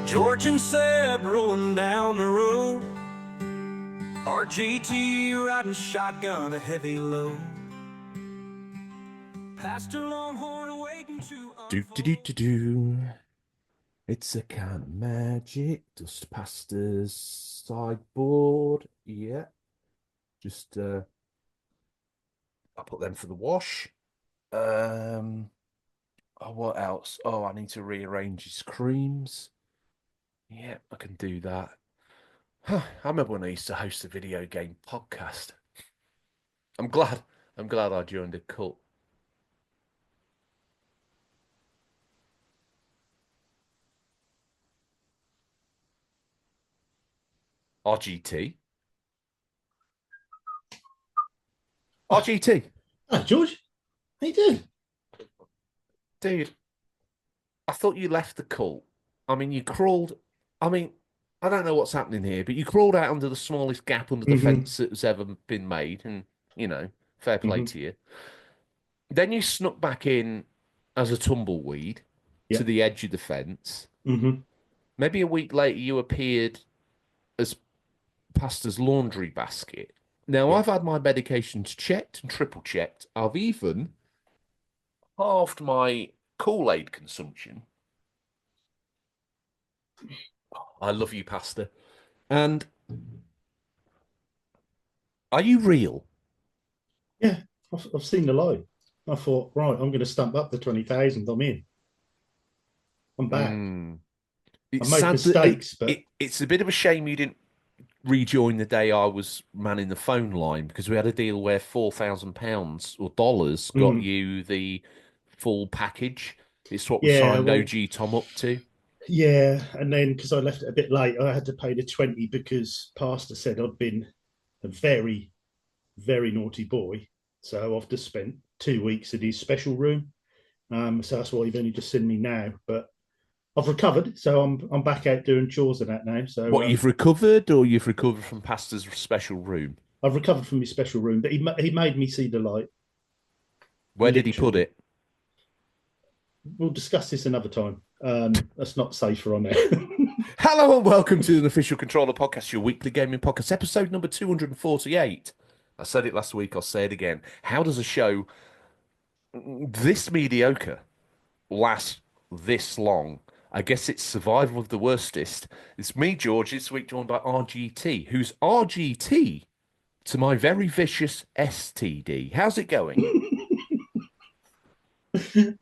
George and Seb rolling down the road. RGT riding shotgun, a heavy load. Pastor Longhorn waiting to Do do do do do. It's a kind of magic. Dust Pasta's sideboard. Yeah. Just I put them for the wash. Oh, what else? Oh, I need to rearrange his creams. Yeah, I can do that. I remember when I used to host a video game podcast. I'm glad I joined a cult. RGT. RGT. Hi, George. How you doing? Dude, I thought you left the cult. I mean, you crawled. I mean, I don't know what's happening here, but you crawled out under the smallest gap under the fence that's ever been made, and fair play to you. Then you snuck back in as a tumbleweed to the edge of the fence. Maybe a week later, you appeared as Pastor's laundry basket. Now, I've had my medications checked and triple checked. I've even halved my Kool-Aid consumption. I love you, Pastor. And are you real? Yeah, I've seen the light. I thought, right, I'm going to stump up the 20,000. I'm in. I'm back. It's I made mistakes, but it's a bit of a shame you didn't rejoin the day I was manning the phone line, because we had a deal where £4,000 or dollars got you the full package. It's what we signed OG Tom up to. Yeah, and then because I left it a bit late, I had to pay the 20 because Pastor said I'd been a very, very naughty boy. So I've just spent 2 weeks in his special room. So that's why you've only just seen me now. But I've recovered, so I'm back out doing chores and that now. So what, you've recovered, or you've recovered from Pastor's special room? I've recovered from his special room, but he made me see the light. Where did he put it? We'll discuss this another time. That's not safer on there. Hello and welcome to the Official Controller Podcast, your weekly gaming podcast, episode number 248. I said it last week, I'll say it again. How does a show this mediocre last this long? I guess it's survival of the worstest. It's me, George, this week joined by RGT, who's RGT to my very vicious STD. How's it going?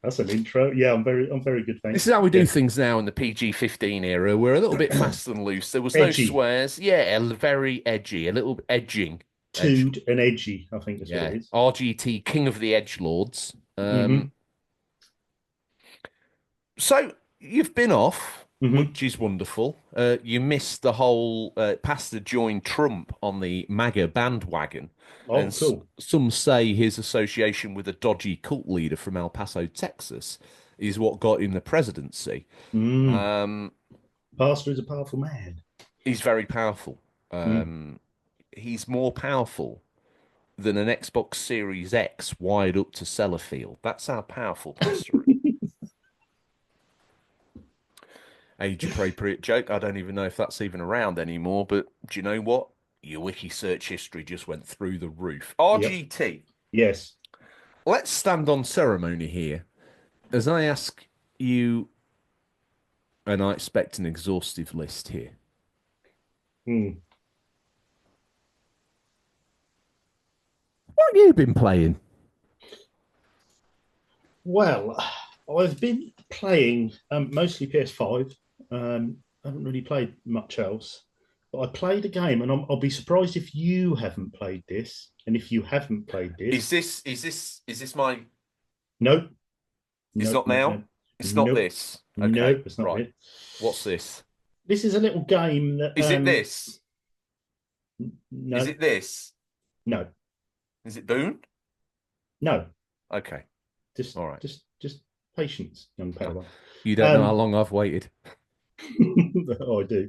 That's an intro. Yeah, I'm very good, thanks. This is how we do things now in the PG-15 era. We're a little bit fast and loose. There was edgy. No swears. Yeah, very edgy, a little edging. Tood and edgy, I think that's what it is. RGT, King of the Edgelords. So you've been off, which is wonderful. You missed the whole Pastor joined Trump on the MAGA bandwagon. Oh, and cool. Some say his association with a dodgy cult leader from El Paso, Texas, is what got him the presidency. Pastor is a powerful man. He's very powerful. He's more powerful than an Xbox Series X wired up to Sellafield. That's how powerful Pastor is. Age-appropriate joke. I don't even know if that's even around anymore, but do you know what? Your wiki search history just went through the roof. RGT. Yep. Yes. Let's stand on ceremony here as I ask you, and I expect an exhaustive list here. What have you been playing? Well, I've been playing mostly PS5. I haven't really played much else. But I played a game, and I'll be surprised if you haven't played this. And if you haven't played this, is this my? No, it's not now. No. It's not this. Okay. No, it's not right. It. What's this? This is a little game that. Is it this? No. Is it this? No. Is it Boone? No. Okay. All right. Just patience, young Padawan. You don't know how long I've waited. Oh, I do.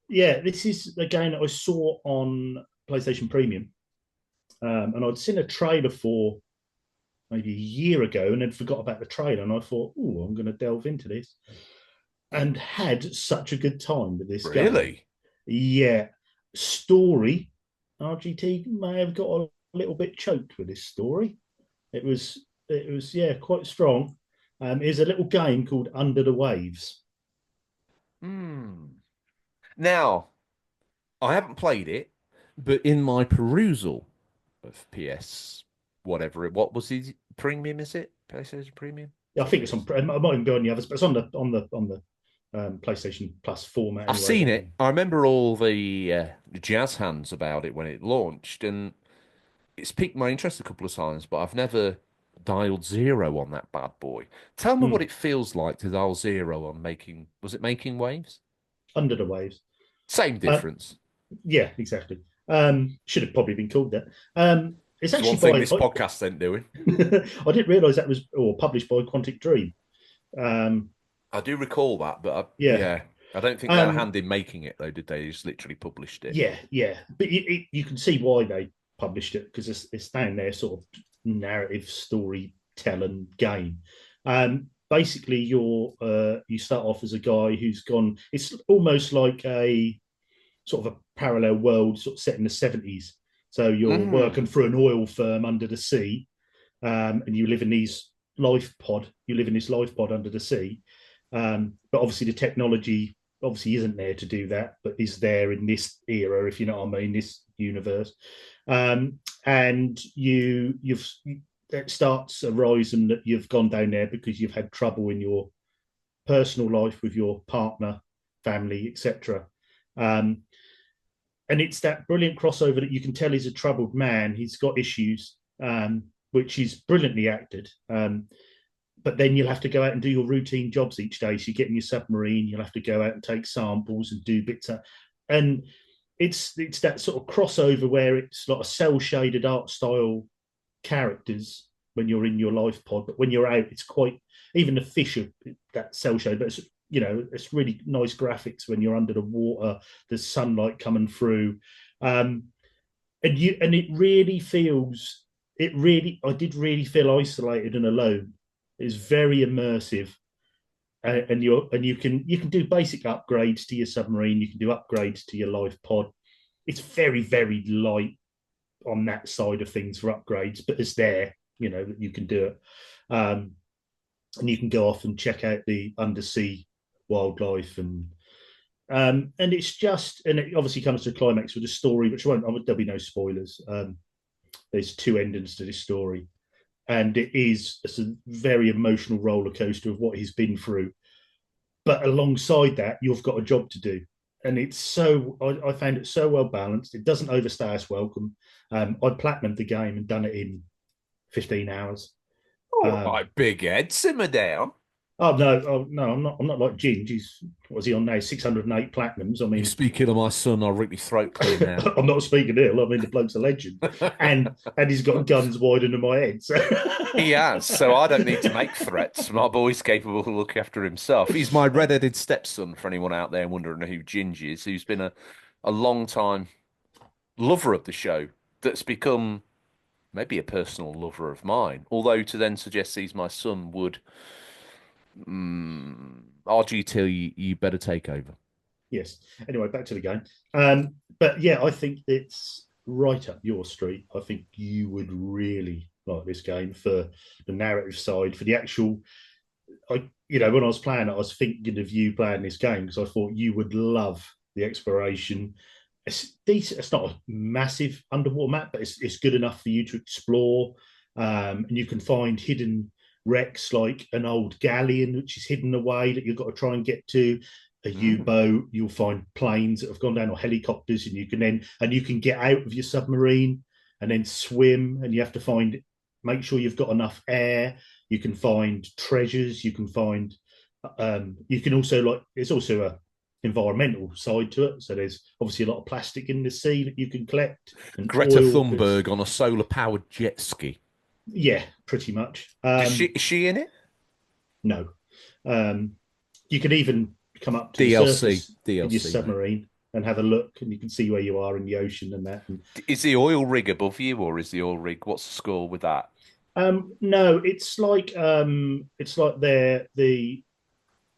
Yeah, this is a game that I saw on PlayStation Premium, and I'd seen a trailer for maybe a year ago, and then forgot about the trailer, and I thought, "Oh, I'm going to delve into this." and had such a good time with this game. Really? Yeah, story. RGT may have got a little bit choked with this story. It was yeah, quite strong. Is a little game called Under the Waves. Hmm. Now, I haven't played it, but in my perusal of PS, what was his premium? Is it PlayStation Premium? I think it's on. It might even be on the others, but it's on the PlayStation Plus format I've anyway. seen it. I remember all the jazz hands about it when it launched, and it's piqued my interest a couple of times, but I've never dialed zero on that bad boy. Tell me what Hmm. it feels like to dial zero on was it making waves? Under the Waves. Same Uh, difference. yeah, exactly. Should have probably been called that. It's It's one actually thing by. this podcast ain't doing. I didn't realise that was or published by Quantic Dream. Um, I do recall that, but yeah. yeah, I don't think they had a Um, hand in making it, though, did they? They just literally published it. yeah, yeah. But you can see why they published it because it's down their sort of narrative storytelling game. Basically, you start off as a guy who's gone. It's almost like a sort of a parallel world, sort of set in the 70s. So you're working Mm. for an oil firm under the sea, and you live in these life pod. You live in this life pod under the sea, but obviously the technology obviously isn't there to do that, but is there in this era, if you know what I mean, this universe. And you've it starts arising that you've gone down there because you've had trouble in your personal life with your partner, family, etc. Um, and it's that brilliant crossover that you can tell he's a troubled man. He's got issues, which is brilliantly acted. But then you'll have to go out and do your routine jobs each day. So you get in your submarine, you'll have to go out and take samples and do bits. And it's that sort of crossover where it's like a cell shaded art style characters when you're in your life pod, but when you're out, it's quite even the fish are that cell shade, but it's really nice graphics when you're under the water, there's sunlight coming through. Um, and it really feels it really I did really feel isolated and alone. It's very immersive, and you can do basic upgrades to your submarine. You can do upgrades to your life pod. It's very very light on that side of things for upgrades, but it's there. That you can do it, and you can go off and check out the undersea wildlife and it obviously comes to a climax with a story, which there'll be no spoilers. There's two endings to this story, and it's a very emotional roller coaster of what he's been through. But alongside that, you've got a job to do, and I found it so well balanced. It doesn't overstay its welcome. I platinumed the game and done it in 15 hours. All Um, right, big Ed, simmer down. oh no, I'm not like Ginge. What's he on now? 608 platinums. I You're mean, speaking of my son, I'll rip your throat clear now. I'm not speaking ill. I mean, the bloke's a legend, and he's got guns wider than my head. So. He has, so I don't need to make threats. My boy's capable of looking after himself. He's my red-headed stepson, for anyone out there wondering who Ginge is, who's been a long time lover of the show that's become maybe a personal lover of mine. Although to then suggest he's my son would RGT, you better take over. Yes. Anyway, back to the game. But yeah, I think it's right up your street. I think you would really like this game for the narrative side, for the actual. When I was playing it, I was thinking of you playing this game because I thought you would love the exploration. It's decent. It's not a massive underwater map, but it's good enough for you to explore. And you can find hidden wrecks like an old galleon, which is hidden away that you've got to try and get to. A U-boat, you'll find planes that have gone down or helicopters, and you can get out of your submarine and then swim, and you have to make sure you've got enough air. You can find treasures. You can also there's also a environmental side to it. So there's obviously a lot of plastic in the sea that you can collect and Greta oil. Thunberg on a solar-powered jet ski. Yeah, pretty much. Is she in it? No, you can even come up to the DLC, surface in your DLC, mate. submarine and have a look, and you can see where you are in the ocean and that. Is the oil rig above you, or is the oil rig? What's the score with that? No, it's like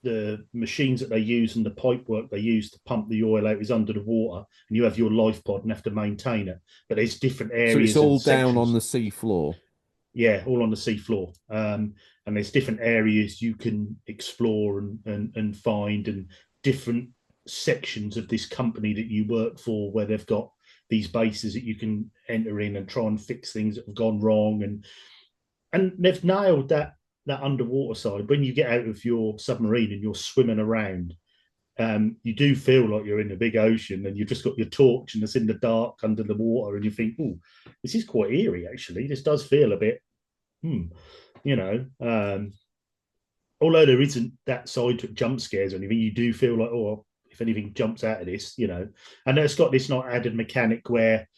the machines that they use and the pipe work they use to pump the oil out is under the water, and you have your life pod and have to maintain it. But there's different areas. So it's all and down sections. on the sea floor. Yeah, all on the sea floor. And there's different areas you can explore and find, and different sections of this company that you work for where they've got these bases that you can enter in and try and fix things that have gone wrong. And they've nailed that underwater side. When you get out of your submarine and you're swimming around, you do feel like you're in a big ocean, and you've just got your torch and it's in the dark under the water, and you think, oh, this is quite eerie, actually. This does feel a bit, although there isn't that side to jump scares or anything, you do feel like, oh, if anything jumps out of this, And it's got this not added mechanic where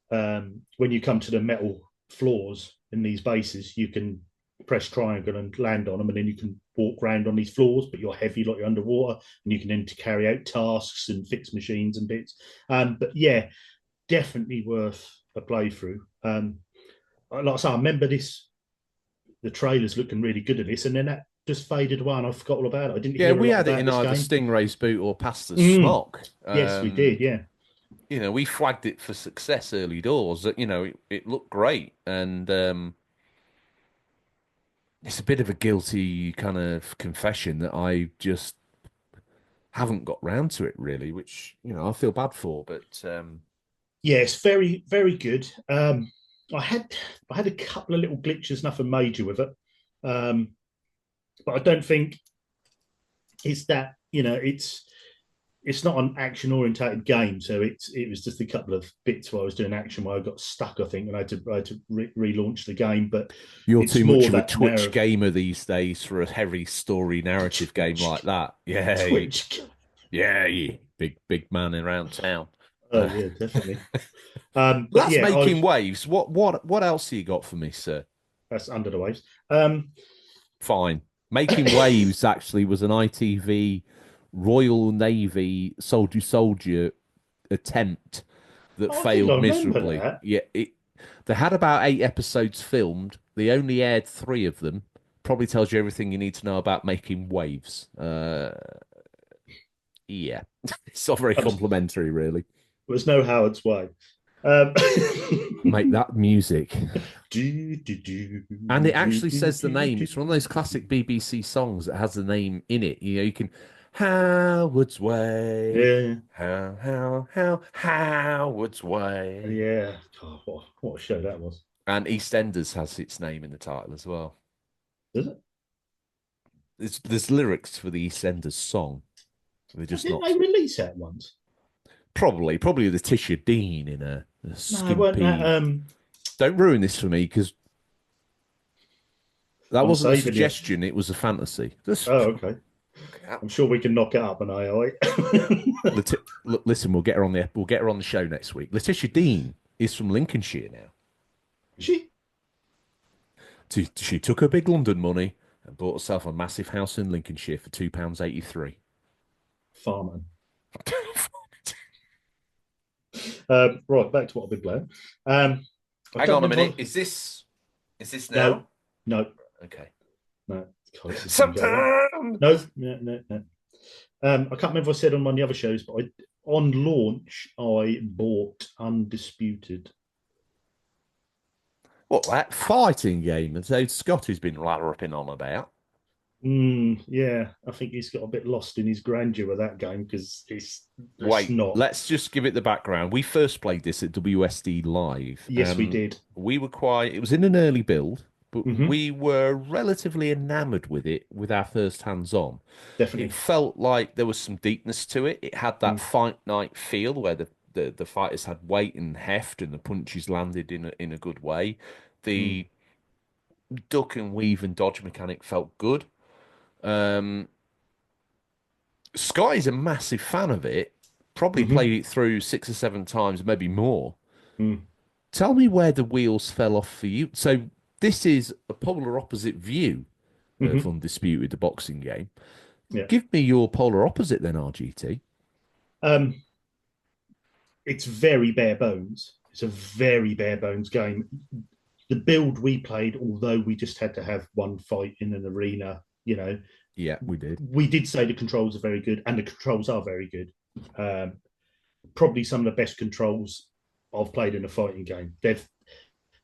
when you come to the metal floors in these bases, you can press triangle and land on them, and then you can walk around on these floors, but you're heavy like you're underwater, and you can then carry out tasks and fix machines and bits. But yeah, definitely worth a playthrough. Like I say, I remember the trailers looking really good at this, and then that just faded away, and I forgot all about it. I didn't. Yeah, hear we a lot had it about in this either game. Stingray's boot or Pastor's smock. Yes, we did. Yeah. We flagged it for success early doors. That it looked great, and it's a bit of a guilty kind of confession that I just haven't got round to it really, which I feel bad for. But yeah, it's very, very good. I had a couple of little glitches, nothing major with it, but I don't think it's that. It's not an action orientated game, so it was just a couple of bits where I was doing action where I got stuck, I think, and I had to relaunch the game. But you're too much of a Twitch narrative gamer these days for a heavy story narrative game like that. Yeah, Twitch. Yeah, you big man around town. Oh yeah, definitely. That's making waves. What else have you got for me, sir? That's under the waves. Fine. Making waves actually was an ITV Royal Navy soldier attempt that failed miserably. That. Yeah, they had about 8 episodes filmed. They only aired 3 of them. Probably tells you everything you need to know about making waves. Yeah, it's not very complimentary, really. There's no Howard's Way. Make that music. And it actually says the name. It's one of those classic BBC songs that has the name in it. You can Howard's Way. Yeah. How Howard's Way. Yeah. God, what a show that was. And EastEnders has its name in the title as well. Does it? There's lyrics for the EastEnders song. They're just Didn't not. they release that once? Probably Letitia Dean in a skimpy. No, Don't ruin this for me, because that wasn't a suggestion. It. It was a fantasy. Okay. I'm sure we can knock it up an AI. Listen, we'll get her on the show next week. Letitia Dean is from Lincolnshire now. She took her big London money and bought herself a massive house in Lincolnshire for £2.83. Farman. Right, back to what I've been playing. Hang on a minute. Is this now? No. Okay. No. Sometimes. No. I can't remember if I said on one of the other shows, but on launch I bought Undisputed. What, that fighting game that Scott has been rapping on about? Yeah, I think he's got a bit lost in his grandeur of that game, because it's not. Let's just give it the background. We first played this at WSD Live. Yes, we did. We were it was in an early build, but we were relatively enamored with it with our first hands on. Definitely. It felt like there was some deepness to it. It had that fight night feel where the fighters had weight and heft, and the punches landed in a good way. The duck and weave and dodge mechanic felt good. Scott is a massive fan of it. Probably played it through 6 or 7 times, maybe more. Tell me where the wheels fell off for you. So this is a polar opposite view of Undisputed, the boxing game. Yeah. Give me your polar opposite then, RGT. It's very bare bones. It's a very bare bones game. The build we played, although we just had to have one fight in an arena, Yeah, we did. We did say the controls are very good, and the controls are very good. Um, Probably some of the best controls I've played in a fighting game. They've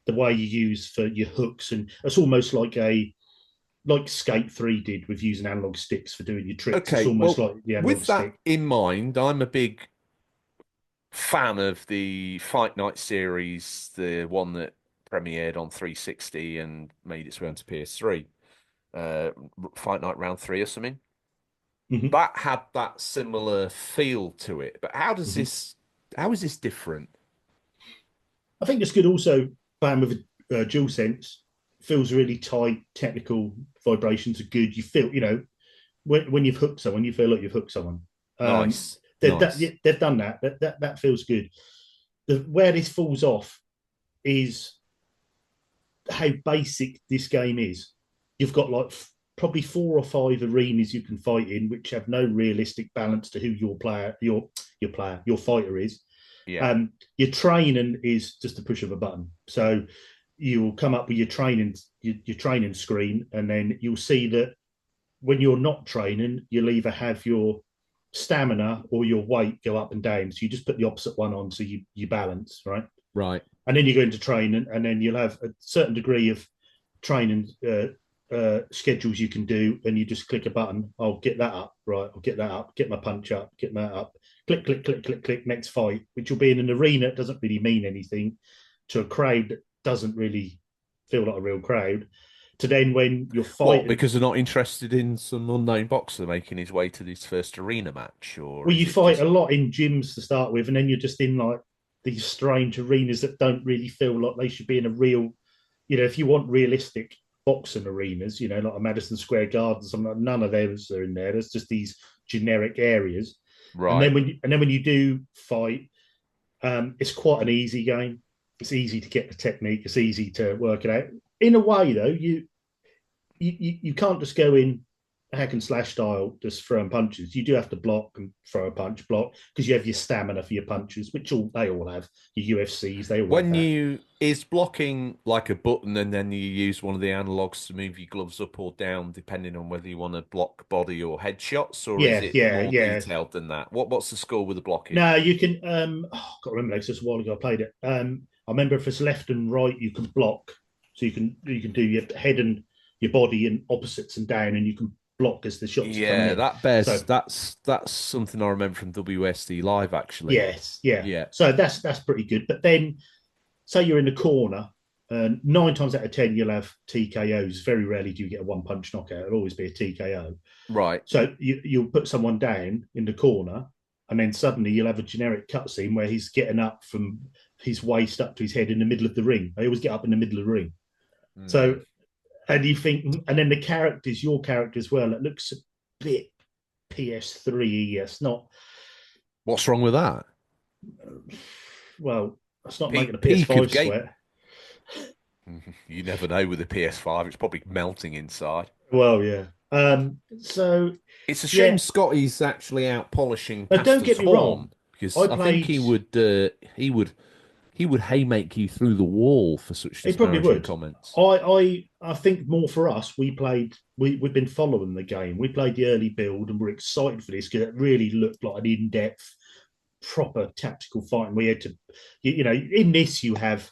the way you use for your hooks, and it's almost like Skate 3 did with using analog sticks for doing your tricks. It's Okay, almost well, like the analog with that stick. in mind, I'm a big fan of the Fight Night series, the one that premiered on 360 and made its way onto PS3. Uh, Fight Night Round 3 or something. Mhm, That had that similar feel to it. But mhm. how is this different? I think it's good also playing with a dual sense. Feels really tight, technical vibrations are good. You feel, when you've hooked someone, you feel like you've hooked someone. Um, Nice, nice. they've done that. That feels good. Where this falls off is how basic this game is. You've got like probably 4 or 5 arenas you can fight in, which have no realistic balance to who your fighter is. Yeah, Your training is just a push of a button. So you'll come up with your training screen, and then you'll see that when you're not training, you'll either have your stamina or your weight go up and down. So you just put the opposite one on, so you balance, right? right. And then you go into training, and then you'll have a certain degree of training schedules you can do, and you just click a button. I'll get that up, right? I'll get that up, get my punch up, get that up. Click, click, click, click, click. Next fight, which will be in an arena. It doesn't really mean anything to a crowd that doesn't really feel like a real crowd. To then when you're What? fighting, Because they're not interested in some unknown boxer making his way to his first arena match, or well, is you it fight a just lot in gyms to start with, and then you're just in like these strange arenas that don't really feel like they should be in a real. If you want realistic boxing arenas, like a Madison Square Garden, something like, none of those are in there. There's just these generic areas. And right? then when you do fight, it's quite an easy game. It's easy to get the technique. It's easy to work it out. In a way, though, you can't just go in hack and slash style just throwing punches. You do have to block and throw a punch, block, because you have your stamina for your punches, which they all have. Your UFCs, they all have When that. you is blocking like a button and then you use one of the analogs to move your gloves up or down, depending on whether you want to block body or headshots, or is Yeah, it yeah, more yeah. detailed than that? What's the score with the blocking? No, you can. I can't remember. It's just a while ago I played it. I remember if it's left and right, you can block. So you can do your head and your body and opposites and down, and you can block as the shots are coming Yeah, in. that bears So that's something I remember from WSD Live actually. yes, yeah. Yeah, So that's pretty good. But then, say you're in the corner, and 9 times out of 10 you'll have TKOs. Very rarely do you get a one punch knockout. It'll always be a TKO. right. So you'll put someone down in the corner, and then suddenly you'll have a generic cutscene where he's getting up from his waist up to his head in the middle of the ring. They always get up in the middle of the ring. Hmm. So, and you think, and then the characters, your character as well, it looks a bit PS3. It's not, What's wrong with that? well, it's not making a Peak of PS5 game. sweat. You never know with the PS5. It's probably melting inside. Well, yeah. So It's a shame yeah, Scotty's actually out polishing but don't Pastor's get me wrong. horn because I I think played. he would haymake you through the wall for such He probably disparaging would. comments. I think more for us. We've been following the game. We played the early build and we're excited for this because it really looked like an in-depth, proper tactical fight. And we had to, in this you have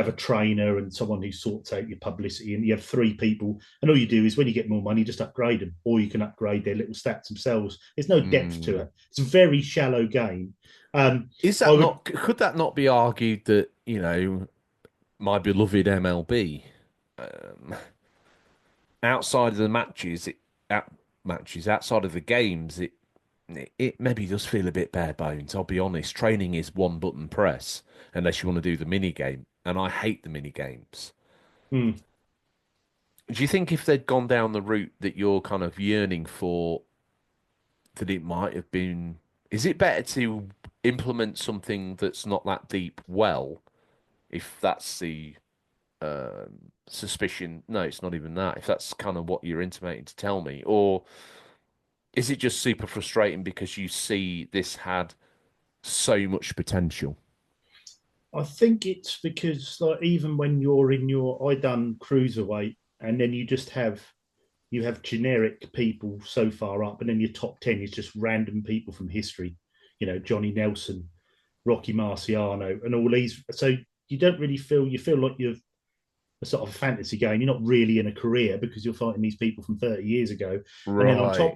a trainer and someone who sorts out your publicity, and you have 3 people, and all you do is when you get more money, just upgrade them, or you can upgrade their little stats themselves. There's no depth to Mm. it. It's a very shallow game. Is I that would not? Could that not be argued that my beloved MLB, um, outside of the matches, matches outside of the games, it maybe does feel a bit bare bones. I'll be honest. Training is one button press unless you want to do the mini game, and I hate the mini games. hmm, Do you think if they'd gone down the route that you're kind of yearning for, that it might have been? Is it better to implement something that's not that deep well, if that's the suspicion? No, it's not even that. If that's kind of what you're intimating to tell me, or is it just super frustrating because you see this had so much potential? I think it's because like even when you're in I done cruiserweight, and then you just have you have generic people so far up, and then your top 10 is just random people from history, Johnny Nelson, Rocky Marciano, and all these. So you don't really you feel like you're a sort of a fantasy game. You're not really in a career because you're fighting these people from 30 years ago. Right.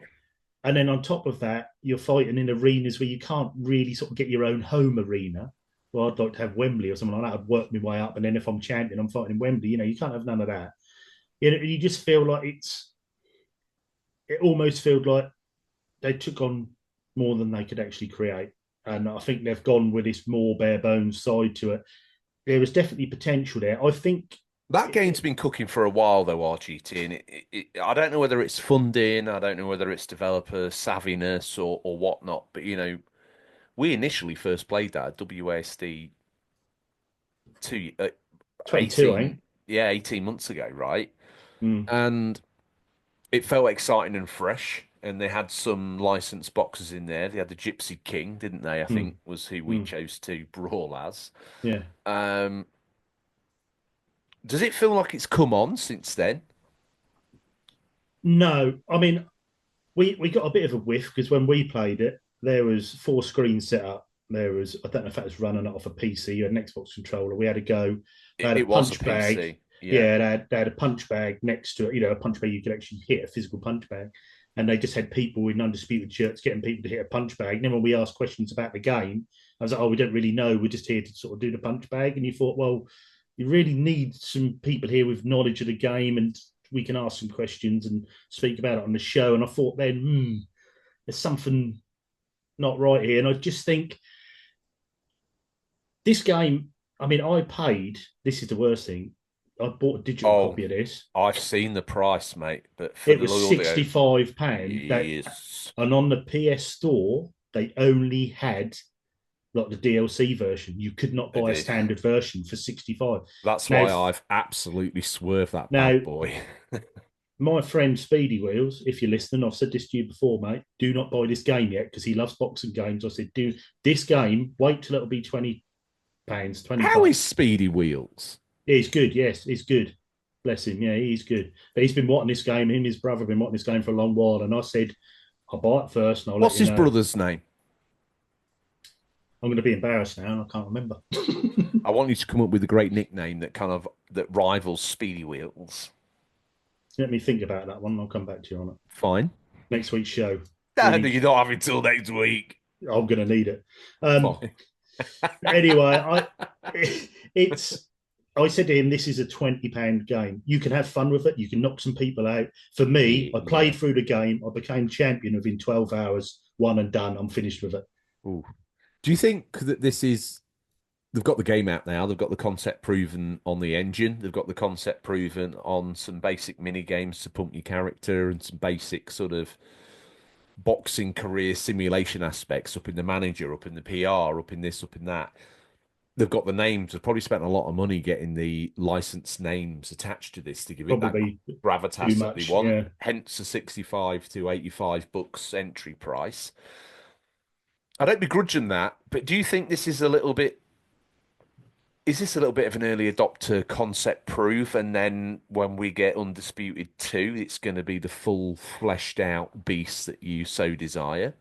And then on top of that, you're fighting in arenas where you can't really sort of get your own home arena. Well, I'd like to have Wembley or something like that. I'd work my way up, and then if I'm champion, I'm fighting in Wembley. You can't have none of that. You just feel like it almost felt like they took on more than they could actually create. And I think they've gone with this more bare bones side to it. There was definitely potential there. I think that game's been cooking for a while, though, RGT. And I don't know whether it's funding, I don't know whether it's developer savviness or whatnot. But, we initially first played that at WASD 22, 18 months ago, right? Mm. And it felt exciting and fresh. And they had some licensed boxes in there. They had the Gypsy King, didn't they? I think was who we chose to brawl as. Yeah. Does it feel like it's come on since then? No, I mean, we got a bit of a whiff because when we played it, there was 4 screens set up. There was, I don't know if that was running off a PC or an Xbox controller. We had to go. They had It a was punch a bag. PC. Yeah, they had a punch bag next to it. A punch bag you could actually hit, a physical punch bag. And they just had people in undisputed shirts getting people to hit a punch bag. And then when we asked questions about the game, I was like, "Oh, we don't really know. We're just here to sort of do the punch bag." And you thought, well, you really need some people here with knowledge of the game, and we can ask some questions and speak about it on the show. And I thought then, there's something not right here. And I just think this game, I mean, I paid, this is the worst thing, I bought a digital copy of this. I've seen the price, mate. But it was £65. Yes. And on the PS Store, they only had like the DLC version. You could not buy a standard version for 65. That's why I've absolutely swerved that bad boy. My friend Speedy Wheels, if you're listening, I've said this to you before, mate, do not buy this game yet because he loves boxing games. I said, do this game, wait till it'll be £20. How is Speedy Wheels? He's good, yes, he's good. Bless him, yeah, he's good. But he's been watching this game, him and his brother have been watching this game for a long while, and I said, I'll buy it first and I'll What's let you his brother's name? I'm going to be embarrassed now and I can't remember. I want you to come up with a great nickname that rivals Speedy Wheels. Let me think about that one. I'll come back to you on it. Fine. Next week's show. No, you're not having till next week. I'm going to need it. Anyway, I said to him, this is a £20 game. You can have fun with it. You can knock some people out. For me, I played through the game. I became champion within 12 hours. One and done. I'm finished with it. Ooh. Do you think that they've got the game out now, they've got the concept proven on the engine, they've got the concept proven on some basic mini games to pump your character and some basic sort of boxing career simulation aspects up in the manager, up in the PR, up in this, up in that. They've got the names. They've probably spent a lot of money getting the licensed names attached to this to give it that gravitas that they want. Yeah. Hence the 65 to 85 bucks entry price. I don't begrudge them that, but do you think this is a little bit... Is this a little bit of an early adopter concept proof, and then when we get Undisputed 2, it's going to be the full fleshed out beast that you so desire?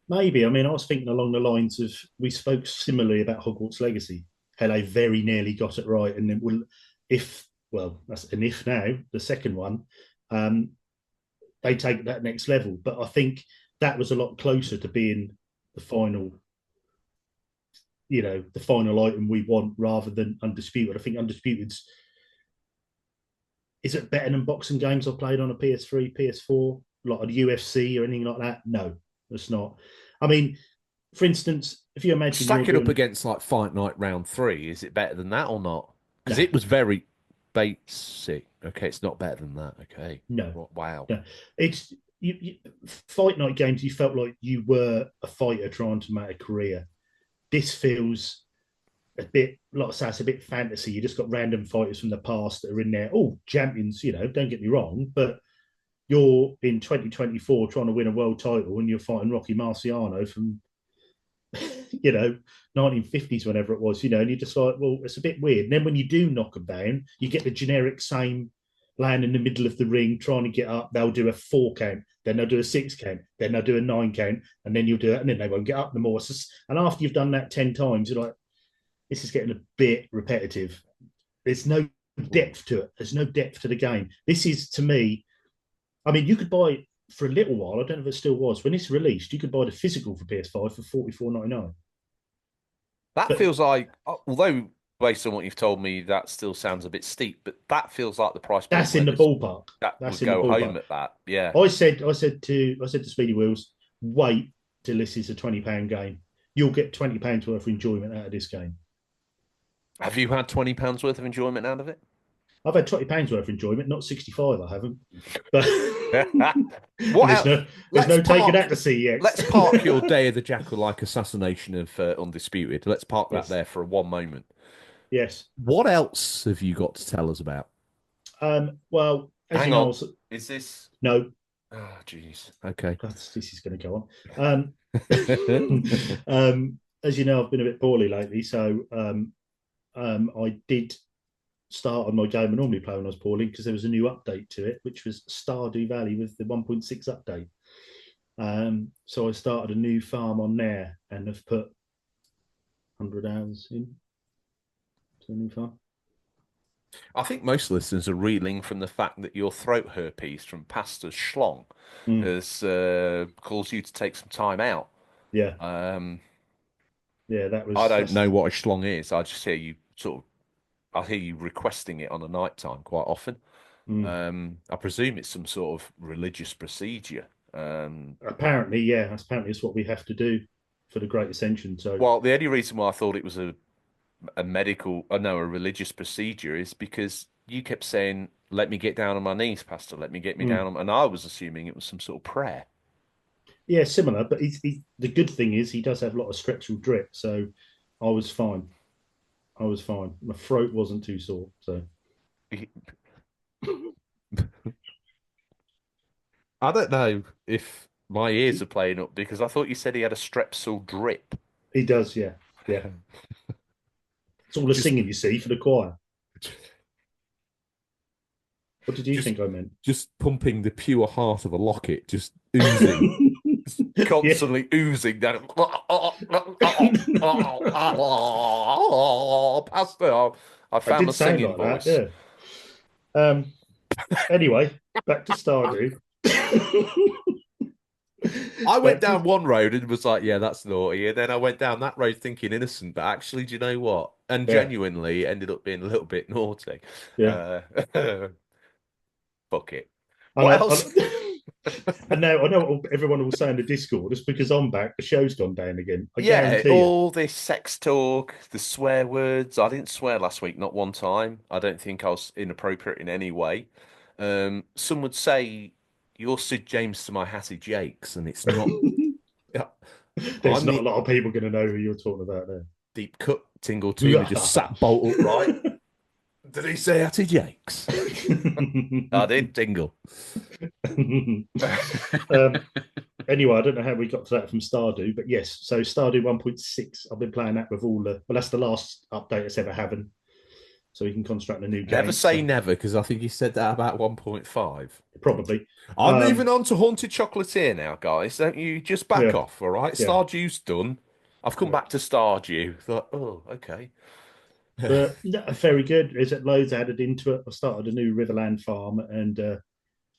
Maybe. I mean, I was thinking along the lines of, we spoke similarly about Hogwarts Legacy, how they very nearly got it right. And then that's an if now, the second one, they take that next level. But I think that was a lot closer to being the final, the final item we want rather than Undisputed. I think Undisputed's, is it better than boxing games I've played on a PS3, PS4, like a UFC or anything like that? No, it's not. I mean, for instance, if you imagine... Stack it up against like Fight Night Round 3, is it better than that or not? Because it was very basic. Okay, it's not better than that. Okay. No. Wow. No. It's... Fight Night games, you felt like you were a fighter trying to make a career. This feels a bit, like I say, it's a bit fantasy. You just got random fighters from the past that are in there. Oh, champions, don't get me wrong, but you're in 2024 trying to win a world title and you're fighting Rocky Marciano from, 1950s, whenever it was, and you're just like, well, it's a bit weird. And then when you do knock them down, you get the generic same laying in the middle of the ring trying to get up. They'll do a 4 count, then they'll do a 6 count, then they'll do a 9 count, and then you'll do it, and then they won't get up no more. And after you've done that 10 times, you're like, this is getting a bit repetitive. There's no depth to it. There's no depth to the game. This is, to me, I mean, you could buy it for a little while. I don't know if it still was. When it's released, you could buy the physical for PS5 for $44.99. That feels like, although based on what you've told me, that still sounds a bit steep, but that feels like the price point. That's in the ballpark. That would go home at that. Yeah. I said to Speedy Wheels, wait till this is a £20 game. You'll get £20 worth of enjoyment out of this game. Have you had £20 worth of enjoyment out of it? I've had £20 worth of enjoyment, not 65. I haven't. But there's no taking that to see yet. Let's park your Day of the Jackal-like assassination of Undisputed. Let's park that there for one moment. Yes. What else have you got to tell us about? Well, as hang you know, on. Is this? No. Oh, jeez. Okay. This is going to go on. As you know, I've been a bit poorly lately, so I did start on my game I normally play when I was poorly because there was a new update to it, which was Stardew Valley with the 1.6 update. So I started a new farm on there and have put 100 hours in to a new farm. I think most listeners are reeling from the fact that your throat herpes from Pastor Schlong has caused you to take some time out. Yeah. Yeah, that was. I don't know what a schlong is. I just hear you I hear you requesting it on a night time quite often. I presume it's some sort of religious procedure. Apparently, yeah. Apparently, it's what we have to do for the Great Ascension. So, well, the only reason why I thought it was a religious procedure is because you kept saying, "Let me get down on my knees, Pastor. Let me get me down on," and I was assuming it was some sort of prayer. Yeah, similar, but the good thing is he does have a lot of stretchal drip, so I was fine. My throat wasn't too sore, so. I don't know if my ears are playing up because I thought you said he had a strepsil drip. He does, yeah. It's all the singing you see for the choir. What did you think I meant? Just pumping the pure heart of a locket, just oozing. Constantly oozing down. Pastor, I found my singing voice. That, yeah. Anyway, back to Stardew. I went down one road and was like, yeah, that's naughty. And then I went down that road thinking innocent, but actually, do you know what? And genuinely ended up being a little bit naughty. Yeah. Fuck it. What else? And now I know what everyone will say in the Discord. It's because I'm back. The show's gone down again. All this sex talk, the swear words. I didn't swear last week, not one time. I don't think I was inappropriate in any way. Some would say you're Sid James to my Hattie Jakes, and it's not. There's not a lot of people going to know who you're talking about there. Deep cut tingle to me, just sat bolt upright. Did he say Hattie Jakes? I did tingle. Anyway, I don't know how we got to that from Stardew, but yes, so Stardew 1.6, I've been playing that with that's the last update it's ever having. So we can construct a new game. Never say never, because I think you said that about 1.5. Probably. I'm moving on to Haunted Chocolatier now, guys. Don't you just back off, all right? Stardew's done. I've come back to Stardew. Thought, oh, okay. But very good. There's loads added into it. I started a new Riverland farm and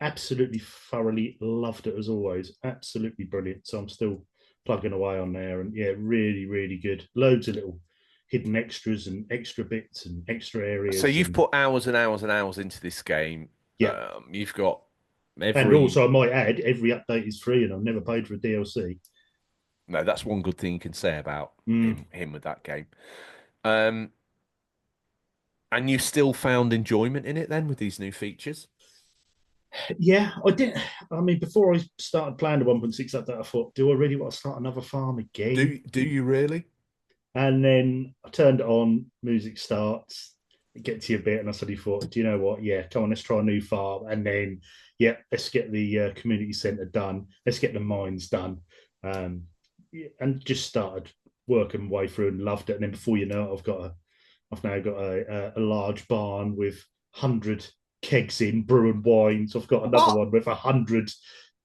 absolutely thoroughly loved it as always. Absolutely brilliant. So I'm still plugging away on there, and yeah, really, really good. Loads of little hidden extras and extra bits and extra areas. So you've put hours and hours and hours into this game. Yeah, you've got and also I might add, every update is free, and I've never paid for a DLC. No, that's one good thing you can say about him with that game. And you still found enjoyment in it then with these new features? Yeah, I did. I mean, before I started playing the 1.6 update, I thought, do I really want to start another farm again? Do you really? And then I turned it on, music starts, it gets you a bit, and I suddenly thought, do you know what? Yeah, come on, let's try a new farm. And then, yeah, let's get the community centre done. Let's get the mines done. And just started working my way through and loved it. And then before you know it, I've now got a large barn with 100 kegs in brewing wines. I've got another What? one with 100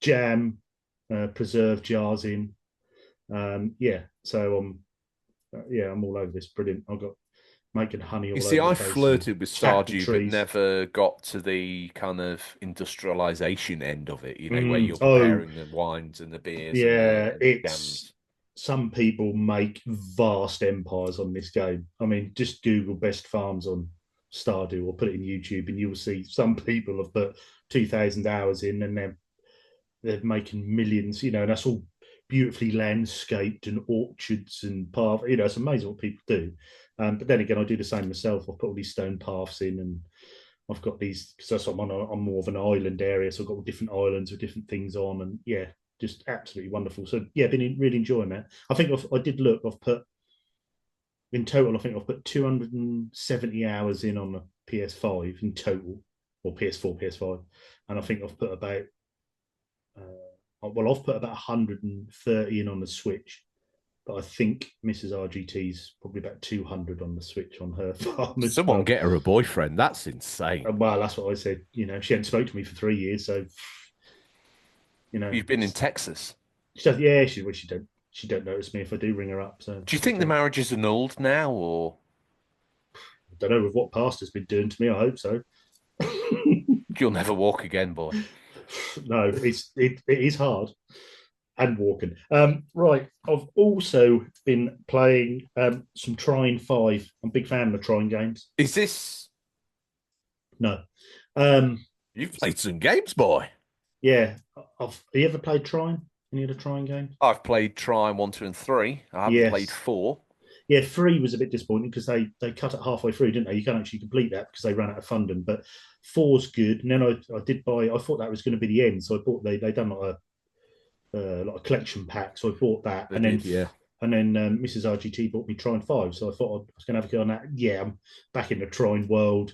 jam preserve jars in. Yeah, so I'm all over this. Brilliant. I've got making honey You all see, over the I place and flirted with chapel Stardew, but trees. never got to the kind of industrialization end of it, where you're Oh, preparing the wines and the beers and yeah, the it's jams. some people make vast empires on this game. I mean, just Google best farms on Stardew or put it in YouTube, and you'll see some people have put 2,000 hours in, and they're making millions. And that's all beautifully landscaped and orchards and path. It's amazing what people do. But then again, I do the same myself. I've put all these stone paths in, and I've got these because I'm on more of an island area, so I've got different islands with different things on, and yeah, just absolutely wonderful. So yeah, been really enjoying that. I think I did look. I've put in total. I think I've put 270 hours in on the PS5 in total, or PS4, PS5, and I think I've put about I've put about 130 in on the Switch, but I think Mrs. RGT's probably about 200 on the Switch on her farm as Someone well. get her a boyfriend. That's insane. Well, that's what I said. She hadn't spoke to me for 3 years, so You've been in Texas. she does. Yeah, she don't notice me if I do ring her up. So Do you think the marriage is annulled now, or I don't know with what pastor's been doing to me. I hope so. you'll never walk again, boy? No, it is hard and walking. Right, I've also been playing some Trine 5. I'm a big fan of the Trine games. Is this? No, um, You've played some games, boy. yeah. Have you ever played Trine? Any of the Trine games? I've played Trine 1, 2, and 3. I haven't played Yes. 4. Yeah, 3 was a bit disappointing because they cut it halfway through, didn't they? You can't actually complete that because they ran out of funding. But 4's good. And then I did buy. I thought that was going to be the end, so I bought. They done like a collection pack, so I bought that. They did, yeah. And then Mrs. RGT bought me Trine 5, so I thought I was going to have a go on that. Yeah, I'm back in the Trine world,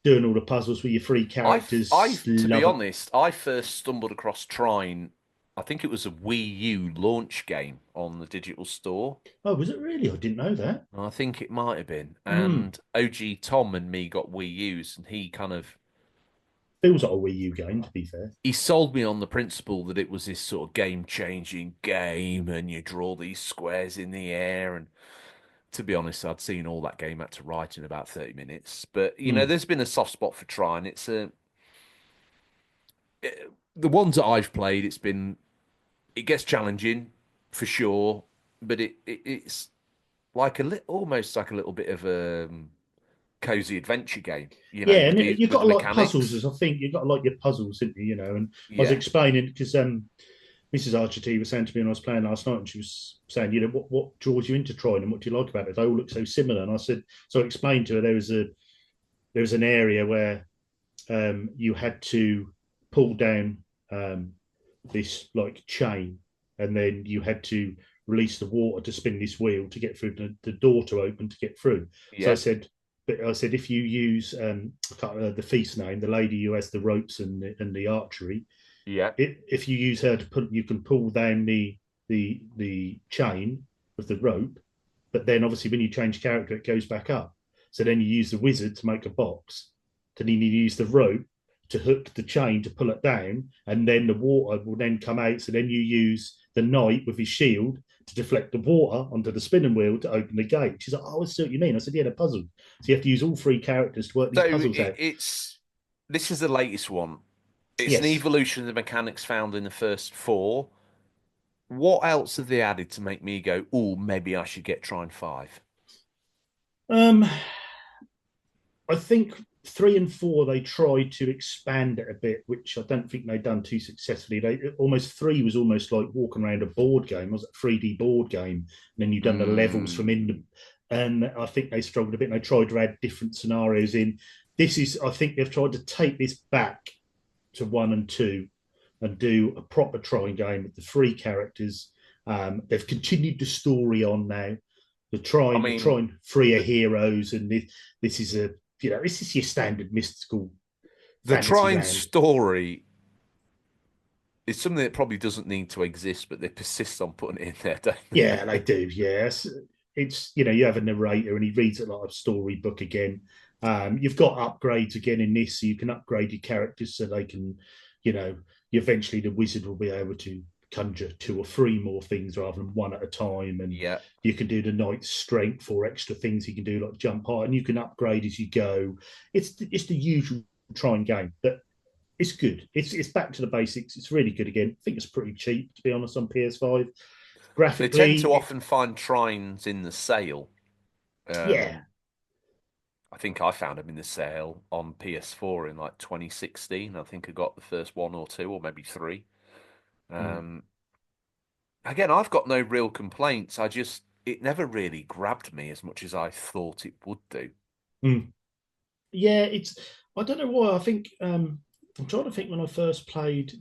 doing all the puzzles with your free characters. To be Love it. honest, I first stumbled across Trine. I think it was a Wii U launch game on the digital store. Oh, was it really? I didn't know that. I think it might have been. Mm. And OG Tom and me got Wii U's, and Feels like a Wii U game, to be fair. he sold me on the principle that it was this sort of game-changing game, and you draw these squares in the air. And to be honest, I'd seen all that game had to write in about 30 minutes. But Mm. there's been a soft spot for Trine. The ones that I've played, it gets challenging for sure, but it's like almost like a little bit of a cozy adventure game, Yeah, with and the you've got with to the like puzzles, mechanics. as I think you've got to like your puzzles, didn't you? And I was Yeah, explaining because Mrs. RGT was saying to me when I was playing last night, and she was saying, what draws you into Troy and what do you like about it? They all look so similar. And I said, so I explained to her there was an area where you had to pull down this like chain, and then you had to release the water to spin this wheel to get through the door to open to get through. So yeah, I said if you use I can't remember the feast name, the lady who has the ropes and the archery, yeah. if you use her to put, you can pull down the chain of the rope, but then obviously when you change character, it goes back up. So then you use the wizard to make a box. Then you use the rope to hook the chain to pull it down, and then the water will then come out. So then you use the knight with his shield to deflect the water onto the spinning wheel to open the gate. She's like, "Oh, I see what you mean." I said, "Yeah, the puzzle." So you have to use all 3 characters to work So these puzzles out. this is the latest one. It's an Yes. evolution of the mechanics found in the first 4. What else have they added to make me go, oh, maybe I should get Trine 5? Um, I think 3 and 4 they tried to expand it a bit, which I don't think they've done too successfully. They almost 3 was almost like walking around a board game. It was a 3D board game, and then you've done the levels from in the. And I think they struggled a bit. And they tried to add different scenarios in. I think they've tried to take this back to 1 and 2 and do a proper Trine game with the 3 characters. They've continued the story on now. The I mean, Trine 3 are heroes, and this is this is your standard mystical the fantasy Trine land. story is something that probably doesn't need to exist, but they persist on putting it in there, don't they? Yeah, they do. Yes, it's you have a narrator and he reads it like a storybook again. You've got upgrades again in this, so you can upgrade your characters so they can, eventually the wizard will be able to conjure 2 or 3 more things rather than 1 at a time. And Yeah. you can do the knight's strength or extra things he can do, like jump high, and you can upgrade as you go. It's the usual Trine game, but it's good. It's back to the basics. It's really good again. I think it's pretty cheap, to be honest, on PS5. They tend Graphically, to often find Trines in the sale. yeah. I think I found them in the sale on PS4 in like 2016. I think I got the first 1 or 2 or maybe 3. Again, I've got no real complaints. It never really grabbed me as much as I thought it would do. Yeah, I don't know why. I think I'm trying to think when I first played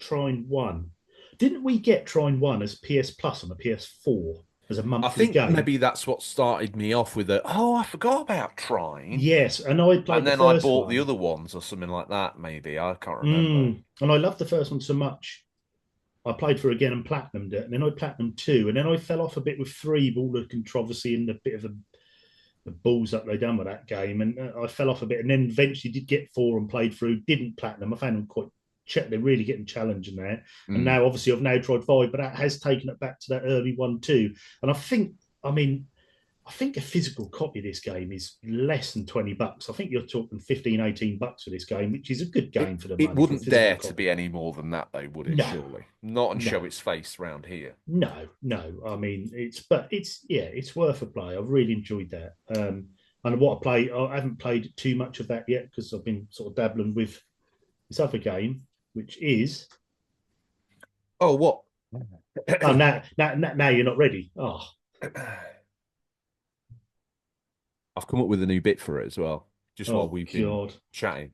Trine 1. Didn't we get Trine 1 as PS Plus on the PS4 as a I monthly think game? maybe that's what started me off with I forgot about Trine. Yes, and I played And then the I first bought one. the other ones or something like that, maybe. I can't remember. And I loved the first one so much. I played for it again and platinumed it, and then I platinumed 2, and then I fell off a bit with 3, all the controversy and the bit of the balls up they done with that game, and I fell off a bit, and then eventually did get 4 and played through. Didn't platinum. I found them quite. They're really getting challenging there, and now obviously I've now tried 5, but that has taken it back to that early one too. And I think a physical copy of this game is less than $20. I think you're talking 15, $18 for this game, which is a good game for the money. It wouldn't dare copy. to be any more than that, though, would it? No. Surely not, and show its face round here. No. I mean, it's worth a play. I've really enjoyed that. And what I haven't played too much of that yet because I've been sort of dabbling with this other game, which is. Oh, what? Oh, now you're not ready. Oh. I've come up with a new bit for it as well, just while we've been chatting.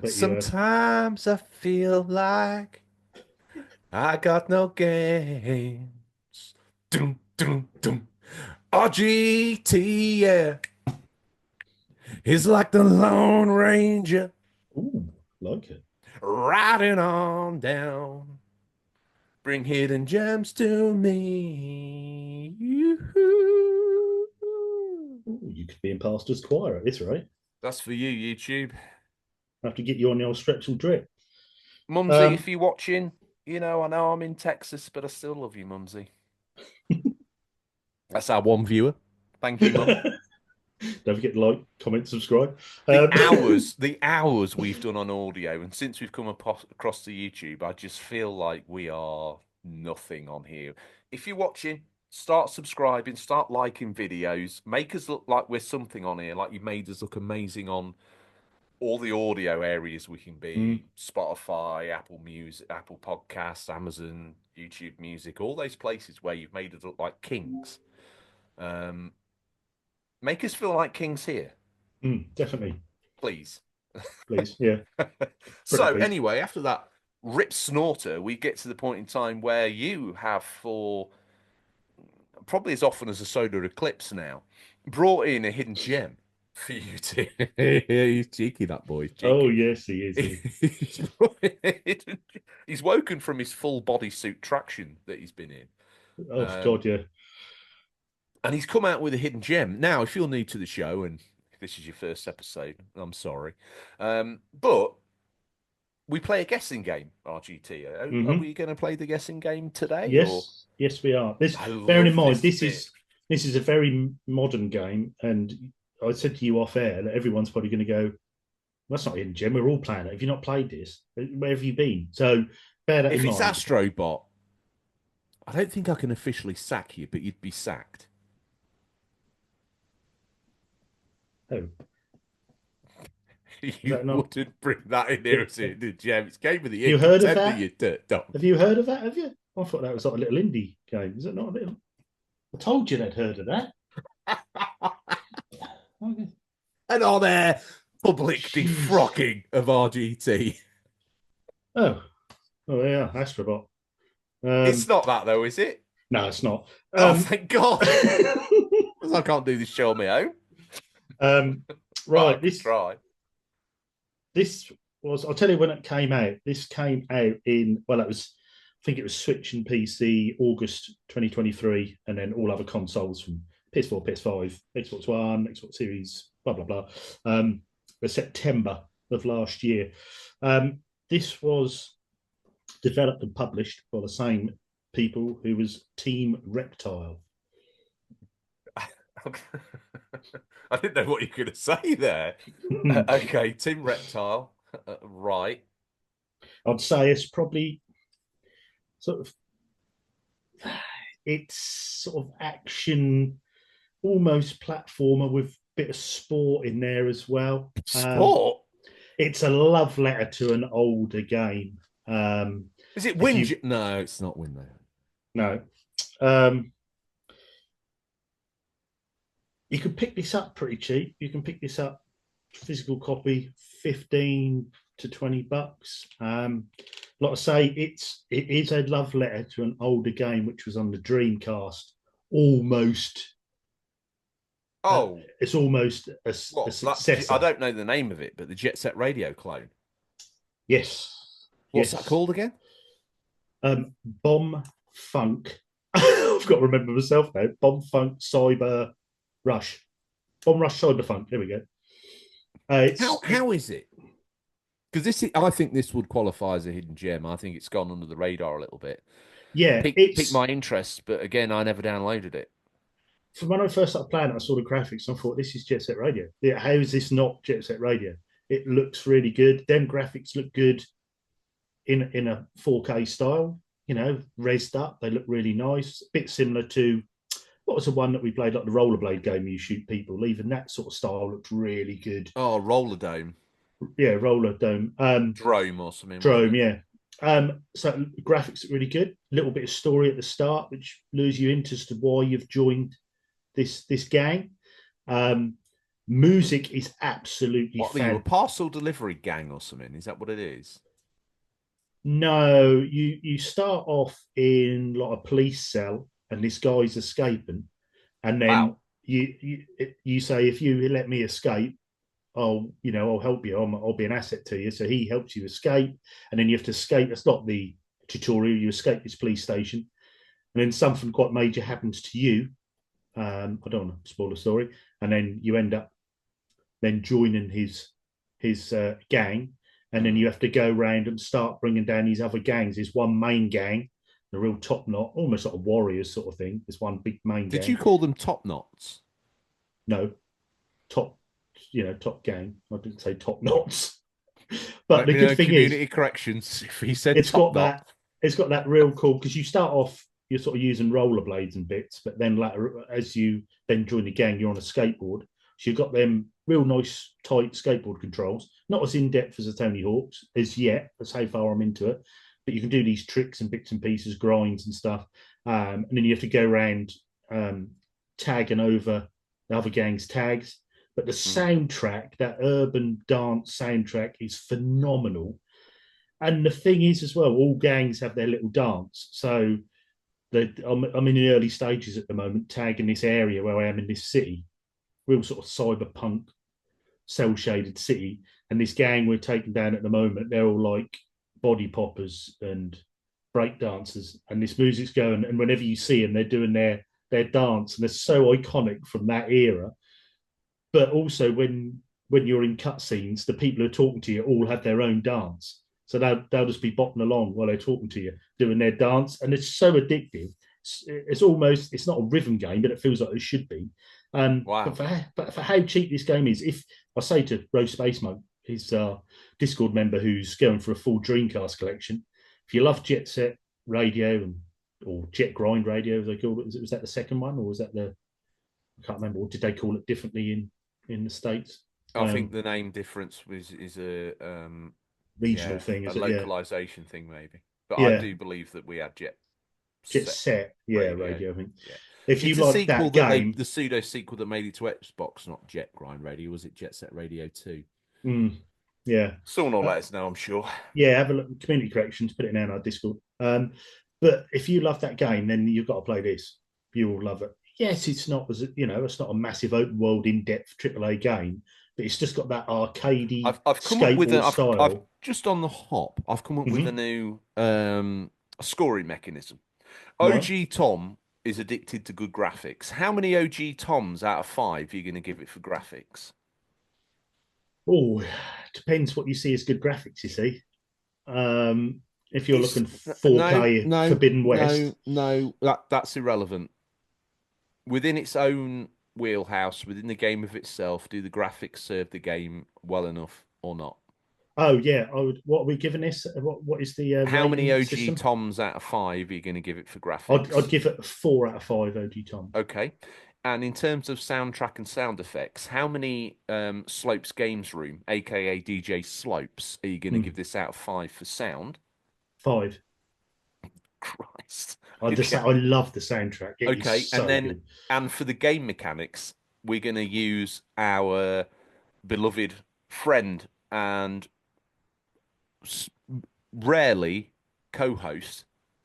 Sometimes I feel like I got no games. Dum, dum, dum. RGT, yeah, is like the Lone Ranger. Ooh, like it. Riding on down. Bring hidden gems to me. Ooh, you could be in Pastor's choir at this rate. That's for you, YouTube. I have to get you on the old stretchel drip. Mumsy, if you're watching, I know I'm in Texas, but I still love you, Mumsy. That's our one viewer. Thank you, Mum. Don't forget to like, comment, subscribe. The hours we've done on audio, and since we've come across the YouTube, I just feel like we are nothing on here. If you're watching, start subscribing, start liking videos, make us look like we're something on here, like you've made us look amazing on all the audio areas we can be. Spotify, Apple Music, Apple Podcasts, Amazon, YouTube Music, all those places where you've made us look like kings. Make us feel like kings here. Definitely. Please, yeah. So anyway, after that rip snorter, we get to the point in time where you have, for probably as often as a solar eclipse now, brought in a hidden gem for you to. He's cheeky, that boy. Cheeky. Oh yes, he is. He's woken from his full bodysuit traction that he's been in. Oh God, yeah. And he's come out with a hidden gem. Now, if you're new to the show and this is your first episode, I'm sorry. But we play a guessing game, RGT. Are we going to play the guessing game today? Yes, yes, we are. Bearing in mind, this is a very modern game, and I said to you off air that everyone's probably going to go, "That's not a hidden gem. We're all playing it. Have you not played this? Where have you been?" So bear that in mind. If it's Astrobot, I don't think I can officially sack you, but you'd be sacked. Oh. You wouldn't bring that in here as a gem. It's Game of the Year. You heard of that? You dirt dog. Have you heard of that? Have you? I thought that was like a little indie game. Is it not a little? I told you they'd heard of that. Okay. And on air, public defrocking of RGT. Oh yeah, Astrobot. It's not that though, is it? No, it's not. Oh, thank God! I can't do this show on my own. Right, This was. I'll tell you when it came out. This came out in. Well, I think it was Switch and PC August 2023, and then all other consoles from PS4, PS5, Xbox One, Xbox Series, blah blah blah. September of last year. This was developed and published by the same people who was Team Reptile. I didn't know what you were going to say there. Okay, Team Reptile, right. I'd say it's probably sort of it's sort of action, almost platformer with a bit of sport in there as well. Sport? It's a love letter to an older game. Is it Win? No, it's not Win though. No. You can pick this up pretty cheap. You can pick this up, physical copy, 15 to 20 bucks. Like I say, it is a love letter to an older game which was on the Dreamcast. Almost. It's almost a successor. I don't know the name of it, but the Jet Set Radio clone. Yes. What's that called again? Bomb Funk. I've got to remember myself now. Bomb Funk Cyber Rush. Bomb Rush Cyberfunk. There we go. How is it? Because I think this would qualify as a hidden gem. I think it's gone under the radar a little bit. Yeah, piqued my interest, but again, I never downloaded it. From when I first started playing, I saw the graphics and I thought, this is Jet Set Radio. Yeah, how is this not Jet Set Radio? It looks really good. Them graphics look good in a 4K style. You know, raised up. They look really nice. A bit similar to what was the one that we played, like the rollerblade game you shoot people. Even that sort of style looked really good. Oh, Roller Dome. Yeah, Roller Dome. Drome or something. Drome, yeah. So graphics are really good. A little bit of story at the start, which lures you into as to why you've joined this gang. Music is absolutely What, are you a parcel delivery gang or something? Is that what it is? No, you start off in like a police cell and this guy's escaping, and then you say, if you let me escape, I'll help you. I'll be an asset to you. So he helps you escape, and then you have to escape. That's not the tutorial. You escape this police station, and then something quite major happens to you. I don't want to spoil the story, and then you end up then joining his gang, and then you have to go around and start bringing down these other gangs. There's one main gang, the real top knot, almost like a warriors sort of thing. There's one big main gang. Did you call them top knots? No, top gang. I didn't say top knots. But the good thing community corrections. If he said it's got that real cool, because you start off, you're sort of using rollerblades and bits, but then later, as you then join the gang, you're on a skateboard. So you've got them real nice, tight skateboard controls. Not as in depth as a Tony Hawk's as yet. That's how far I'm into it. But you can do these tricks and bits and pieces, grinds and stuff. And then you have to go around tagging over the other gang's tags. But the soundtrack, that urban dance soundtrack, is phenomenal. And the thing is, as well, all gangs have their little dance. So I'm in the early stages at the moment, tagging this area where I am in this city, real sort of cyberpunk, cell-shaded city. And this gang we're taking down at the moment, they're all like body poppers and break dancers. And this music's going, and whenever you see them, they're doing their dance, and they're so iconic from that era. But also when you're in cutscenes, the people who are talking to you all have their own dance. So they'll just be bopping along while they're talking to you, doing their dance. And it's so addictive. It's not a rhythm game, but it feels like it should be. Wow. But for how cheap this game is, if I say to Rose Space Monk, his Discord member who's going for a full Dreamcast collection, if you love Jet Set Radio or Jet Grind Radio, as they call it, was that the second one, or was that I can't remember, or did they call it differently in the States? I think the name difference is a regional thing, a localization thing maybe. But yeah. I do believe that we had Jet Set radio, I think. Yeah. If you like that game, the pseudo sequel that made it to Xbox, not Jet Grind Radio, was it Jet Set Radio 2? Yeah. Someone will let us know, I'm sure. Yeah, have a look. Community corrections, put it in our Discord. But if you love that game, then you've got to play this. You will love it. Yes, it's not it's not a massive open world, in-depth AAA game, but it's just got that arcadey. I've come up with I've just on the hop. I've come up with a new scoring mechanism. OG Tom is addicted to good graphics. How many OG Toms out of 5 are you going to give it for graphics? Oh, depends what you see as good graphics. You see, if you're It's looking no, 4K no, Forbidden no, West, no. That's irrelevant. Within its own wheelhouse, within the game of itself, do the graphics serve the game well enough or not? oh yeah, I would. What are we giving this? What is the How many rating OG system? Toms out of 5 are you going to give it for I'd graphics? give it a 4 out of 5 OG Toms. Okay. And in terms of soundtrack and sound effects, how many Slopes Games Room, aka DJ Slopes, are you going to give this out of 5 for sound? 5. Christ. I love the soundtrack. It Okay, is and so then good. for the game mechanics, we're going to use our beloved friend and s- rarely co-host,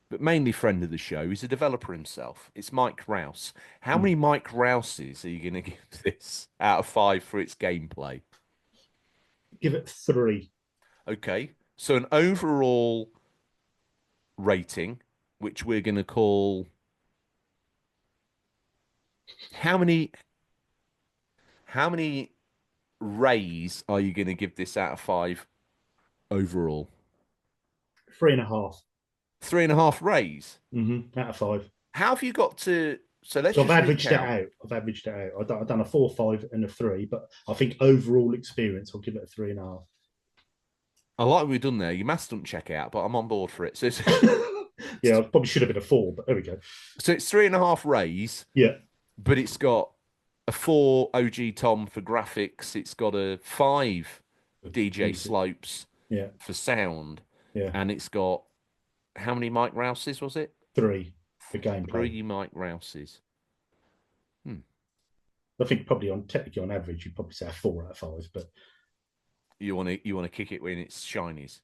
but mainly friend of the show. He's a developer himself. It's Mike Rouse. How Mm. many Mike Rouses are you going to give this out of 5 for its gameplay? Give it 3. Okay, so an overall rating, which we're going to call how many how many rays are you going to give this out of 5 overall? 3.5. 3.5 rays. Out of 5. How have you got to? So let's So I've just averaged it recount. out. I've done a 4, 5, and a 3, but I think overall experience, I'll give it a 3.5. I like what we've done there. Your maths don't check out, but I'm on board for it. So it's, Yeah, I probably should have been a 4, but there we go. so it's 3.5 rays, Yeah. but it's got a 4 OG Tom for graphics. It's got a 5 DJ Music. Slopes Yeah. for sound, Yeah. and it's got how many Mike Rouses was it? 3 for gameplay. 3 Mike Rouses. I think probably technically on average, you'd probably say a 4 out of 5, but You want to kick it when it's shinies.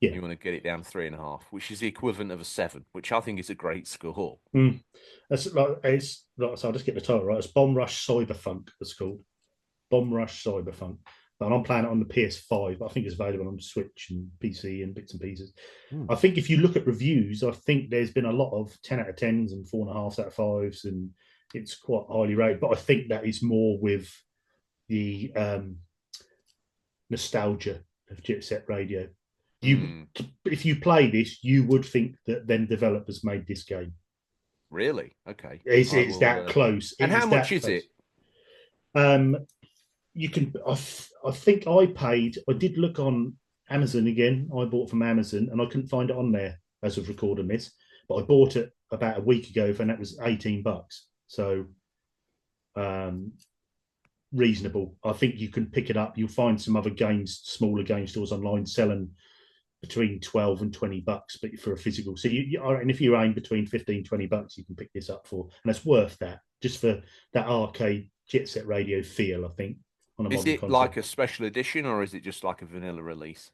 yeah. You want to get it down to 3.5, which is the equivalent of a 7, which I think is a great score. So I'll just get the title right. It's Bomb Rush Cyberfunk. It's called Bomb Rush Cyberfunk. And I'm playing it on the PS5, but I think it's available on Switch and PC and bits and pieces. I think if you look at reviews, I think there's been a lot of 10 out of 10s and 4.5 out of 5s, and it's quite highly rated. But I think that is more with the nostalgia of Jet Set Radio. If you play this, you would think that them developers made this game. Really? Okay. It's that close. And how much is it? You can. I think I paid. I did look on Amazon again. I bought from Amazon, and I couldn't find it on there as of recording this. But I bought it about a week ago, and that was $18. So, reasonable. I think you can pick it up. You'll find some other smaller game stores online selling between 12 and $20, but for a physical. So and if you aim between 15, $20, you can pick this up for, and it's worth that just for that arcade Jet Set Radio feel, I think. Is it like a special edition or is it just like a vanilla release?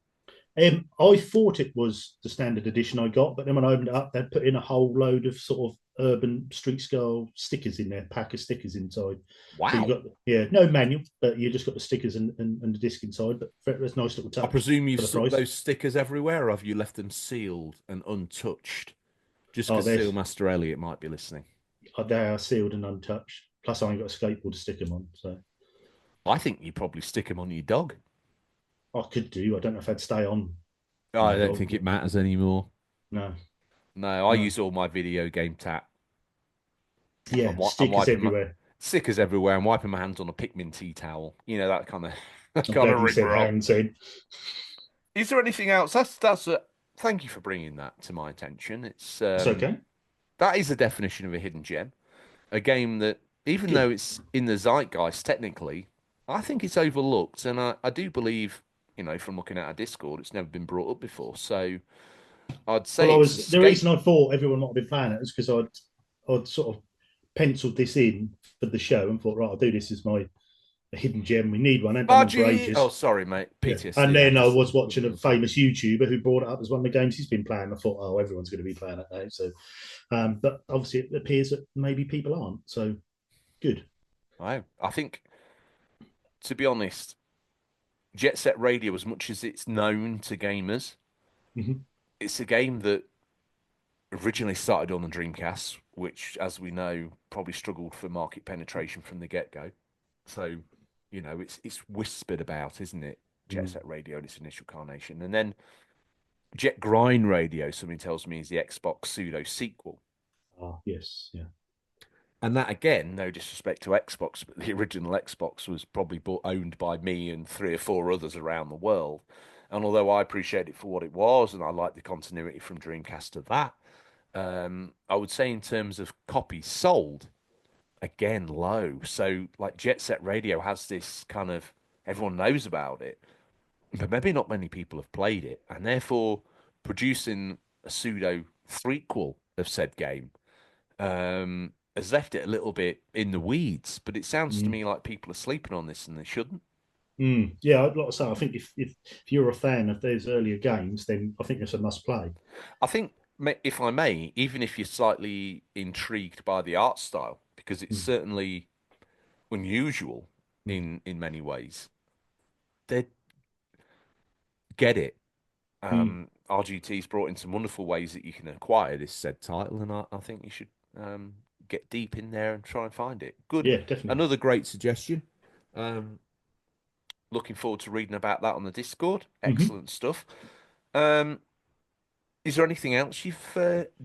I thought it was the standard edition I got, but then when I opened it up, they'd put in a whole load of sort of urban street scale stickers in there, pack of stickers inside. Wow. So you got no manual, but you just got the stickers and the disc inside. But it's a nice little touch. I presume you've stuck those stickers everywhere, or have you left them sealed and untouched? Just because Steelmaster Elliot might be listening. They are sealed and untouched. Plus, I ain't got a skateboard to stick them on. So I think you probably stick them on your dog. I could do. I don't know if I'd stay on. I don't think it matters anymore. No. I use all my video game tap. Yeah, stickers everywhere. Stickers everywhere. I'm wiping my hands on a Pikmin tea towel. You know, that kind of rigmarole. Is there anything else? Thank you for bringing that to my attention. It's okay. That is the definition of a hidden gem. A game that, even though it's in the zeitgeist technically, I think it's overlooked. And I do believe, from looking at our Discord, it's never been brought up before. So I'd say the reason I thought everyone might have been playing it is because I'd sort of penciled this in for the show and thought, right, I'll do this as my hidden gem. We need one. Oh, sorry, mate. PTSD. Yeah. And then I was watching a famous YouTuber who brought it up as one of the games he's been playing. I thought, oh, everyone's going to be playing it now. So, but obviously it appears that maybe people aren't. So, good. I think, to be honest, Jet Set Radio, as much as it's known to gamers, it's a game that originally started on the Dreamcast which, as we know, probably struggled for market penetration from the get-go. So, it's whispered about, isn't it? Jet Mm. Set Radio in its initial carnation. And then Jet Grind Radio, somebody tells me, is the Xbox pseudo sequel. Ah, yes, yeah. And that, again, no disrespect to Xbox, but the original Xbox was probably owned by me and 3 or 4 others around the world. And although I appreciate it for what it was, and I like the continuity from Dreamcast to that, I would say in terms of copies sold, again, low. So, like, Jet Set Radio has this kind of, everyone knows about it, but maybe not many people have played it. And therefore, producing a pseudo threequel of said game has left it a little bit in the weeds. But it sounds to Mm. me like people are sleeping on this and they shouldn't. Mm. Yeah, I'd like to say, I think if you're a fan of those earlier games, then I think it's a must play. I think, if I may, even if you're slightly intrigued by the art style, because it's Mm. certainly unusual Mm. in many ways, they get it. Mm. RGT's brought in some wonderful ways that you can acquire this said title, and I think you should get deep in there and try and find it. Good. Yeah, definitely. Another great suggestion. Um, Looking forward to reading about that on the Discord. Hmm. Excellent stuff. Um, is there anything else you've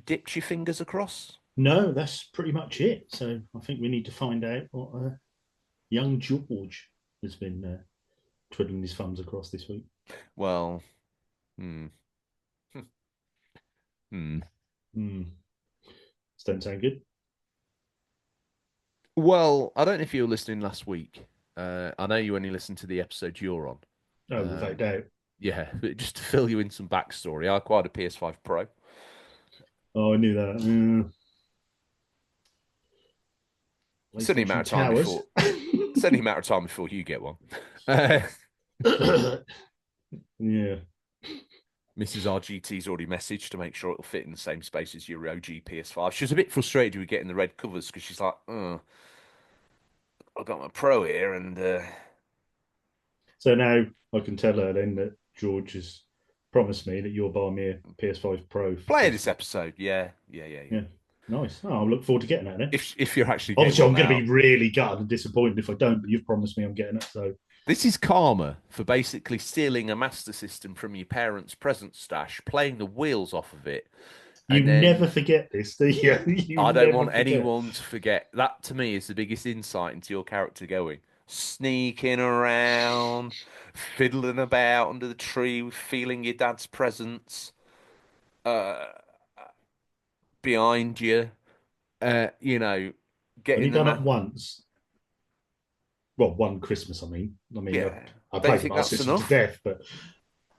dipped your fingers across? No, that's pretty much it. So I think we need to find out what young George has been twiddling his thumbs across this week. Well, hmm, hmm. Hmm. Don't sound good. Well, I don't know if you were listening last week. I know you only listened to the episode you're on. Oh, without doubt. Yeah, but just to fill you in some backstory, I acquired a PS5 Pro. Oh, I knew that. It's only a matter of time Towers. before. It's only a matter of time before you get one. Uh, Yeah. Mrs. RGT's already messaged to make sure it'll fit in the same space as your OG PS5. She was a bit frustrated with getting the red covers because she's like, oh, I've got my Pro here, and So now I can tell her then that George has promised me that you'll buy me a PS5 Pro for play this Christmas. episode. Yeah. Yeah. Nice. Oh, I look forward to getting that then. If you're actually getting Obviously, I'm one going to out. be really gutted and disappointed if I don't, but you've promised me I'm getting it. So This is karma for basically stealing a Master System from your parents' present stash, playing the wheels off of it, you and then never forget this, do you? You I don't never want forget. anyone to forget. That to me is the biggest insight into your character going. Sneaking around, fiddling about under the tree, feeling your dad's presence uh, behind you. Only Getting the done ma it once. Well, one Christmas, I mean, Yeah. I Don't you played the think Master that's System to enough? death, but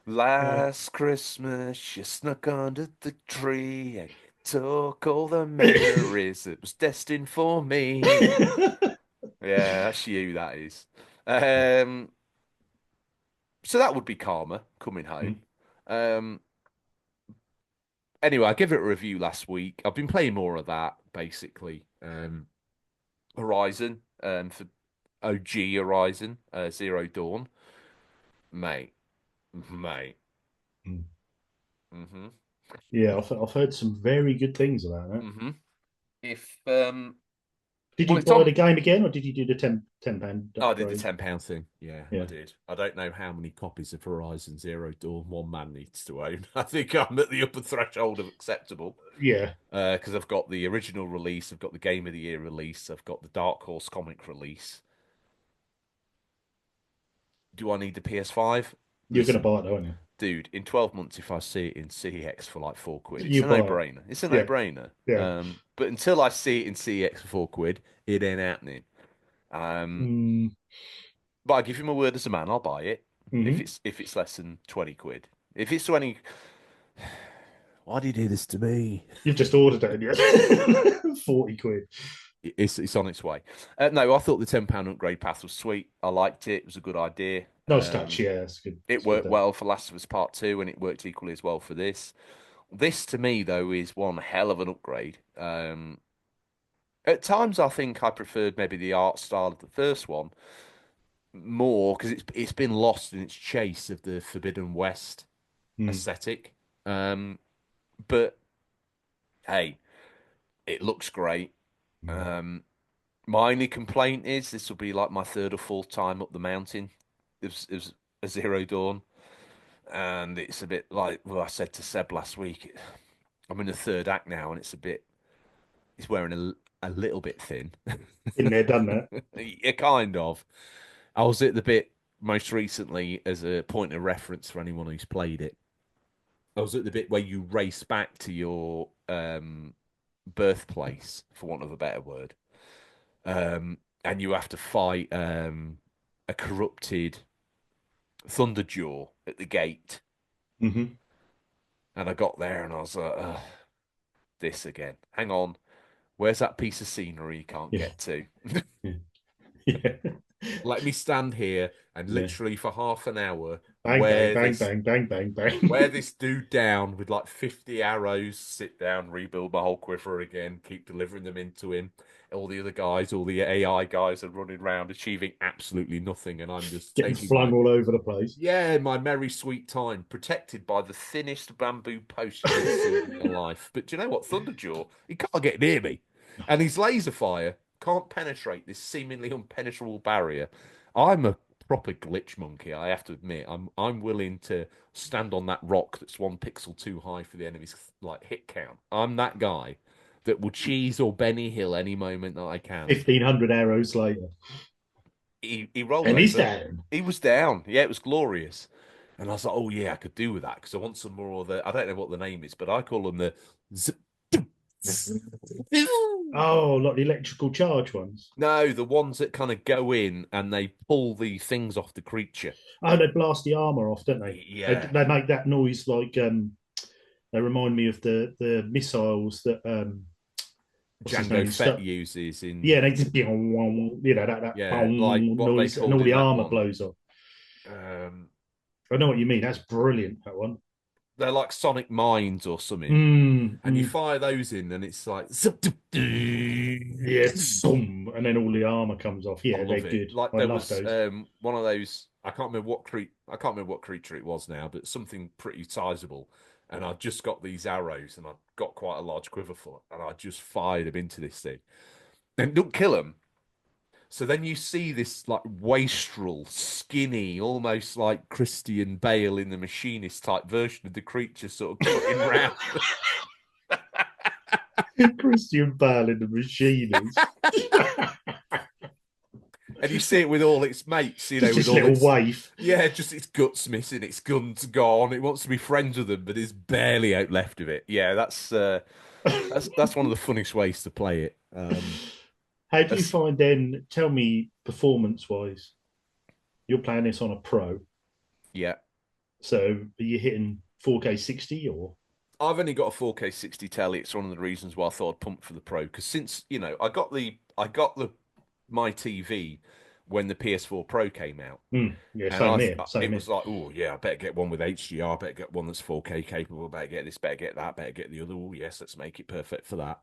Last Christmas, you snuck under the tree and took all the memories that was destined for me. Yeah, that's you, that is. Um, so that would be karma coming home. Um, anyway, I gave it a review last week. I've been playing more of that, basically. Horizon, for OG Horizon, Zero Dawn. Mate, mate. hmm Yeah, I've heard some very good things about that. hmm If Did well, you it's buy on. the game again, or did you do the £10 Oh, I did the upgrade? £10 thing. Yeah, I Yeah. did. I don't know how many copies of Horizon Zero Dawn one man needs to own. I think I'm at the upper threshold of acceptable. Yeah. Because I've got the original release, I've got the Game of the Year release, I've got the Dark Horse comic release. Do I need the PS5? You're going to Listen, buy it, though, aren't you? dude, in 12 months, if I see it in CEX for like £4, it's You a buy it. no-brainer. It's a Yeah. no-brainer. Yeah. But until I see it in CEX for £4, it ain't happening. Mm. But I give you my word as a man, I'll buy it Hmm. if it's less than £20. If it's 20, why do you do this to me? You've just ordered it, yeah. 40 quid. It's on its way. No, I thought the £10 upgrade path was sweet. I liked it. It was a good idea. Nice touch, yeah. It's good. It It's good worked done. well for Last of Us Part 2, and it worked equally as well for this. This, to me, though, is one hell of an upgrade. At times, I think I preferred maybe the art style of the first one more because it's been lost in its chase of the Forbidden West Mm. aesthetic. But hey, It looks great. My only complaint is this will be like my third or fourth time up the mountain. It was a Zero Dawn, and it's a bit like I said to Seb last week. I'm in the third act now, and it's wearing a little bit thin. Been there, done that. Yeah, kind of. I was at the bit most recently as a point of reference for anyone who's played it. I was at the bit where you race back to your birthplace, for want of a better word, and you have to fight a corrupted Thunderjaw at the gate. Mm-hmm. And I got there and I was like, "Ugh, this again. Hang on. Where's that piece of scenery you can't get to? Yeah. Let me stand here and literally for half an hour Bang, wear bang, this, bang, bang, bang, bang, wear bang. this dude down with like 50 arrows, sit down, rebuild my whole quiver again, keep delivering them into him. All the other guys, all the AI guys are running around achieving absolutely nothing, and I'm just Getting taking flung all over the place. my merry sweet time, protected by the thinnest bamboo post you've ever seen in your life. But do you know what? Thunderjaw, he can't get near me. And his laser fire can't penetrate this seemingly impenetrable barrier. I'm a proper glitch monkey, I have to admit. I'm willing to stand on that rock that's 1 pixel too high for the enemy's like hit count. I'm that guy that will cheese or Benny Hill any moment that I can. 1,500 arrows later. He rolled And he's over. down. He was down. Yeah, it was glorious. And I was like, oh yeah, I could do with that because I want some more of the. I don't know what the name is, but I call them the. Oh, like the electrical charge ones. No, the ones that kind of go in and they pull the things off the creature. Oh, they blast the armor off, don't they? Yeah. They make that noise like they remind me of the missiles that what's his Django name? Fett uses in. Yeah, they just that Yeah, like what noise they and all called the in that armor one. blows off. Um, I know what you mean. That's brilliant. That one. they're like sonic mines or something. And you Mm. fire those in, and it's like. Yeah, boom, and then all the armor comes off. Yeah, I they're love it. good. Like I there love was those. one of those. I can't remember what creature it was now, but something pretty sizable. And I just got these arrows, and I got quite a large quiver full, and I just fired them into this thing. And don't kill them. So then you see this like wastrel, skinny, almost like Christian Bale in the Machinist type version of the creature, sort of cutting round. Christian Bale in the Machinist. And you see it with all its mates, you know, Just with this all little its waif. yeah, just its guts missing, its guns gone. It wants to be friends with them, but there's barely out left of it. Yeah, that's one of the funniest ways to play it. How do you find then? Tell me, performance-wise, you're playing this on a pro, Yeah, so are you hitting 4K 60 or? I've only got a 4K 60 telly. It's one of the reasons why I thought I'd pump for the Pro because since I got the my TV when the PS4 Pro came out, Yeah, and same here. it was like, oh yeah, I better get one with HDR, better get one that's 4K capable, better get this, better get that, better get the other. Oh yes, let's make it perfect for that.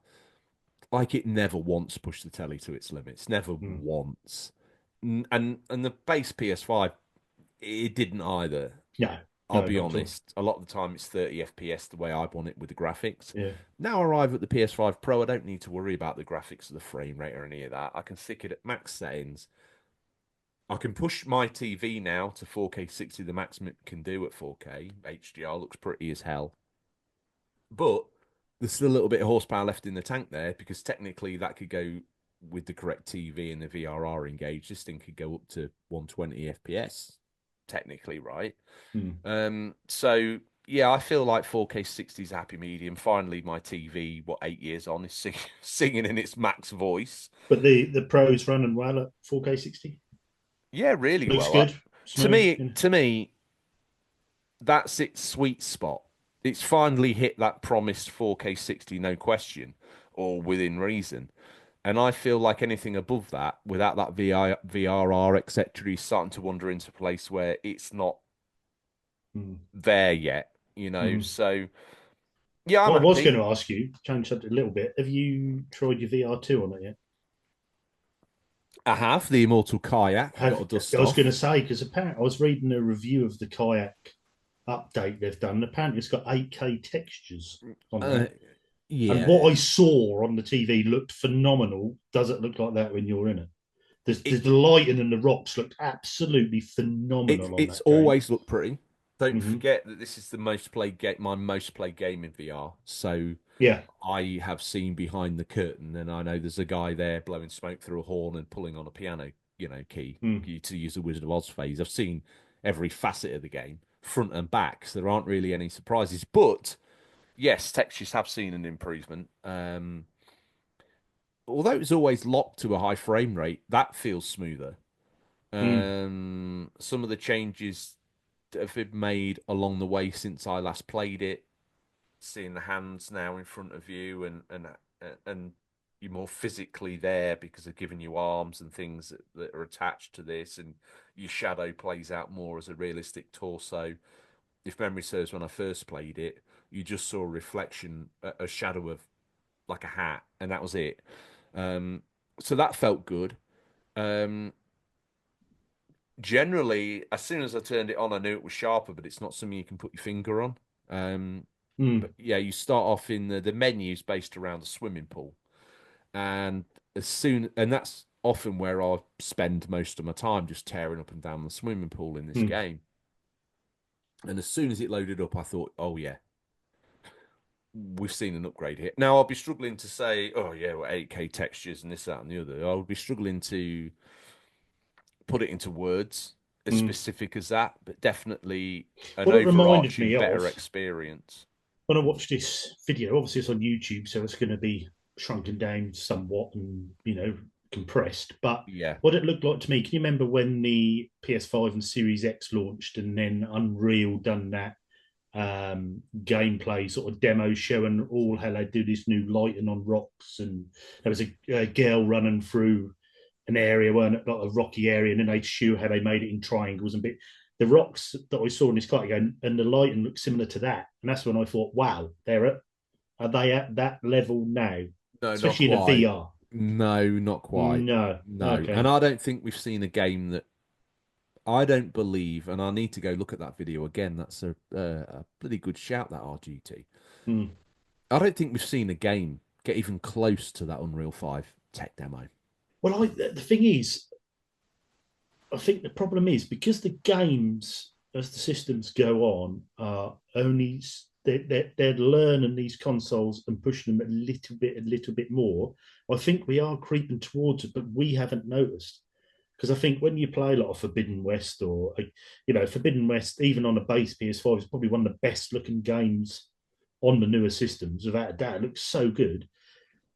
Like it never once pushed the telly to its limits, never once. And the base PS5, it didn't either. No, I'll no, be not at all. honest. A lot of the time, it's 30 FPS the way I want it with the graphics. Yeah. Now I arrive at the PS5 Pro, I don't need to worry about the graphics or the frame rate or any of that. I can stick it at max settings. I can push my TV now to 4K 60, the maximum it can do at 4K. HDR looks pretty as hell. But there's still a little bit of horsepower left in the tank there because technically that could go with the correct TV and the VRR engaged. This thing could go up to 120 FPS, technically, right? So yeah, I feel like 4K 60 is a happy medium. Finally, my TV, 8 years on, is singing in its max voice. But the pros running well at 4K 60. Yeah, really Looks well. good. To me, that's its sweet spot. It's finally hit that promised 4K 60, no question, or within reason. And I feel like anything above that, without that VRR, etc., is starting to wander into a place where it's not there yet, you know. So, yeah, I'm Well, I was happy. going to ask you, change subject a little bit. Have you tried your VR2 on it yet? I have the Immortal Kayak. I've got to dust I was off. going to say, because apparently I was reading a review of the kayak update they've done. Apparently it's got 8K textures on there. And Yeah, what I saw on the TV looked phenomenal. Does it look like that when you're in it? The it, lighting and the rocks looked absolutely phenomenal on it's that game. always looked pretty. Don't Hmm. forget that this is the most played game, my most played game in VR. So Yeah. I have seen behind the curtain, and I know there's a guy there blowing smoke through a horn and pulling on a piano, key Mm. to use the Wizard of Oz phase. I've seen every facet of the game, front and back, so there aren't really any surprises. But yes, textures have seen an improvement. Although it's always locked to a high frame rate, that feels smoother. Mm. Some of the changes that have been made along the way since I last played it, seeing the hands now in front of you, and you're more physically there because they're giving you arms and things that are attached to this, and your shadow plays out more as a realistic torso. If memory serves, when I first played it, you just saw a reflection, a shadow of like a hat, and that was it. So that felt good. Um, Generally, as soon as I turned it on, I knew it was sharper, but it's not something you can put your finger on. Um, Mm. but yeah, you start off in the menus based around a swimming pool, and and that's often where I spend most of my time, just tearing up and down the swimming pool in this Mm. game. And as soon as it loaded up, I thought, oh yeah, we've seen an upgrade here. Now I'll be struggling to say, oh yeah, well, 8K textures and this, that, and the other. I would be struggling to put it into words as Mm. specific as that, but definitely an What it reminded overarching me of better experience. when I watched this video, obviously it's on YouTube, so it's going to be shrunken down somewhat and compressed. But Yeah, what it looked like to me, can you remember when the PS5 and Series X launched, and then Unreal done that gameplay sort of demo showing all how they do this new lighting on rocks, and there was a girl running through an area, weren't it, like a rocky area, and then they'd show how they made it in triangles and bit. The rocks that I saw in this car again, and the lighting looked similar to that, and that's when I thought, wow, are they at that level now, no, not especially in a quite. VR? No, not quite. No, No, and okay. I don't think we've seen a game that I don't believe, and I need to go look at that video again. That's a pretty good shout, that RGT. Hmm. I don't think we've seen a game get even close to that Unreal 5 tech demo. Well, the thing is, I think the problem is because the games, as the systems go on, are only they're learning these consoles and pushing them a little bit more. I think we are creeping towards it, but we haven't noticed. Because I think when you play a lot of Forbidden West or Forbidden West, even on a base PS5, is probably one of the best looking games on the newer systems. Without a doubt, it looks so good.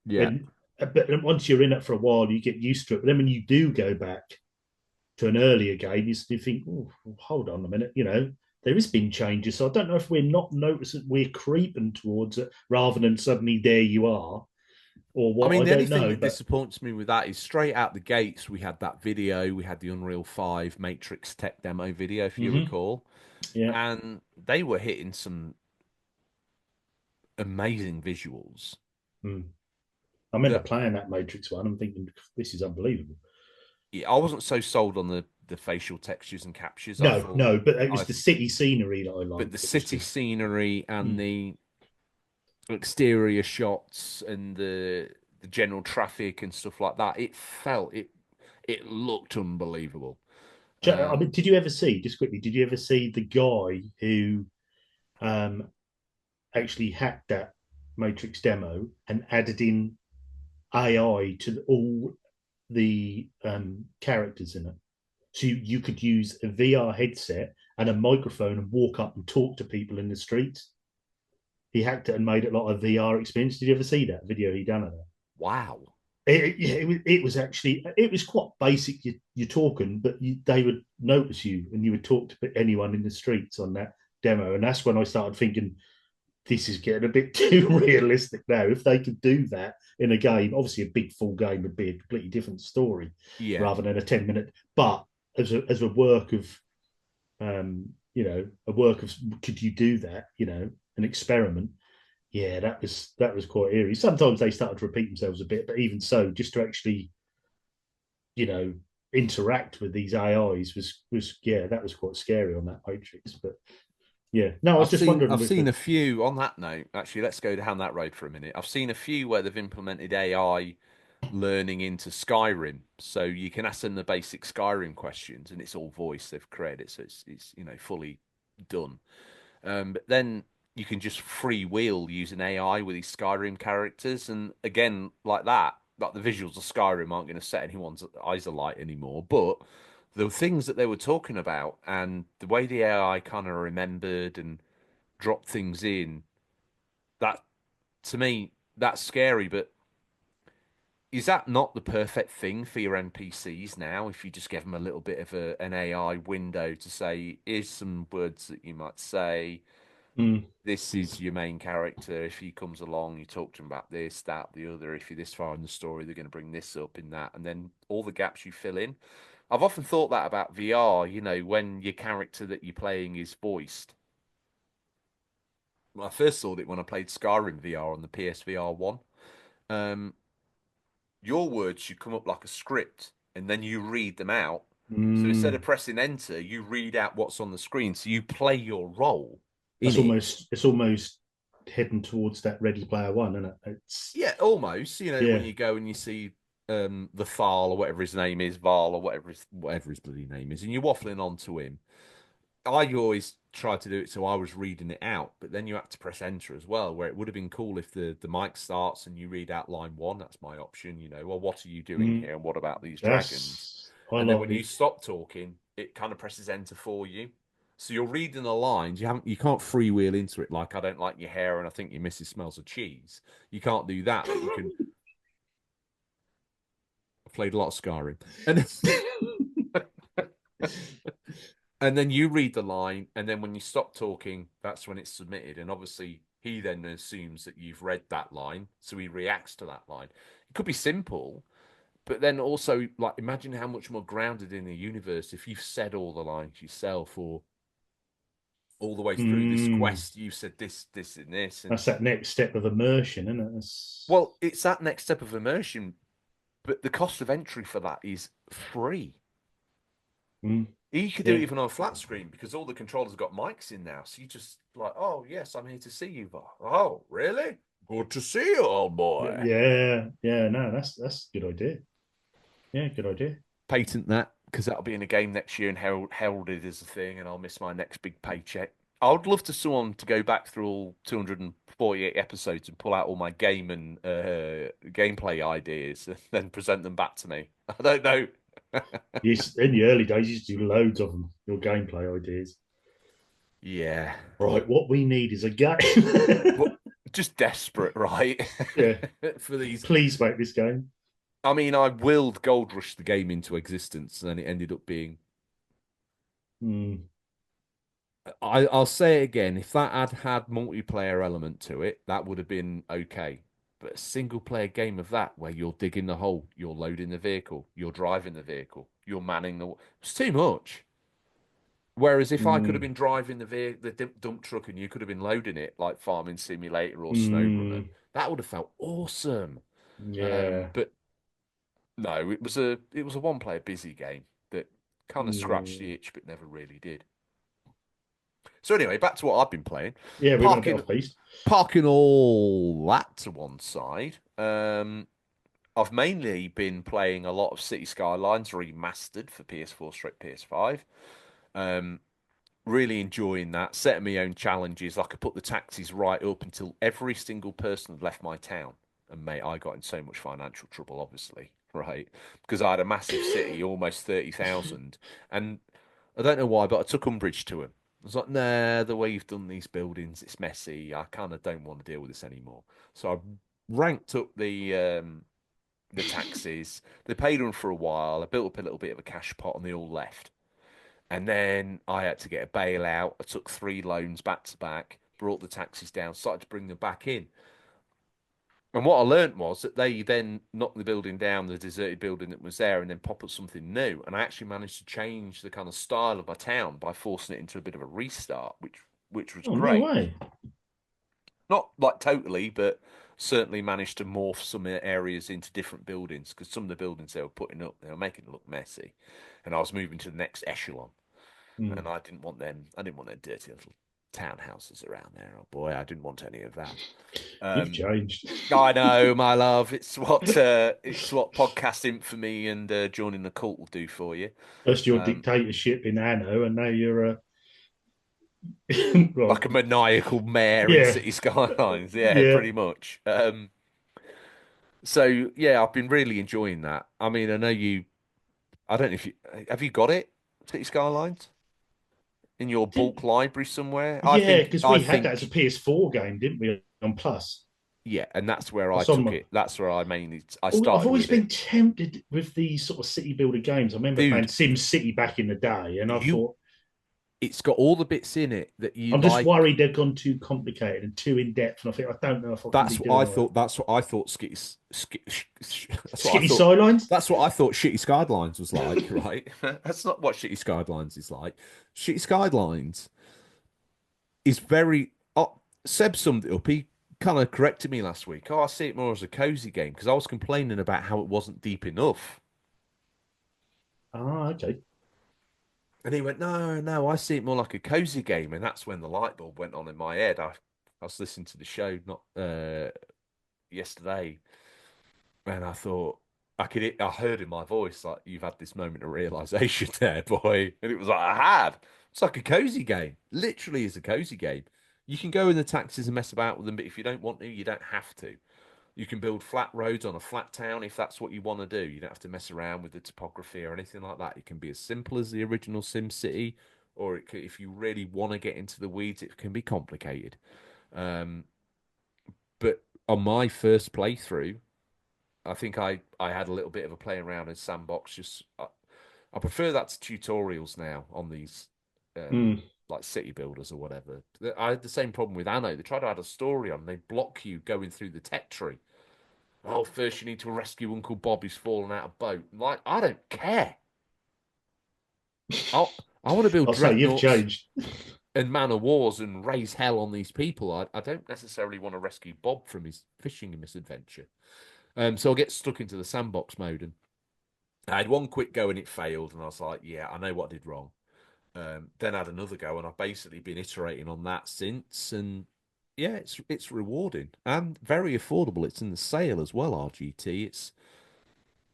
Yeah. And but once you're in it for a while, you get used to it. But then when you do go back to an earlier game, you think, oh, hold on a minute, there has been changes. So I don't know if we're not noticing we're creeping towards it rather than suddenly there you are, or I what. mean, I the only don't thing know, that but disappoints me with that is straight out the gates, we had that video, we had the Unreal 5 Matrix tech demo video, if you mm-hmm, recall, yeah. and they were hitting some amazing visuals. Mm. I remember That playing that Matrix one and thinking, this is unbelievable. Yeah, I wasn't so sold on the facial textures and captures. I No, thought no, but it was I, the city scenery that I but the liked. It was city just, scenery and mm. the exterior shots and the general traffic and stuff like that, it looked unbelievable. I mean, Um, did you ever see, just quickly, did you ever see the guy who um, actually hacked that Matrix demo and added in AI to all the characters in it? So you could use a VR headset and a microphone and walk up and talk to people in the streets. He hacked it and made it like a VR experience. Did you ever see that video he done of that? wow. It was actually it was quite basic. You're talking, but they would notice you, and you would talk to anyone in the streets on that demo. And that's when I started thinking, this is getting a bit too realistic now. If they could do that in a game, obviously a big full game would be a completely different story Yeah. rather than a 10-minute. But as a work of a work of could you do that? An experiment. Yeah, that was quite eerie. Sometimes they started to repeat themselves a bit, but even so, just to actually, you know, interact with these AIs was yeah, that was quite scary on that Matrix. But Yeah. No, I was just wondering I've with seen the. a few on that note. Actually, let's go down that road for a minute. I've seen a few where they've implemented AI learning into Skyrim, so you can ask them the basic Skyrim questions, and it's all voice. They've created it, so it's fully done. But then you can just freewheel using AI with these Skyrim characters, and again, like that, like the visuals of Skyrim aren't going to set anyone's eyes alight anymore. But the things that they were talking about and the way the AI kind of remembered and dropped things in, that to me, that's scary. But is that not the perfect thing for your NPCs now? If you just give them a little bit of an AI window to say, here's some words that you might say, Mm, this is your main character. If he comes along, you talk to him about this, that, the other. If you're this far in the story, they're going to bring this up in that, and then all the gaps you fill in. I've often thought that about VR. When your character that you're playing is voiced. Well, I first thought it when I played Skyrim VR on the PSVR one. Um, your words should come up like a script, and then you read them out. So instead of mm. pressing enter, you read out what's on the screen. So you play your role in That's it. almost. It's almost heading towards that Ready Player One, isn't it? It's. Yeah, almost. When Yeah. you go and you see the Tharl or whatever his name is, Varl or whatever his bloody name is, and you're waffling on to him. I always tried to do it so I was reading it out, but then you had to press enter as well, where it would have been cool if the mic starts and you read out line one. That's my option. Well, what are you doing Mm, here? And what about these dragons? that's. I And then like when you the. stop talking, it kind of presses enter for you. So you're reading the lines. You can't freewheel into it like I don't like your hair and I think your missus smells of cheese. You can't do that, but you can. I've played a lot of Skyrim, and and then you read the line, and then when you stop talking, that's when it's submitted. And obviously, he then assumes that you've read that line, so he reacts to that line. It could be simple, but then also, like, imagine how much more grounded in the universe if you've said all the lines yourself, or all the way through this Mm, quest, you said this, this, and this, and that's that next step of immersion, isn't it? That's, well, it's that next step of immersion, but the cost of entry for that is free. mm, You could do it yeah. even on a flat screen because all the controllers have got mics in now. So you just like, oh yes, I'm here to see you, Var. Oh, really? Good to see you, old boy. Yeah, yeah, no, that's a good idea. Yeah, good idea. Patent that because that'll be in a game next year and heralded as a thing, and I'll miss my next big paycheck. I would love to someone to go back through all 248 episodes and pull out all my game and gameplay ideas and then present them back to me. I don't know. Yes, in the early days, you used to do loads of them. Your gameplay ideas. Yeah, Right, what we need is a game. but just desperate, right? Yeah, For these. please make this game. I mean, I willed Gold Rush the game into existence, and then it ended up being. Mm, I'll say it again. If that had multiplayer element to it, that would have been okay. But a single player game of that, where you're digging the hole, you're loading the vehicle, you're driving the vehicle, you're manning it's too much. Whereas if I could have mm, been driving the dump truck and you could have been loading it like Farming Simulator or SnowRunner, mm, that would have felt awesome. yeah, But no, it was a one player busy game that kind of scratched yeah. the itch but never really did. So anyway, back to what I've been playing. Yeah, we want a bit Parking off piste. parking all that to one side. I've mainly been playing a lot of City Skylines remastered for PS4 straight PS5. Um, really enjoying that, setting my own challenges. I could put the taxes right up until every single person had left my town. And mate, I got in so much financial trouble, obviously, right? Because I had a massive city, almost 30,000. And I don't know why, but I took umbrage to him. I was like, nah, the way you've done these buildings, it's messy. I kind of don't want to deal with this anymore. So I ranked up the taxes. They paid them for a while. I built up a little bit of a cash pot and they all left. And then I had to get a bailout. I took 3 loans back to back, brought the taxes down, started to bring them back in. And what I learned was that they then knocked the building down, the deserted building that was there, and then pop up something new. And I actually managed to change the kind of style of my town by forcing it into a bit of a restart, which was Oh, no great. way. Not like totally, but certainly managed to morph some areas into different buildings because some of the buildings they were putting up, they were making it look messy. And I was moving to the next echelon. Mm, And I didn't want them. I didn't want their dirty little townhouses around there. Oh boy, I didn't want any of that. You've changed. I know, my love. It's what podcast infamy and joining the cult will do for you. First your Um, dictatorship in Anno, and now you're a like a maniacal mayor in yeah, City Skylines. Yeah, yeah. pretty much. So yeah, I've been really enjoying that. I mean, I know you. I don't know if you have you got it, City Skylines, in your bulk library somewhere. I Yeah, think. because I we had that as a think. PS4 game, didn't we, on Plus? Yeah, and that's where I That's on took my. it. That's where I mainly. I I've started always with it. been tempted with these sort of city builder games. I remember playing Dude, Sim City back in the day, and I you thought, it's got all the bits in it that you I'm just like. worried they've gone too complicated and too in depth, and I think I don't know if I can be That's what doing I all that. thought. That's what I thought. That's what I Skitty thought. Sidelines? That's what I thought. Shitty Skylines was like, right? That's not what Shitty Skylines is like. Shitty Skylines is very. Oh, Seb summed it up. He kind of corrected me last week. Oh, I see it more as a cozy game because I was complaining about how it wasn't deep enough. Ah, okay. And he went, no, no, I see it more like a cozy game. And that's when the light bulb went on in my head. I was listening to the show not yesterday, and I thought I heard in my voice like you've had this moment of realization there, boy. And it was like I had. It's like a cozy game. Literally is a cozy game. You can go in the taxis and mess about with them, but if you don't want to, you don't have to. You can build flat roads on a flat town if that's what you want to do. You don't have to mess around with the topography or anything like that. It can be as simple as the original Sim City, or if you really want to get into the weeds, it can be complicated. Um, but on my first playthrough, I think I had a little bit of a play around in sandbox. Just I prefer that to tutorials now on these Hmm. like city builders or whatever. I had the same problem with Anno. They try to add a story on, they block you going through the tech tree. Oh, first you need to rescue Uncle Bob who's fallen out of boat. Like, I don't care. I want to build I'll say you've dreadnoughts changed. and man of wars and raise hell on these people. I don't necessarily want to rescue Bob from his fishing misadventure. So I get stuck into the sandbox mode, and I had one quick go and it failed, and I was like, yeah, I know what I did wrong. Then I had another go, and I've basically been iterating on that since, and yeah, it's rewarding and very affordable. It's in the sale as well, RGT.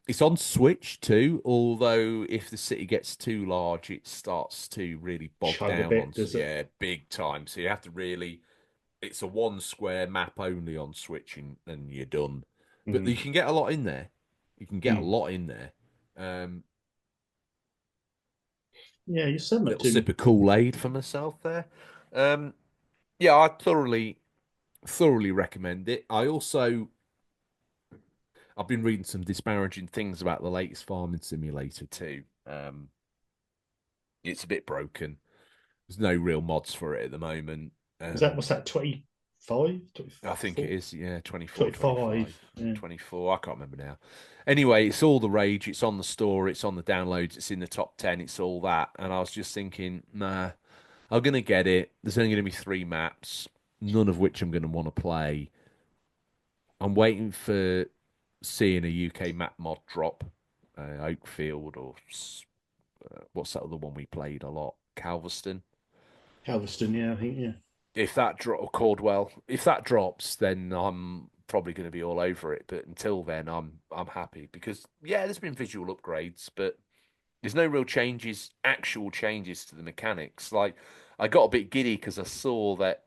It's on Switch too, although if the city gets too large, it starts to really bog Chug a down bit, on, does it? yeah, big time. So you have to really, it's a one square map only on Switch, and you're done. But you Mm. can get a lot in there. You can get a Mm. lot in there. Um, Yeah, you sent that Little to sip me. of Kool-Aid for myself there. Um, yeah, I thoroughly recommend it. I've been reading some disparaging things about the latest farming simulator too. It's a bit broken. There's no real mods for it at the moment. Is that what's that, 25, I think it 24, is, yeah, 24, 25? 25, Yeah. 24. I can't remember now. Anyway, it's all the rage. It's on the store. It's on the downloads. It's in the top 10. It's all that. And I was just thinking, nah, I'm going to get it. There's only going to be 3 maps, none of which I'm going to want to play. I'm waiting for seeing a UK map mod drop, Oakfield or what's that other one we played a lot? Calverston. Galveston, yeah, I think, yeah. If that drop or Caldwell, if that drops, then I'm probably going to be all over it. But until then, I'm happy because yeah, there's been visual upgrades, but there's no real changes, actual changes to the mechanics. Like I got a bit giddy because I saw that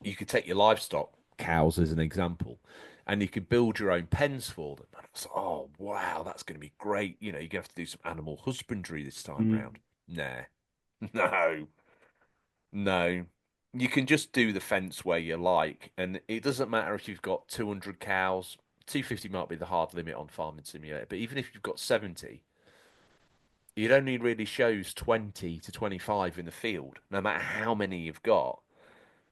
you could take your livestock, cows as an example, and you could build your own pens for them. And I was like, oh wow, that's going to be great. You know, you're going to have to do some animal husbandry this time Mm. round. Nah, no, no. You can just do the fence where you like, and it doesn't matter if you've got 200 cows. 250 might be the hard limit on Farming Simulator, but even if you've got 70, it only really shows 20 to 25 in the field, no matter how many you've got.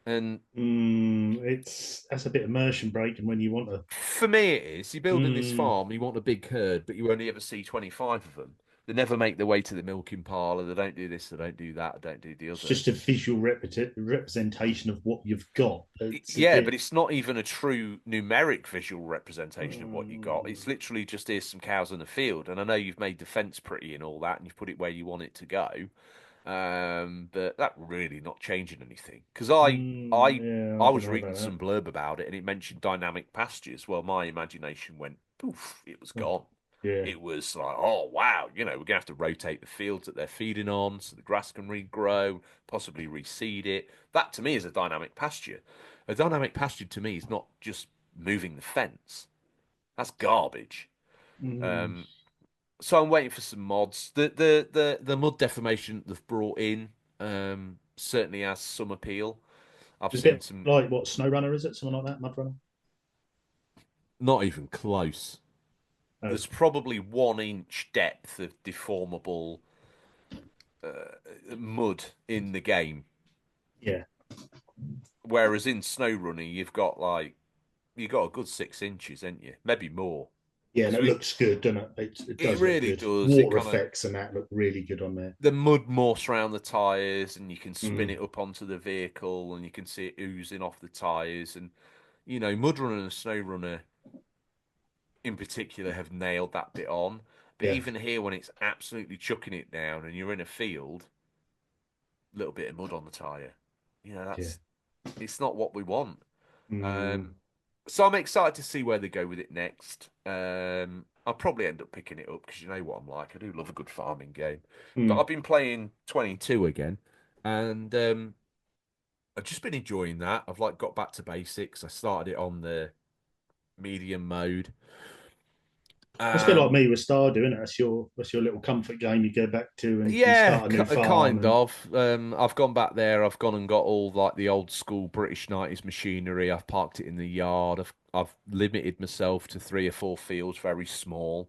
And That's a bit immersion breaking when you want to. for me, it is. You're building this Mm, farm, you want a big herd, but you only ever see 25 of them. They never make their way to the milking parlour. They don't do this, they don't do that, they don't do the it's other. just a visual representation of what you've got. It's a Yeah, but bit. it's not even a true numeric visual representation of what you got. It's literally just here's some cows in the field, and I know you've made the fence pretty and all that, and you've put it where you want it to go. But that really not changing anything because I Yeah, I I don't was know reading about that. some blurb about it and it mentioned dynamic pastures. Well, my imagination went poof, it was Oh, gone. yeah. It was like, oh wow, we're gonna have to rotate the fields that they're feeding on so the grass can regrow, possibly reseed it. That to me is a dynamic pasture. A dynamic pasture to me is not just moving the fence. That's garbage. Mm. Um, so I'm waiting for some mods. The mud deformation that they've brought in certainly has some appeal. I've It's a seen bit some, like what SnowRunner is it? Something like that, Mud Runner. not even close. Oh, There's probably 1 inch depth of deformable mud in the game, yeah, whereas in snow running you've got a good 6 inches, ain't you? Maybe more. yeah, and Because it looks good, doesn't it? It it does look really good. does. It Water kind of effects and that look really good on there. the mud morphs around the tires, and you can spin Mm. it up onto the vehicle, and you can see it oozing off the tires, and mud runner and snow runner in particular have nailed that bit on. But Yeah, even here, when it's absolutely chucking it down, and you're in a field, a little bit of mud on the tire, yeah. that's it's not what we want. Mm. Um, so I'm excited to see where they go with it next. I'll probably end up picking it up because you know what I'm like. I do love a good farming game. But Mm. I've been playing 22 again, and I've just been enjoying that. I've got back to basics. I started it on the medium mode. It's a bit like Um, me with Stardew, isn't it? That's your little comfort game you go back to and you yeah, start a new farm kind and of. I've gone back there. I've gone and got all the old school British 90s machinery. I've parked it in the yard. I've limited myself to 3 or 4 fields, very small.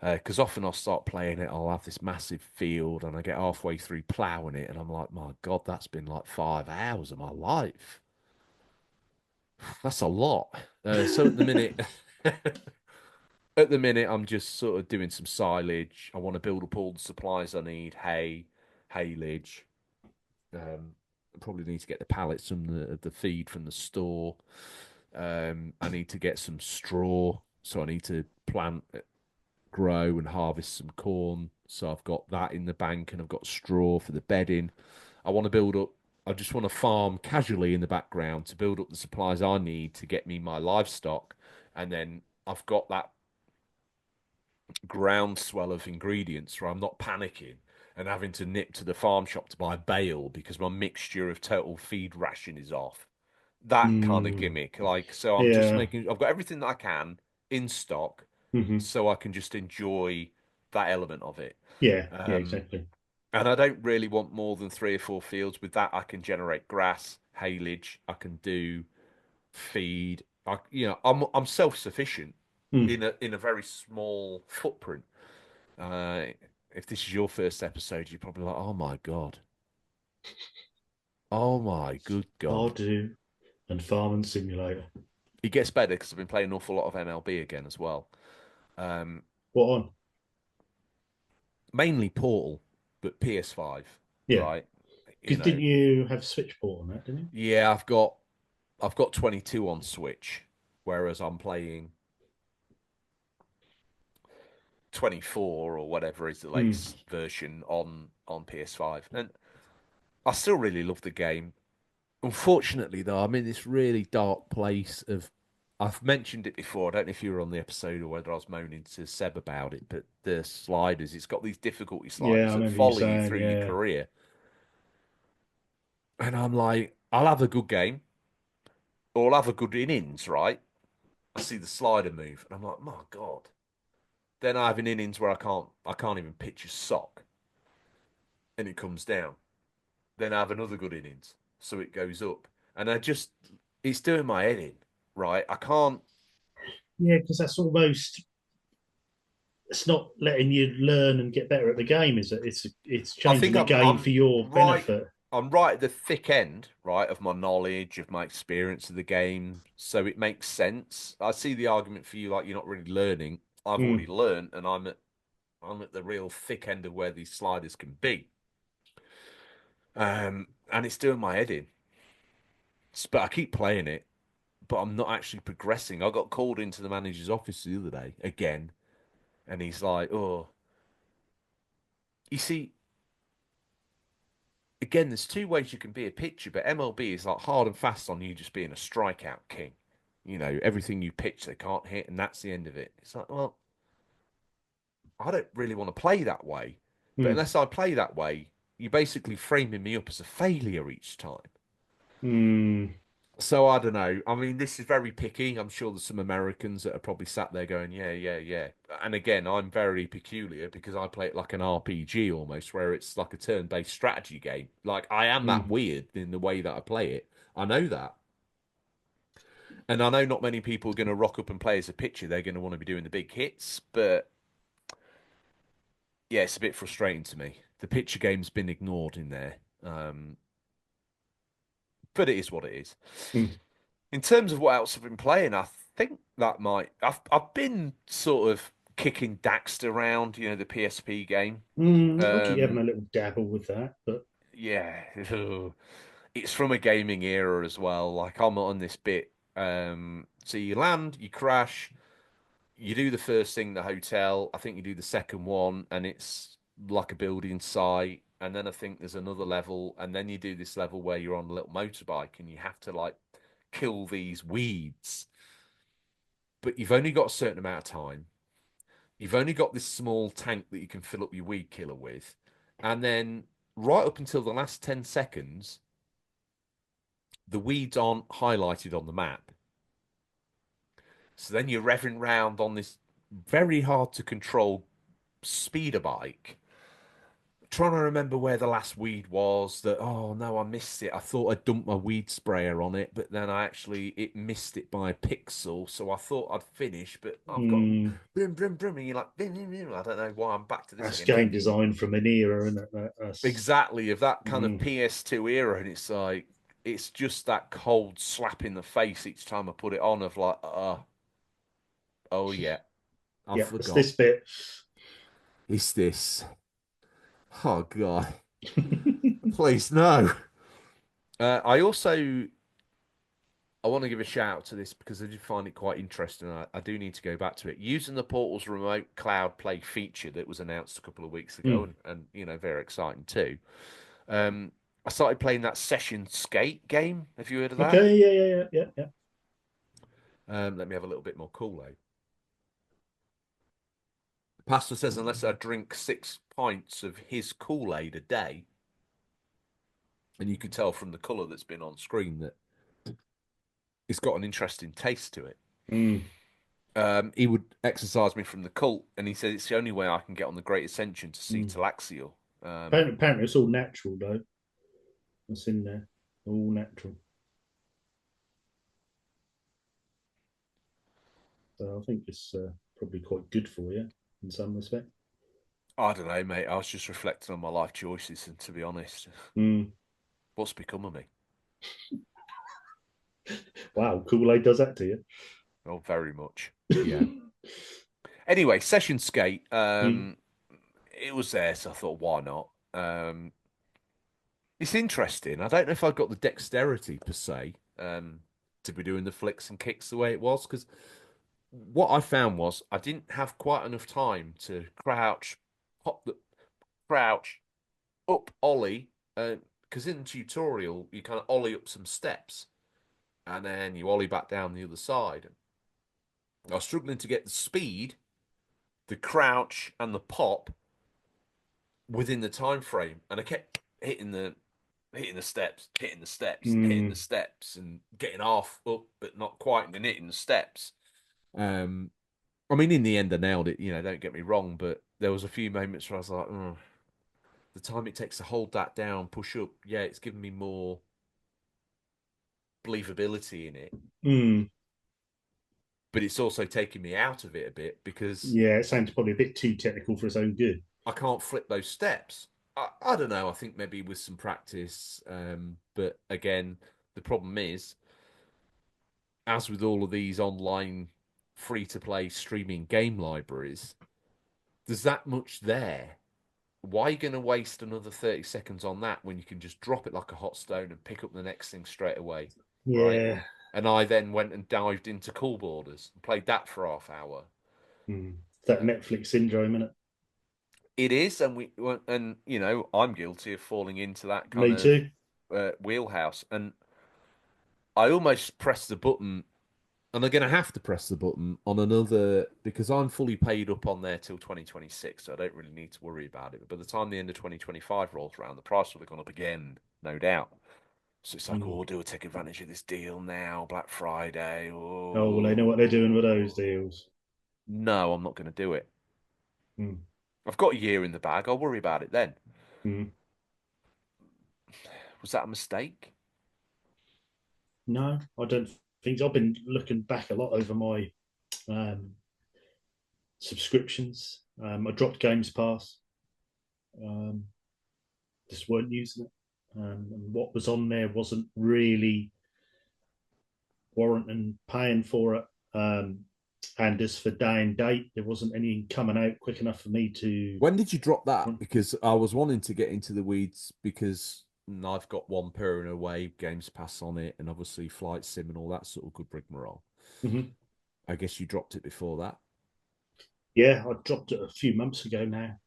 Because often I'll start playing it, I'll have this massive field, and I get halfway through ploughing it, and I'm like, my God, that's been like 5 hours of my life. That's a lot. So at the minute, I'm just sort of doing some silage. I want to build up all the supplies I need: hay, haylage. I probably need to get the pallets from the feed from the store. I need to get some straw, so I need to plant, grow, and harvest some corn. So I've got that in the bank, and I've got straw for the bedding. I want to build up. I just want to farm casually in the background to build up the supplies I need to get me my livestock, and then I've got that groundswell of ingredients where I'm not panicking and having to nip to the farm shop to buy bale because my mixture of total feed ration is off. That kind of mm. gimmick. So I'm just Yeah. making, I've got everything that I can in stock Hmm. so I can just enjoy that element of it. Yeah, yeah, Um, exactly. and I don't really want more than 3 or 4 fields. With that, I can generate grass, haylage. I can do feed. I'm self-sufficient Mm. in a very small footprint. Uh, if this is your first episode, you're probably like, "Oh my God, oh my good God." Stardew and Farming Simulator. It gets better because I've been playing an awful lot of MLB again as well. Um, What on? Mainly Portal, but PS5, Yeah. right? You Because know, didn't you have Switch port on that, didn't you? yeah, I've got 22 on Switch, whereas I'm playing 24 or whatever is the Mm. latest version on PS5, and I still really love the game. Unfortunately, though, I'm in this really dark place of. I've mentioned it before. I don't know if you were on the episode or whether I was moaning to Seb about it, but the sliders, it's got these difficulty Yeah, sliders I that remember you follow you saying, through your yeah. career. And I'm like, I'll have a good game or I'll have a good innings, right? I see the slider move and I'm like, my God. Then I have an innings where I can't even pitch a sock and it comes down. Then I have another good innings. So it goes up. And it's doing my head in, right? I can't. Yeah, because that's almost it's not letting you learn and get better at the game, is it? It's I changing think the I'm game I'm for your right. benefit. I'm right at the thick end, right, of my knowledge, of my experience of the game, so it makes sense. I see the argument for you, like you're not really learning. I've already Mm. learned, and I'm at the real thick end of where these sliders can be. And it's doing my head in. But I keep playing it, but I'm not actually progressing. I got called into the manager's office the other day again, and he's like, "Oh, you see, again, there's two ways you can be a pitcher, but MLB is like hard and fast on you just being a strikeout king. You know, everything you pitch, they can't hit, and that's the end of it. It's like, well, I don't really want to play that way. But Mm. unless I play that way, you're basically framing me up as a failure each time. Mm. So I don't know. I mean, this is very picky. I'm sure there's some Americans that are probably sat there going, yeah, yeah, yeah. And again, I'm very peculiar because I play it like an RPG almost, where it's like a turn-based strategy game. Like I am that Mm. weird in the way that I play it. I know that. And I know not many people are going to rock up and play as a pitcher. They're going to want to be doing the big hits. But yeah, it's a bit frustrating to me. The pitcher game's been ignored in there. But it is what it is. Mm. In terms of what else I've been playing, I think that might. I've been sort of kicking Daxter around, you know, the PSP game. I keep having Um, a little dabble with that, but yeah, it's from a gaming era as well. Like I'm on this bit. So you land, you crash, you do the first thing, the hotel. I think you do the second one, and it's like a building site. And then I think there's another level, and then you do this level where you're on a little motorbike and you have to like kill these weeds. But you've only got a certain amount of time. You've only got this small tank that you can fill up your weed killer with. And then right up until the last 10 seconds, the weeds aren't highlighted on the map. So then you're revving round on this very hard to control speeder bike, trying to remember where the last weed was. That, oh no, I missed it. I thought I dumped my weed sprayer on it, but then it missed it by a pixel. So I thought I'd finish, but I've got brim brim brim, and you're like brim, brim, brim. I don't know why I'm back to this that's again. game design from an era, and that's Exactly, of that kind of mm. PS2 era, and it's like it's just that cold slap in the face each time I put it on. Of like, oh yeah, I Yeah, it's forgot. this bit. It's this. Oh God, please no. I also I want to give a shout out to this because I did find it quite interesting. I do need to go back to it. Using the Portal's remote cloud play feature that was announced a couple of weeks ago, Mm. and you know, very exciting too. I started playing that session skate game. Have you heard of that? Okay, yeah. Let me have a little bit more Kool-Aid. Pastor says unless I drink 6 pints of his Kool-Aid a day, and you can tell from the colour that's been on screen that it's got an interesting taste to it. Mm. He would exercise me from the cult, and he said it's the only way I can get on the Great Ascension to see Mm. Talaxial. Apparently, it's all natural though. What's in there? All natural. So I think it's probably quite good for you in some respect. I don't know, mate. I was just reflecting on my life choices, and to be honest, Mm. what's become of me? Wow, Kool-Aid does that to you. Oh, very much. Yeah. Anyway, session skate. Mm. It was there, so I thought, why not? It's interesting. I don't know if I've got the dexterity per se to be doing the flicks and kicks the way it was, because what I found was I didn't have quite enough time to pop the crouch, up, ollie, because in the tutorial you kind of ollie up some steps and then you ollie back down the other side. I was struggling to get the speed, the crouch, and the pop within the time frame, and I kept hitting the steps, hitting the steps, hitting the Mm. steps, and getting half up, but not quite, and then hitting the steps. I mean, in the end, I nailed it. You know, don't get me wrong, but there was a few moments where I was like, oh, the time it takes to hold that down, push up, yeah, it's given me more believability in it, Mm. but it's also taking me out of it a bit because Yeah, it sounds probably a bit too technical for its own good. I can't flip those steps. I don't know. I think maybe with some practice, but again, the problem is, as with all of these online free to play streaming game libraries, there's that much there. Why are you going to waste another 30 seconds on that when you can just drop it like a hot stone and pick up the next thing straight away? Right. Yeah. And I then went and dived into Cool Borders and played that for half hour. Mm. That Netflix syndrome, isn't it? It is, and you know, I'm guilty of falling into that kind Me of too. wheelhouse, and I almost pressed the button, and I'm going to have to press the button on another because I'm fully paid up on there till 2026, so I don't really need to worry about it. But by the time the end of 2025 rolls around, the price will have gone up again, no doubt. So it's like, Mm. oh, do I take advantage of this deal now, Black Friday? Oh, well, they know what they're doing with those deals. No, I'm not going to do it. Mm. I've got a year in the bag. I'll worry about it then. Mm. Was that a mistake? No, I don't think. I've been looking back a lot over my um, subscriptions. I dropped Games Pass. Um, just weren't using it. And what was on there wasn't really warranting paying for it. And as for day and date, there wasn't any coming out quick enough for me to. When did you drop that? Because I was wanting to get into the weeds because I've got one pair in a way, Games Pass on it, and obviously Flight Sim and all that sort of good rigmarole. Mhm. I guess you dropped it before that. Yeah, I dropped it a few months ago now.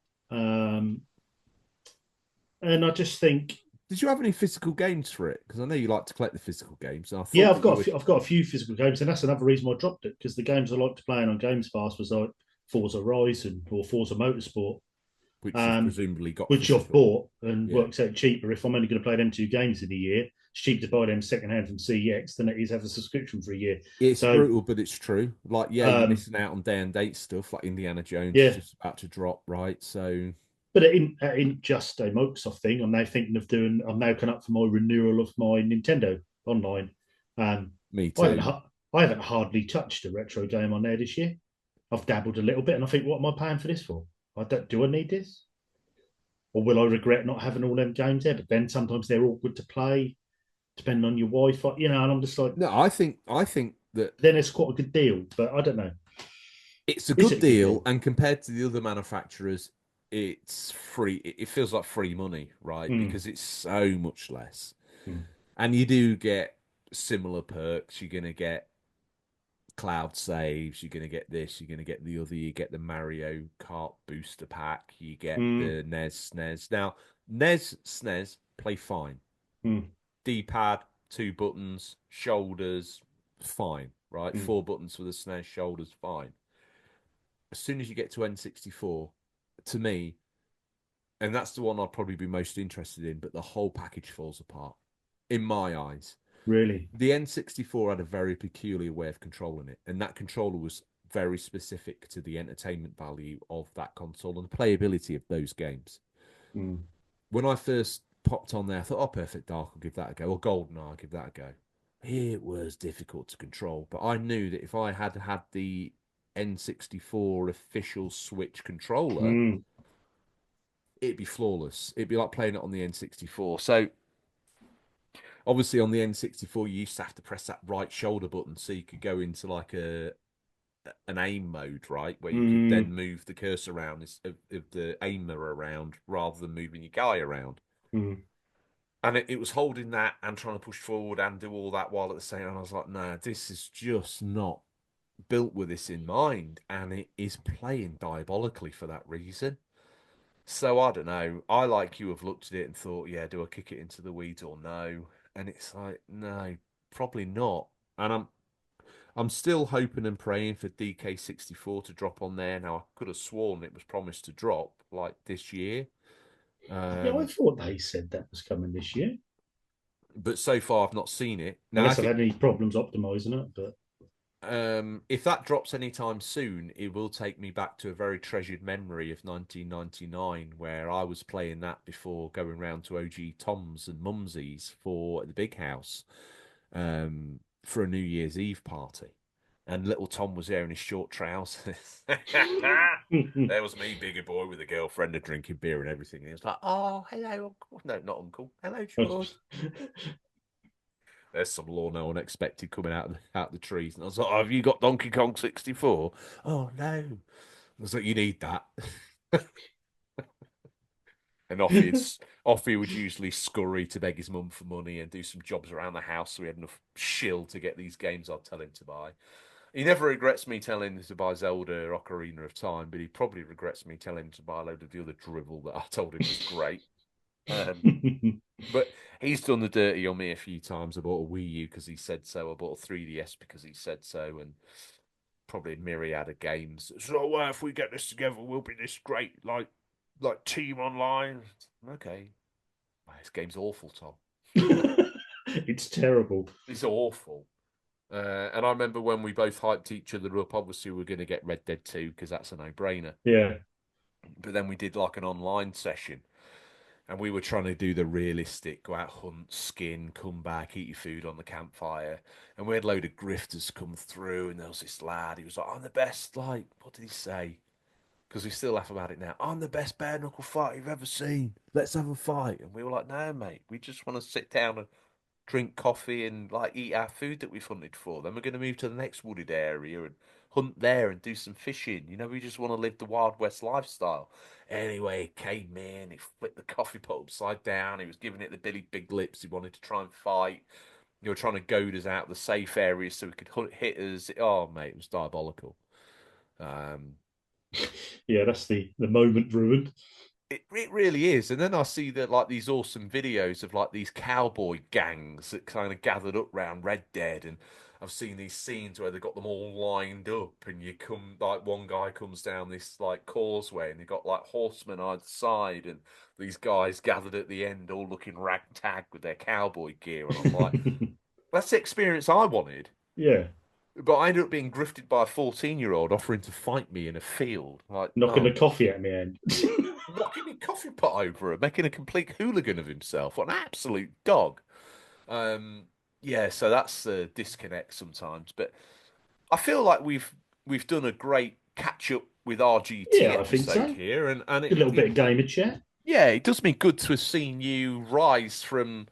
And I just think, Did you have any physical games for it? Because I know you like to collect the physical games. And I yeah, thought that you would. I've got a few physical games, and that's another reason I dropped it because the games I liked playing on Games Pass was like Forza Horizon or Forza Motorsport, Which you've um, presumably got which I've physical. bought and Yeah. works out cheaper. If I'm only going to play them 2 games in a year, it's cheap to buy them second hand from CEX than it is have a subscription for a year. It's So, brutal, but it's true. Like, yeah, you're missing out on day and date stuff like Indiana Jones is yeah, just about to drop, right? So but it ain't just a Microsoft thing. I'm now thinking of doing. I'm now coming up for my renewal of my Nintendo Online. Um, me I haven't too. I haven't hardly touched a retro game on there this year. I've dabbled a little bit, and I think, what am I paying for this for? I don't. Do I need this, or will I regret not having all them games there? But then sometimes they're awkward to play, depending on your Wi-Fi, And I'm just like, No, I think that then it's quite a good deal. But I don't know. it's a Is good it a good deal, deal? and compared to the other manufacturers, it's free. It feels like free money, right? Mm, Because it's so much less, mm, and you do get similar perks. You're gonna get cloud saves. You're gonna get this. You're gonna get the other. You get the Mario Kart booster pack. You get mm, the NES. Now, NES play fine. mm, D-pad, 2 buttons, shoulders, fine, right? mm. 4 buttons for the SNES, shoulders, fine. As soon as you get to N64, to me, and that's the one I'd probably be most interested in, but the whole package falls apart in my eyes. Really? The N64 had a very peculiar way of controlling it, and that controller was very specific to the entertainment value of that console and the playability of those games. Mm, When I first popped on there, I thought, oh, Perfect Dark, I'll give that a go. Or GoldenEye, I'll give that a go. It was difficult to control, but I knew that if I had had the N64 official Switch controller, mm, it'd be flawless. It'd be like playing it on the N64. So obviously on the N64, you used to have to press that right shoulder button so you could go into like a an aim mode, right, where you could then mm, move the cursor around of the aimer around rather than moving your guy around. mm. And it was holding that and trying to push forward and do all that while at the same time. I was like, no, this is just not built with this in mind. And it is playing diabolically for that reason. So I don't know. I, like you, have looked at it and thought, yeah, do I kick it into the weeds or no? And it's like, no, probably not. And I'm still hoping and praying for DK64 to drop on there. Now I could have sworn it was promised to drop like this year. Yeah, I Um, thought they said that was coming this year, but so far I've not seen it. Now unless I've had any problems optimizing it. But if that drops anytime soon, it will take me back to a very treasured memory of 1999, where I was playing that before going round to OG Tom's and Mumsy's for the big house for a New Year's Eve party. And little Tom was there in his short trousers. There was me, bigger boy, with a girlfriend, and drinking beer and everything. And he was like, "Oh, hello, uncle." No, not uncle. Hello, George. There's some law no one expected coming out the trees. And I was like, oh, have you got Donkey Kong 64? Oh, no. I was like, you need that. And off he would usually scurry to beg his mum for money and do some jobs around the house so he had enough shill to get these games I'd tell him to buy. He never regrets me telling him to buy Zelda Ocarina of Time, but he probably regrets me telling him to buy a load of the other drivel that I told him was great. But he's done the dirty on me a few times. I bought a Wii U because he said so. I bought a 3DS because he said so, and probably a myriad of games. So, well, if we get this together, we'll be this great, like team online. Okay, this game's awful, Tom. It's terrible. It's awful. And I remember when we both hyped each other up. Obviously, we were going to get Red Dead 2 because that's a no-brainer. Yeah. But then we did like an online session, and we were trying to do the realistic, go out, hunt, skin, come back, eat your food on the campfire. And we had a load of grifters come through, and there was this lad. He was like, I'm the best, like, what did he say? Because we still laugh about it now. I'm the best bare knuckle fighter you've ever seen. Let's have a fight. And we were like, no, mate, we just want to sit down and drink coffee and like eat our food that we've hunted for. Then we're going to move to the next wooded area and hunt there and do some fishing. You know, we just want to live the Wild West lifestyle. Anyway, he came in, he flipped the coffee pot upside down, he was giving it the Billy Big Lips, he wanted to try and fight. You were trying to goad us out of the safe areas so we could hit us. Oh, mate, it was diabolical. Um, Yeah, that's the moment ruined. It really is. And then I see that like these awesome videos of like these cowboy gangs that kind of gathered up round Red Dead, and I've seen these scenes where they've got them all lined up, and you come like one guy comes down this like causeway and you've got like horsemen either side, and these guys gathered at the end all looking ragtag with their cowboy gear, and I'm like, that's the experience I wanted. Yeah. But I ended up being grifted by a 14-year-old offering to fight me in a field. Like, Knocking oh, the coffee at me end. knocking a coffee pot over it, making a complete hooligan of himself. What an absolute dog. Um, yeah, so that's the disconnect sometimes. But I feel like we've done a great catch up with RGT Yeah, I think episode so. here, and A little bit of gamer chat. yeah, it does me good to have seen you rise from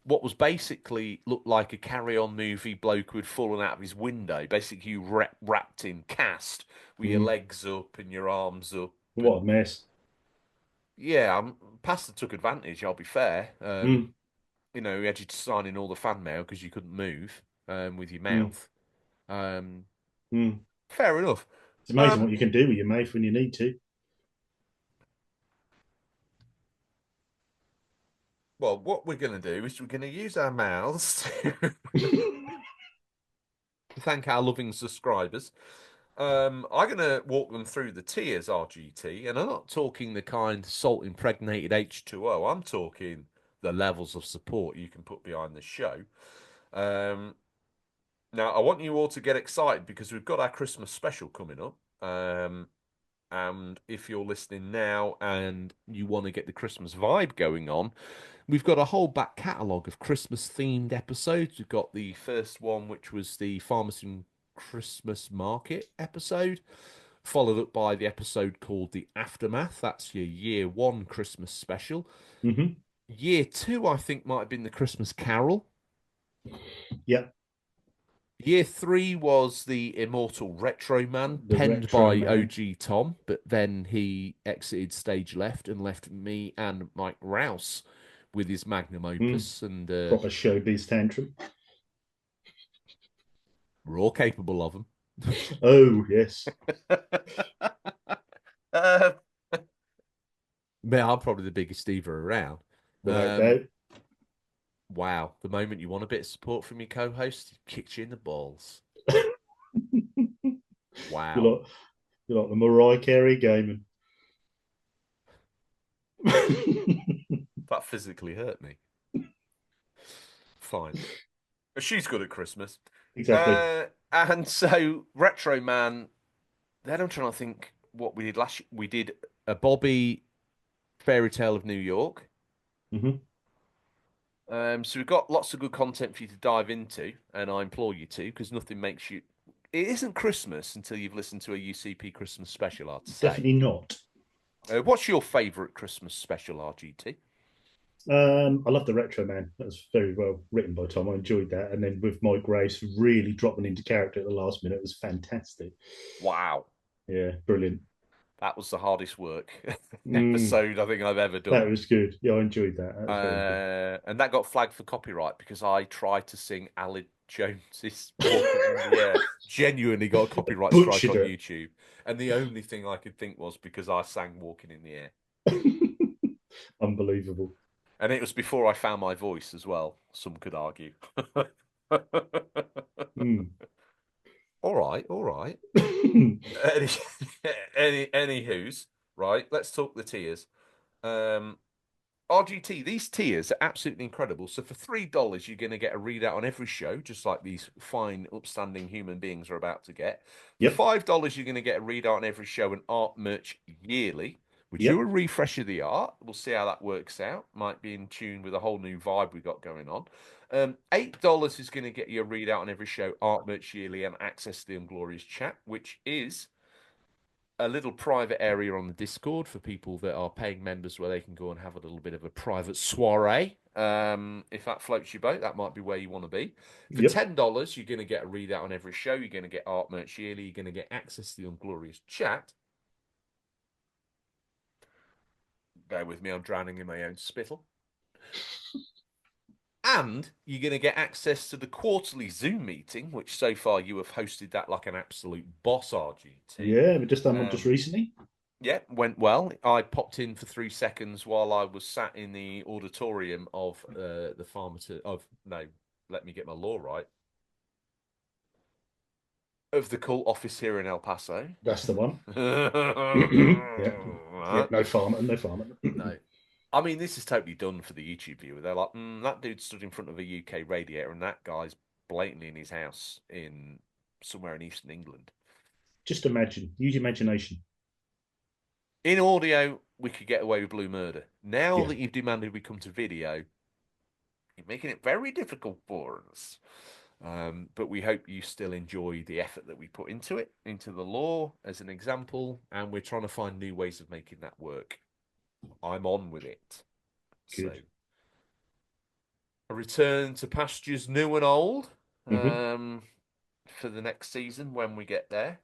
what was basically looked like a carry-on movie bloke who'd fallen out of his window. Basically, you wrapped in cast with your Mm. legs up and your arms up, What a and mess. yeah, Pastor took advantage. I'll be fair. Mm. You know, he had you to sign in all the fan mail because you couldn't move with your Mm. mouth. Um, Mm. fair enough. It's amazing what Um, you can do with your mouth when you need to. well, what we're going to do is we're going to use our mouths to thank our loving subscribers. I'm going to walk them through the tiers, RGT, and I'm not talking the kind salt impregnated H2O. I'm talking the levels of support you can put behind the show. Now, I want you all to get excited because we've got our Christmas special coming up. And if you're listening now and you want to get the Christmas vibe going on, we've got a whole back catalogue of Christmas themed episodes. We've got the first one, which was the Farmington Christmas Market episode, followed up by the episode called The Aftermath. That's your year one Christmas special. Mm-hmm. Year two, I think, might have been the Christmas Carol. Yep. Year three was the Immortal Retro Man, The penned Retro by Man. OG Tom, but then he exited stage left and left me and Mike Rouse with his magnum opus, and Proper showbiz tantrum. we're all capable of them. Oh, yes. uh, Man, I'm probably the biggest diva around. Without doubt. Wow, the moment you want a bit of support from your co-host, he kicks you in the balls. Wow. You're like the Mariah Carey gaming. That physically hurt me. Fine. She's good at Christmas. Exactly. And so, Retro Man, then I'm trying to think what we did last year. We did a Bobby Fairy Tale of New York. Mm-hmm. So we've got lots of good content for you to dive into, and I implore you to, because nothing makes you. It isn't Christmas until you've listened to a UCP Christmas special, I'd say. Definitely not. What's your favourite Christmas special, RGT? I love the Retro Man. That was very well written by Tom. I enjoyed that. And then with Mike Grace really dropping into character at the last minute, it was fantastic. Wow. Yeah, brilliant. That was the hardest work episode I think I've ever done. That was good. Yeah, I enjoyed that. That was very good. And that got flagged for copyright because I tried to sing Jones's walking in the air genuinely got a copyright strike Butchered on it. YouTube. And the only thing I could think was because I sang Walking in the Air. Unbelievable. And it was before I found my voice as well, some could argue. Mm. All right, all right. Anywho's, right, let's talk the tiers. RGT, these tiers are absolutely incredible. So for $3, you're going to get a readout on every show, just like these fine, upstanding human beings are about to get. Yep. For $5, you're going to get a readout on every show and art merch yearly. We Yep. do a refresh of the art. We'll see how that works out. Might be in tune with a whole new vibe we got going on. $8 is going to get you a readout on every show, art merch yearly, and access to the Unglorious chat, which is a little private area on the Discord for people that are paying members where they can go and have a little bit of a private soiree. If that floats your boat, that might be where you want to be. For Yep. $10, you're going to get a readout on every show. You're going to get art merch yearly. You're going to get access to the Unglorious chat. Bear with me, I'm drowning in my own spittle. And you're going to get access to the quarterly Zoom meeting, which so far you have hosted that like an absolute boss, RGT. Yeah, we just done one just recently. Yeah, went well. I popped in for 3 seconds while I was sat in the auditorium of the let me get my law right. Of the cult office here in El Paso. That's the one. Yeah. Yeah, no farmer, no farmer. No. I mean, this is totally done for the YouTube viewer. They're like, that dude stood in front of a UK radiator and that guy's blatantly in his house in somewhere in Eastern England. Just imagine. Use your imagination. In audio, we could get away with blue murder. Now that you've demanded we come to video, you're making it very difficult for us. But we hope you still enjoy the effort that we put into it, into the law as an example, and we're trying to find new ways of making that work. I'm on with it. Good. So, a return to pastures new and old for the next season when we get there.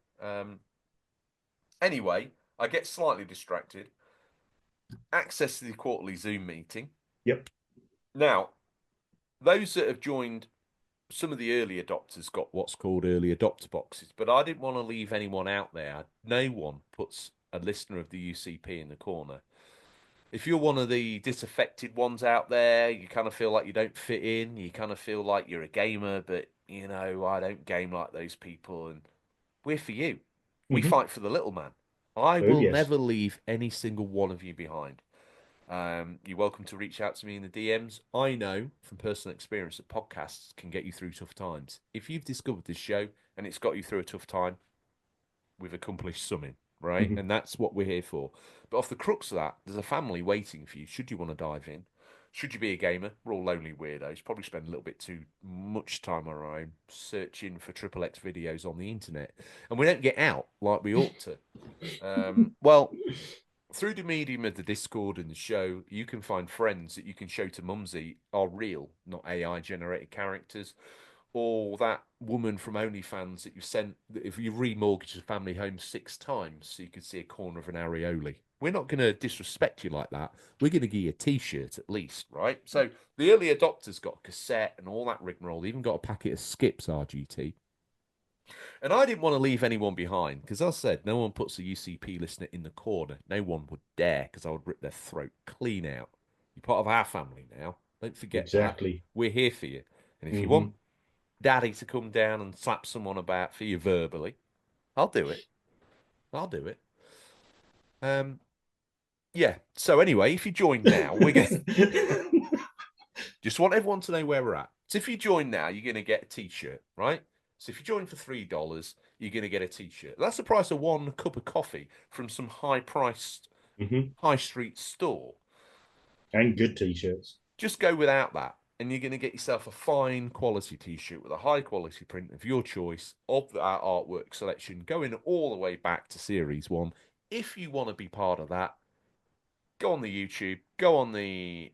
Anyway, I get slightly distracted. Access to the quarterly Zoom meeting. Yep. Now, those that have joined, some of the early adopters got what's called early adopter boxes, but I didn't want to leave anyone out there. No one puts a listener of the UCP in the corner. If you're one of the disaffected ones out there, you kind of feel like you don't fit in, you kind of feel like you're a gamer, but, you know, I don't game like those people, and we're for you. We fight for the little man. I will never leave any single one of you behind. You're welcome to reach out to me in the DMs. I know from personal experience that podcasts can get you through tough times. If you've discovered this show and it's got you through a tough time, we've accomplished something, right? And that's what we're here for. But off the crux of that, there's a family waiting for you should you want to dive in. Should you be a gamer? We're all lonely weirdos. Probably spend a little bit too much time on our own searching for XXX videos on the internet. And we don't get out like we ought to. Well, through the medium of the Discord and the show, you can find friends that you can show to Mumsy are real, not AI-generated characters. Or that woman from OnlyFans that you've sent, if you remortgaged a family home 6 times so you could see a corner of an areole. We're not going to disrespect you like that. We're going to give you a T-shirt at least, right? So the early adopters got a cassette and all that rigmarole. They even got a packet of skips, RGT. And I didn't want to leave anyone behind because, as I said, no one puts a UCP listener in the corner. No one would dare because I would rip their throat clean out. You're part of our family now. Don't forget that. We're here for you. And if you want Daddy to come down and slap someone about for you verbally, I'll do it. I'll do it. Yeah. So anyway, if you join now, we're going just want everyone to know where we're at. So if you join now, you're going to get a T-shirt, right? So if you join for $3, you're going to get a T-shirt. That's the price of one cup of coffee from some high-priced high street store. And good T-shirts. Just go without that, and you're going to get yourself a fine quality T-shirt with a high quality print of your choice of our artwork selection, going all the way back to Series 1. If you want to be part of that, go on the YouTube, go on the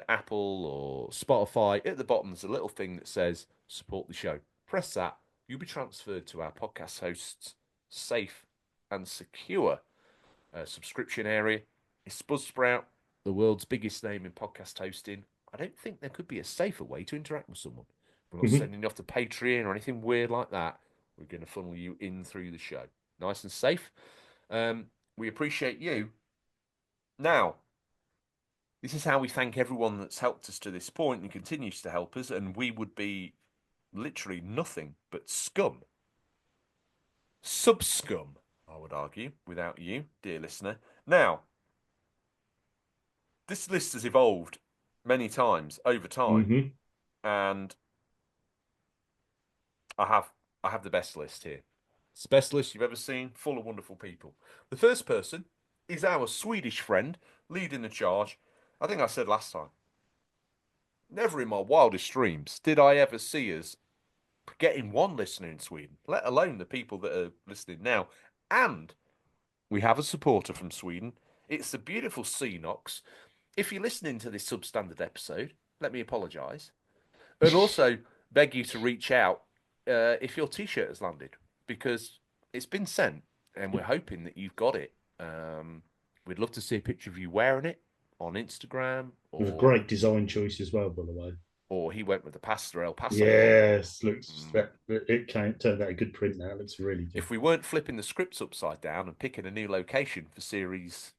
Apple or Spotify. At the bottom, there's a little thing that says support the show. Press that. You'll be transferred to our podcast host's safe and secure subscription area. It's Buzzsprout, the world's biggest name in podcast hosting. I don't think there could be a safer way to interact with someone. We're not sending you off to Patreon or anything weird like that. We're going to funnel you in through the show. Nice and safe. We appreciate you. Now, this is how we thank everyone that's helped us to this point and continues to help us, and we would be literally nothing but scum. Sub-scum, I would argue, without you, dear listener. Now, this list has evolved many times over time, and I have the best list here. It's the best list you've ever seen, full of wonderful people. The first person is our Swedish friend, leading the charge. I think I said last time, never in my wildest dreams did I ever see us getting one listener in Sweden, let alone the people that are listening now. And we have a supporter from Sweden. It's the beautiful Cnox. If you're listening to this substandard episode, let me apologise. And also beg you to reach out if your T-shirt has landed, because it's been sent and we're hoping that you've got it. We'd love to see a picture of you wearing it on Instagram. With a great design choice as well, by the way. Or he went with the Pastor El Paso. Yes, looks turned out a good print now. It looks really good. If we weren't flipping the scripts upside down and picking a new location for series,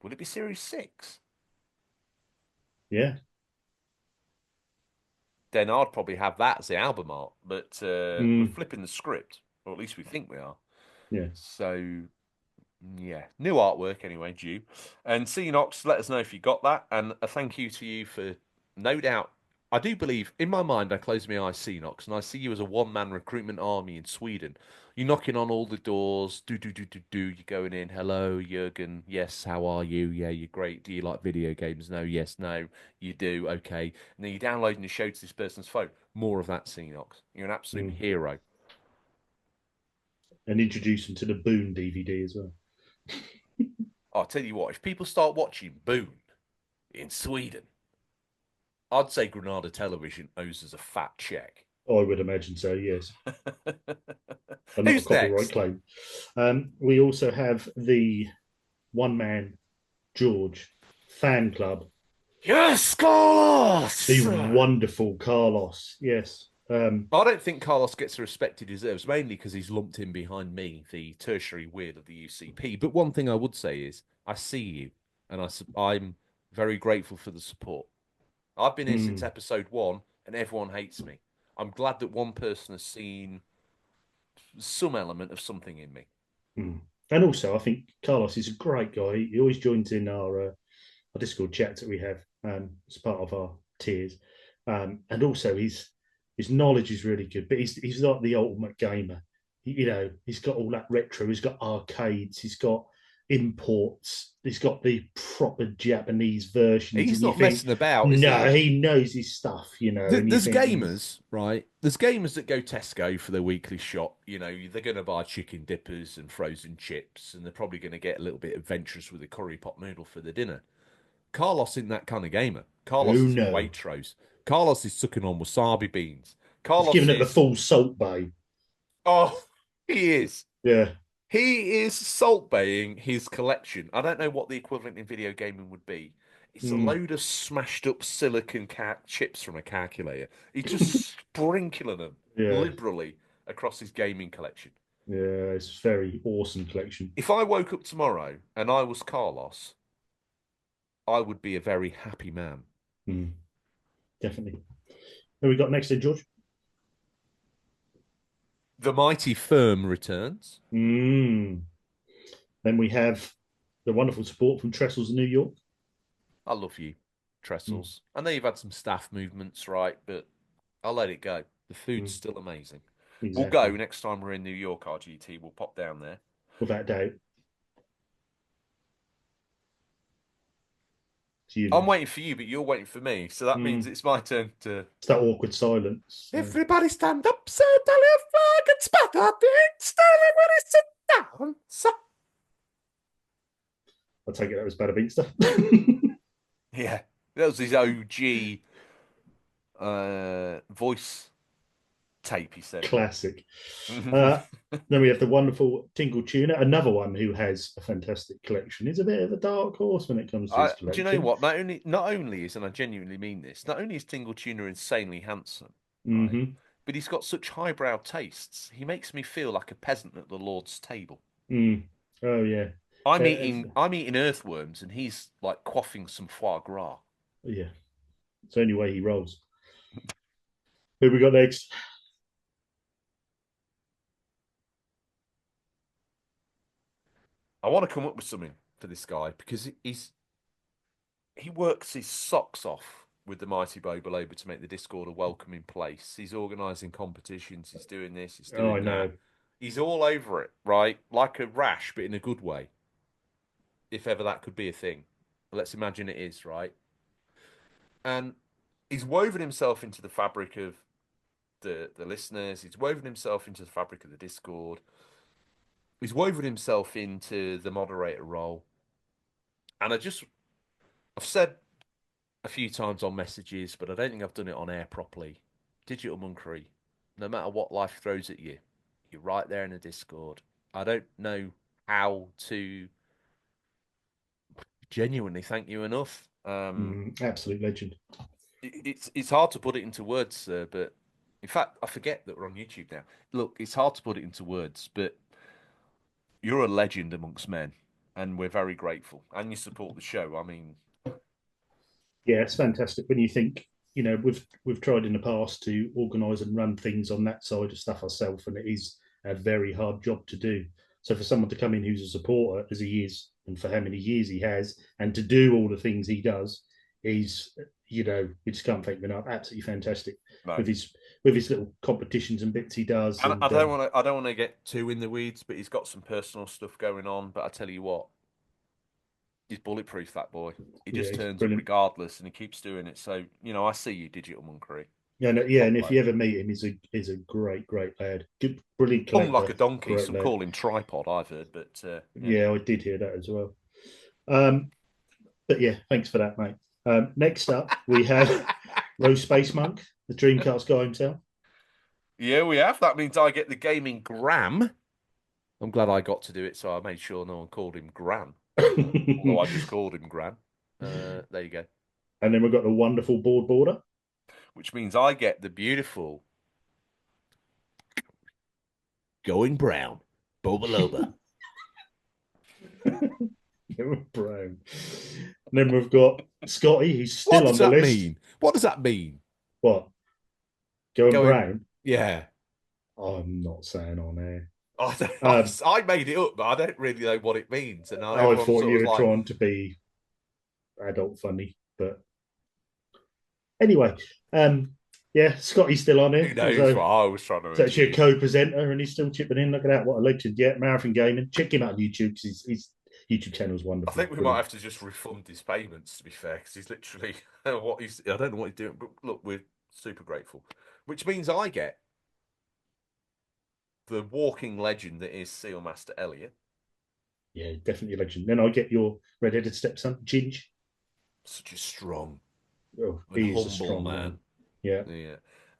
would it be series 6? Yeah. Then I'd probably have that as the album art. But we're flipping the script, or at least we think we are. Yeah. So, yeah, new artwork anyway, due. And Cnox, let us know if you got that. And a thank you to you for, no doubt, I do believe, in my mind, I close my eyes, Cnox, and I see you as a one-man recruitment army in Sweden. You're knocking on all the doors, you're going in, hello, Jürgen, yes, how are you? Yeah, you're great. Do you like video games? No, yes, no, you do, okay. And then you're downloading the show to this person's phone. More of that, Cnox. You're an absolute hero. And introduce them to the Boone DVD as well. I'll tell you what, if people start watching Boone in Sweden, I'd say Granada Television owes us a fat check. I would imagine so, yes. And Who's not a copyright next? claim. We also have the one-man George fan club. Yes, Carlos! The wonderful Carlos, yes. I don't think Carlos gets the respect he deserves, mainly because he's lumped in behind me, the tertiary weird of the UCP. But one thing I would say is, I see you, and I'm very grateful for the support. I've been here since episode 1, and everyone hates me. I'm glad that one person has seen some element of something in me. And also, I think Carlos is a great guy. He always joins in our Discord chats that we have as part of our tiers. And also, his knowledge is really good, but he's like the ultimate gamer. He's got all that retro. He's got arcades. He's got imports. He's got the proper Japanese versions. He's not messing about. No, he knows his stuff. There's gamers, right? There's gamers that go Tesco for their weekly shop. They're going to buy chicken dippers and frozen chips, and they're probably going to get a little bit adventurous with a curry pot noodle for their dinner. Carlos isn't that kind of gamer. Carlos is in Waitrose. Carlos is sucking on wasabi beans. Carlos He's giving it the full Salt Bay. Oh, he is. Yeah. He is Salt Baying his collection. I don't know what the equivalent in video gaming would be. It's a load of smashed up silicon chips from a calculator. He's just sprinkling them liberally across his gaming collection. Yeah, it's a very awesome collection. If I woke up tomorrow and I was Carlos, I would be a very happy man. Definitely. Who we got next then, George? The mighty firm returns. Then we have the wonderful support from Trestles in New York. I love you, Trestles. I know you've had some staff movements, right? But I'll let it go. The food's still amazing. Exactly. We'll go next time we're in New York, RGT. We'll pop down there. Without doubt. I'm waiting for you, but you're waiting for me. So that means it's my turn to... It's that awkward silence. Everybody stand up, so tell your flag and spat out the ink, stand when he sit down. So... I take it that was Bada Bing stuff. Yeah, that was his OG voice tape, he said. Classic. Then we have the wonderful Tingle Tuner, another one who has a fantastic collection. He's a bit of a dark horse when it comes to his Do collection. you know what? Not only is, and I genuinely mean this, not only is Tingle Tuner insanely handsome, right, but he's got such highbrow tastes. He makes me feel like a peasant at the Lord's table. Oh yeah. I'm eating earthworms, and he's like quaffing some foie gras. Yeah. It's the only way he rolls. Who we got next? I want to come up with something for this guy because he works his socks off with the mighty Boba Labor to make the Discord a welcoming place. He's organising competitions. He's doing this. He's doing I know. that. He's all over it, right? Like a rash, but in a good way. If ever that could be a thing. Let's imagine it is, right? And he's woven himself into the fabric of the listeners. He's woven himself into the fabric of the Discord. He's woven himself into the moderator role. And I've said a few times on messages, but I don't think I've done it on air properly. Digital Monkery, no matter what life throws at you, you're right there in the Discord. I don't know how to genuinely thank you enough. Absolute legend. It's hard to put it into words, but in fact, I forget that we're on YouTube now. Look, it's hard to put it into words, but you're a legend amongst men, and we're very grateful. And you support the show. I mean, yeah, it's fantastic when you think, we've tried in the past to organise and run things on that side of stuff ourselves, and it is a very hard job to do. So for someone to come in who's a supporter, as he is, and for how many years he has, and to do all the things he does, is, we just can't thank him enough. Absolutely fantastic with his little competitions and bits he does. And I don't want to get too in the weeds, but he's got some personal stuff going on. But I tell you what, he's bulletproof, that boy. He just turns up regardless, and he keeps doing it. So I see you, Digital Monkery. Yeah, and if you ever meet him, he's a great lad. Good, brilliant collector. Hung like a donkey. Great Some lad. call him tripod, I've heard, but yeah, I did hear that as well. But yeah, thanks for that, mate. Next up, we have Rose Space Monk, the Dreamcast guy himself. Yeah, we have. That means I get the gaming gram. I'm glad I got to do it, so I made sure no one called him Gran. Although I just called him Gran. There you go. And then we've got the wonderful board border. Which means I get the beautiful Going Brown, Boba Loba. Brown. And then we've got Scotty, who's still on the list. What does that mean? What? Going brown? Yeah. I'm not saying on air. I made it up, but I don't really know what it means. And I thought you were trying to be adult funny, but anyway, yeah, Scotty's still on it. Who knows what I was trying to. He's actually a co-presenter, and he's still chipping in. Look at that, what a legend! Yeah, Marathon Gaming. Check him out on YouTube because his YouTube channel is wonderful. I think we might have to just refund his payments, to be fair, because he's literally I don't know what he's doing, but look, we're super grateful. Which means I get the walking legend that is Seal Master Elliot. Yeah, definitely a legend. Then I get your red-headed stepson, Ginge. Such a strong, he is humble a strong man. Yeah.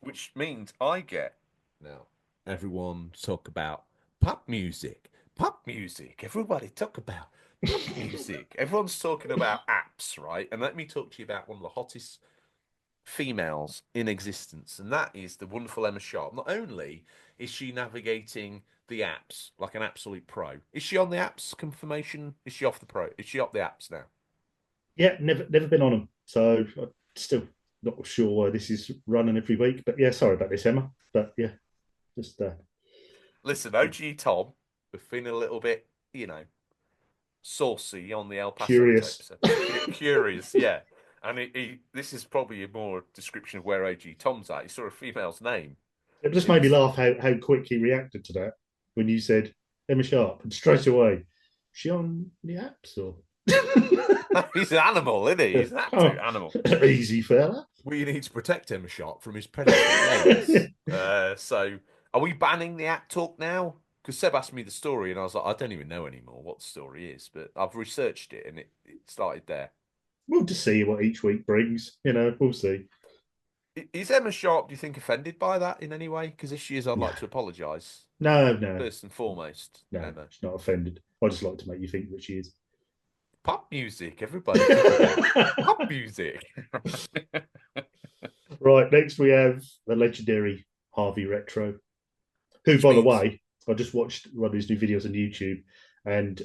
Which means I get now. Everyone talk about pop music. Pop music. Everybody talk about pop music. Everyone's talking about apps, right? And let me talk to you about one of the hottest females in existence, and that is the wonderful Emma Sharp. Not only is she navigating the apps like an absolute pro, is she on the apps confirmation? Is she off the pro? Is she off the apps now? Yeah, never been on them, so I'm still not sure why this is running every week. But yeah, sorry about this, Emma. But yeah, just listen, OG Tom, we're feeling a little bit, saucy on the El Paso curious. Curious, yeah. And this is probably a more description of where OG Tom's at. He saw a female's name. It just made me laugh how quick he reacted to that when you said Emma Sharp, and straight away, is she on the apps or? He's an animal, isn't he? He's an absolute animal. Easy fella. We need to protect Emma Sharp from his predatory ways. So, are we banning the app talk now? Because Seb asked me the story, and I was like, I don't even know anymore what the story is, but I've researched it, and it started there. We'll just see what each week brings. We'll see. Is Emma Sharp, do you think, offended by that in any way? Because if she is, I'd No, like to apologise no, first and foremost, no. Emma. She's not offended. I just like to make you think that she is. Pop music, everybody. Think about pop music. Right, next we have the legendary Harvey Retro, who, Which by the means way, I just watched one of his new videos on YouTube, and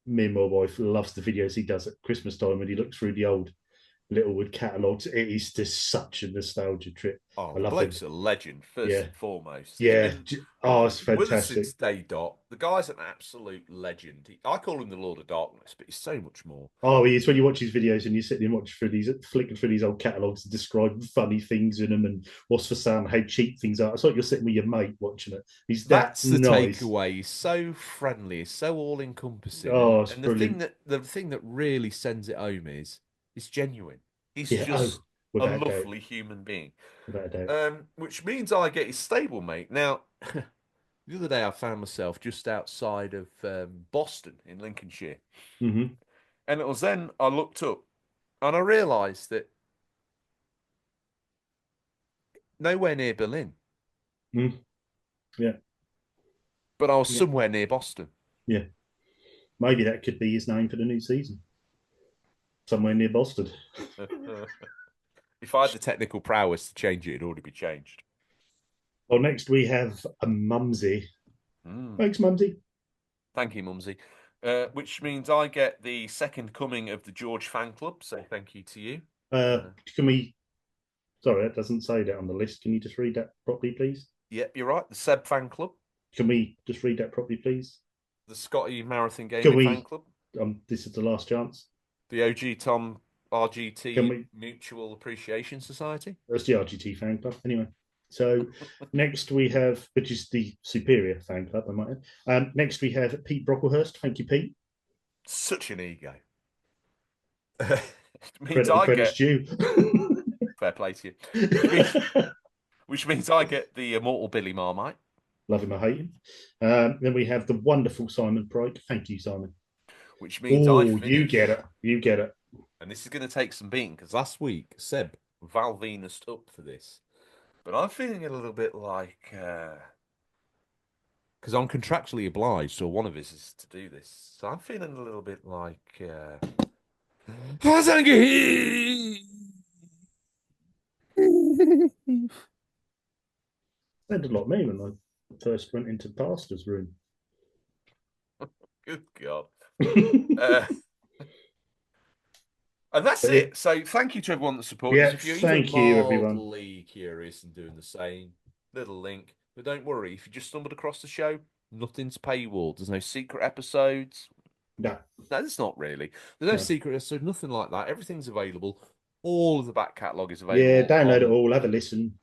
me and my wife loves the videos he does at Christmas time when he looks through the old Littlewood catalogues. It is just such a nostalgia trip. oh, I the love them. bloke's a legend, first Yeah, and foremost. He's yeah. been Oh, it's with us fantastic. since day dot. The guy's an absolute legend. I call him the Lord of Darkness, but he's so much more. Oh, he is. When you watch his videos and you sit there and watch through these, flicking through these old catalogues and describe funny things in them and what's for sale and how cheap things are. It's like you're sitting with your mate watching it. He's that That's the nice. takeaway. He's so friendly, he's so all encompassing. Oh, it's And brilliant. the thing that really sends it home is it's genuine. He's Yeah. Oh, just a without a doubt. lovely human being. Without a doubt. Which means I get his stablemate. Now, the other day I found myself just outside of Boston in Lincolnshire. Mm-hmm. And it was then I looked up and I realised that nowhere near Berlin, Mm. Yeah. but I was Yeah. somewhere near Boston. Yeah. Maybe that could be his name for the new season. Somewhere near Boston. If I had the technical prowess to change it, it'd already be changed. Well, next we have a Mumsy. Thanks, Mumsy. Thank you, Mumsy. Which means I get the second coming of the George fan club. So thank you to you. Can we? Sorry, that doesn't say that on the list. Can you just read that properly, please? Yep, you're right. The Seb fan club. Can we just read that properly, please? The Scotty Marathon Can Gaming we? fan club. This is the last chance. The OG Tom RGT Can we? Mutual Appreciation Society. That's the RGT fan club. Anyway, so next we have, which is the superior fan club, I might add. Next we have Pete Brocklehurst. Thank you, Pete. Such an ego. Credit's due. Fair play to you. Which means I get the immortal Billy Marmite. Love him or hate him. Then we have the wonderful Simon Pryke. Thank you, Simon. Which means you get it. You get it. And this is going to take some beating because last week Seb Valvinused up for this. But I'm feeling a little bit like because I'm contractually obliged, or one of us is to do this. So I'm feeling a little bit like Sounded like me when I first went into Pastor's room. Good God. And that's it. So thank you to everyone that supported us. If you're thank even you, everyone. mildly curious and doing the same, little link. But don't worry, if you just stumbled across the show, nothing's paywall. There's no secret episodes. No, there's not really. There's no secret episode, nothing like that. Everything's available. All of the back catalogue is available. Yeah, download it all, have a listen.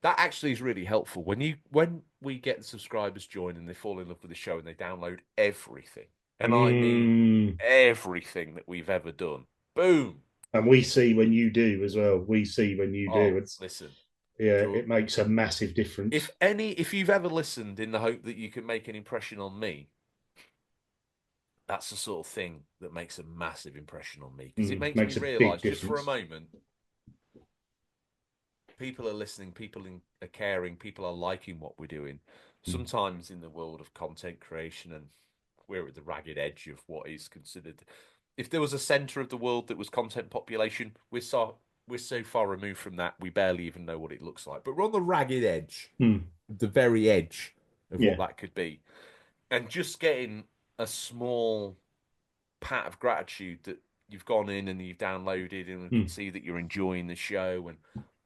That actually is really helpful. When we get the subscribers join and they fall in love with the show and they download everything. And I mean everything that we've ever done. Boom. And we see when you do as well. We see when you do. Listen. Yeah, it makes a massive difference. If you've ever listened in the hope that you can make an impression on me, that's the sort of thing that makes a massive impression on me. Because it makes me realise just for a moment, people are listening, people are caring, people are liking what we're doing. Sometimes in the world of content creation, and we're at the ragged edge of what is considered. If there was a centre of the world that was content population, we're so far removed from that, we barely even know what it looks like. But we're on the ragged edge, the very edge of what that could be. And just getting a small pat of gratitude that you've gone in and you've downloaded and can see that you're enjoying the show, and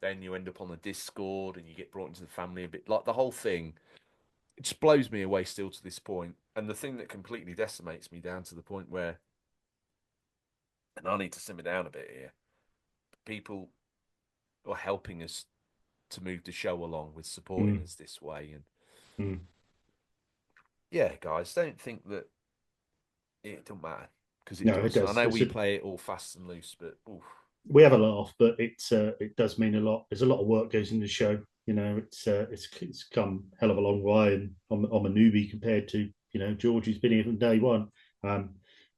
then you end up on the Discord and you get brought into the family a bit. Like the whole thing, it just blows me away still to this point. And the thing that completely decimates me down to the point where, and I need to simmer down a bit here, people are helping us to move the show along with supporting us this way. And yeah, guys, don't think that it don't matter, because it does. I know we play it all fast and loose, but we have a laugh, but it does mean a lot. There's a lot of work goes into the show. You know, it's come a hell of a long way, and I'm a newbie compared to George, who's been here from day one.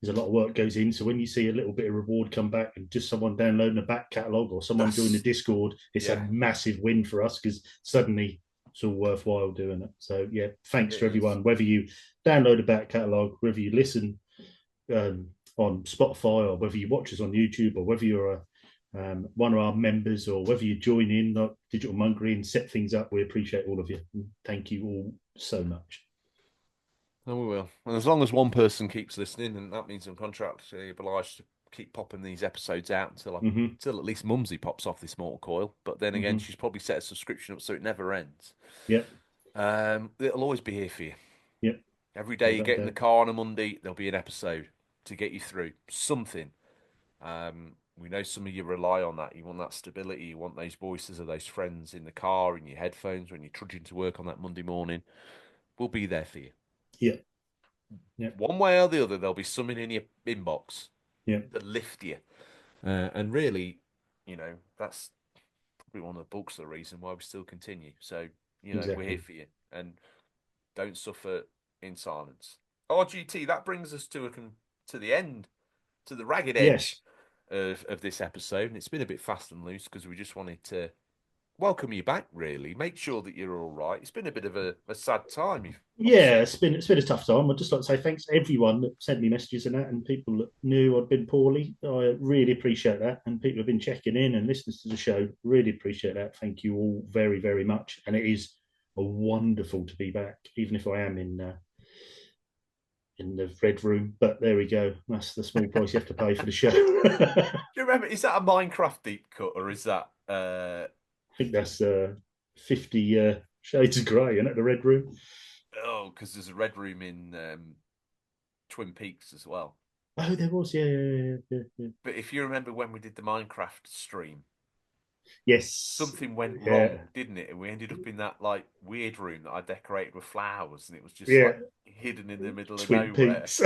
there's a lot of work goes in. So when you see a little bit of reward come back and just someone downloading a back catalogue or someone joining the Discord, it's a massive win for us because suddenly it's all worthwhile doing it. So yeah, thanks to everyone, whether you download a back catalogue, whether you listen on Spotify, or whether you watch us on YouTube, or whether you're one of our members, or whether you join in like Digital Monkery and set things up. We appreciate all of you. Thank you all so much. And we will. And as long as one person keeps listening, and that means I'm contractually obliged to keep popping these episodes out until until at least Mumsy pops off this mortal coil. But then again, she's probably set a subscription up so it never ends. Yep. It'll always be here for you. Yep. Every day you get in the car on a Monday, there'll be an episode to get you through something. We know some of you rely on that. You want that stability. You want those voices of those friends in the car, in your headphones, when you're trudging to work on that Monday morning. We'll be there for you. Yeah. One way or the other, there'll be something in your inbox that lift you. And really, that's probably one of the bulks of the reason why we still continue. So, we're here for you. And don't suffer in silence. RGT, that brings us to the end, to the ragged edge of this episode. And it's been a bit fast and loose because we just wanted to welcome you back, really. Make sure that you're all right. It's been a bit of a sad time. It's been a tough time. I'd just like to say thanks to everyone that sent me messages and that, and people that knew I'd been poorly. I really appreciate that. And people have been checking in and listening to the show. Really appreciate that. Thank you all very, very much. And it is wonderful to be back, even if I am in the red room. But there we go. That's the small price you have to pay for the show. Do you remember, is that a Minecraft deep cut, or is that I think that's 50 Shades of Grey, isn't it? The red room. Oh, because there's a red room in Twin Peaks as well. Oh, there was, yeah. But if you remember when we did the Minecraft stream, yes, something went wrong, didn't it? And we ended up in that like weird room that I decorated with flowers, and it was just like hidden in the middle Twin of nowhere. Peaks.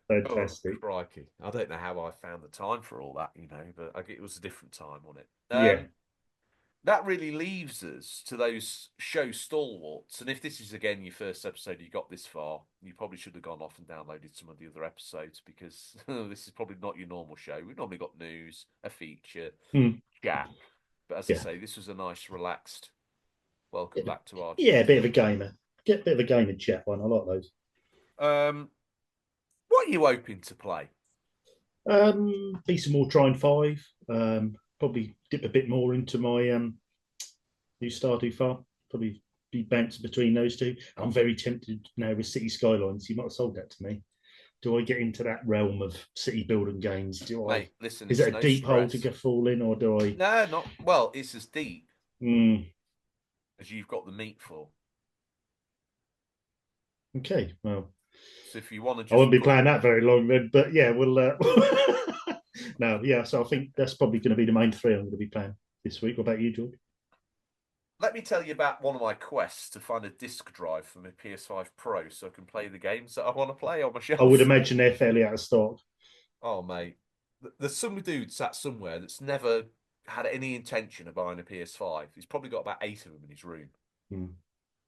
Fantastic. Oh, crikey. I don't know how I found the time for all that, but it was a different time on it. That really leaves us to those show stalwarts. And if this is, again, your first episode, you got this far, you probably should have gone off and downloaded some of the other episodes, because this is probably not your normal show. We've normally got news, a feature, chat. But as I say, this was a nice, relaxed welcome back to our... Yeah, a bit of a gamer. Get a bit of a gamer chat one. I like those. What are you hoping to play? Be some more Trine 5. Probably dip a bit more into my new Stardew Farm. Probably be bouncing between those two. I'm very tempted now with City Skylines. You might have sold that to me. Do I get into that realm of city building games? Listen, is it a deep hole to get fall in, or do I? No, not well. It's as deep as you've got the meat for. Okay, well. So if you want to, I won't be playing that very long then. But yeah, we'll. No, yeah. So I think that's probably going to be the main three I'm going to be playing this week. What about you, George? Let me tell you about one of my quests to find a disk drive for my PS5 Pro so I can play the games that I want to play on my shelf. I would imagine they're fairly out of stock. Oh, mate. There's some dude sat somewhere that's never had any intention of buying a PS5. He's probably got about 8 of them in his room.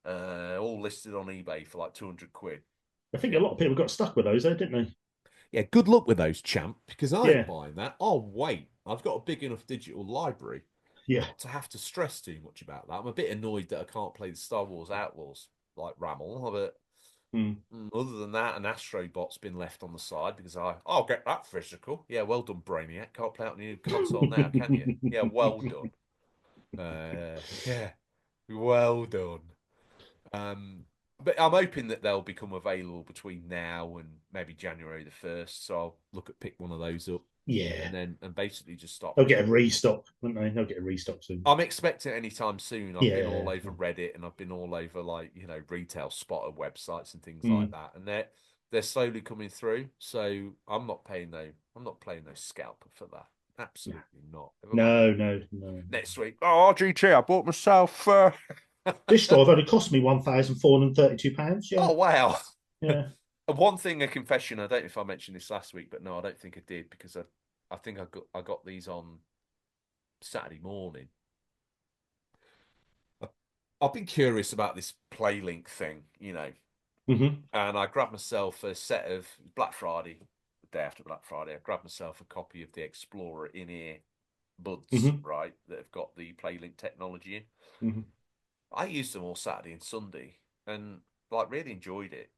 All listed on eBay for like 200 quid. I think a lot of people got stuck with those, though, didn't they? Yeah, good luck with those, champ, because I ain't buying that. Oh, wait. I've got a big enough digital library not to have to stress too much about that. I'm a bit annoyed that I can't play the Star Wars Outlaws like Rammel, but other than that, an Astrobot's been left on the side because I'll get that physical. Yeah, well done, Brainiac. Can't play it on your console now, can you? Yeah, well done. Yeah, well done. But I'm hoping that they'll become available between now and maybe January the 1st. So I'll pick one of those up. Yeah. And basically just stop. They'll get a restock, won't they? They'll get a restock soon. I'm expecting it anytime soon. I've been all over Reddit, and I've been all over retail spotter websites and things like that. And they're slowly coming through. So I'm not playing no scalper for that. Absolutely not. No. Next week, RGT, I bought myself this drive only cost me £1,432. Yeah. Oh wow. Yeah. One thing, a confession. I don't know if I mentioned this last week, but no, I don't think I did, because I think I got these on Saturday morning. I've been curious about this PlayLink thing, Mm-hmm. and I grabbed myself a set of Black Friday, the day after Black Friday. I grabbed myself a copy of the Explorer in-ear buds, Mm-hmm. right, that have got the PlayLink technology in. Mm-hmm. I used them all Saturday and Sunday, and like really enjoyed it.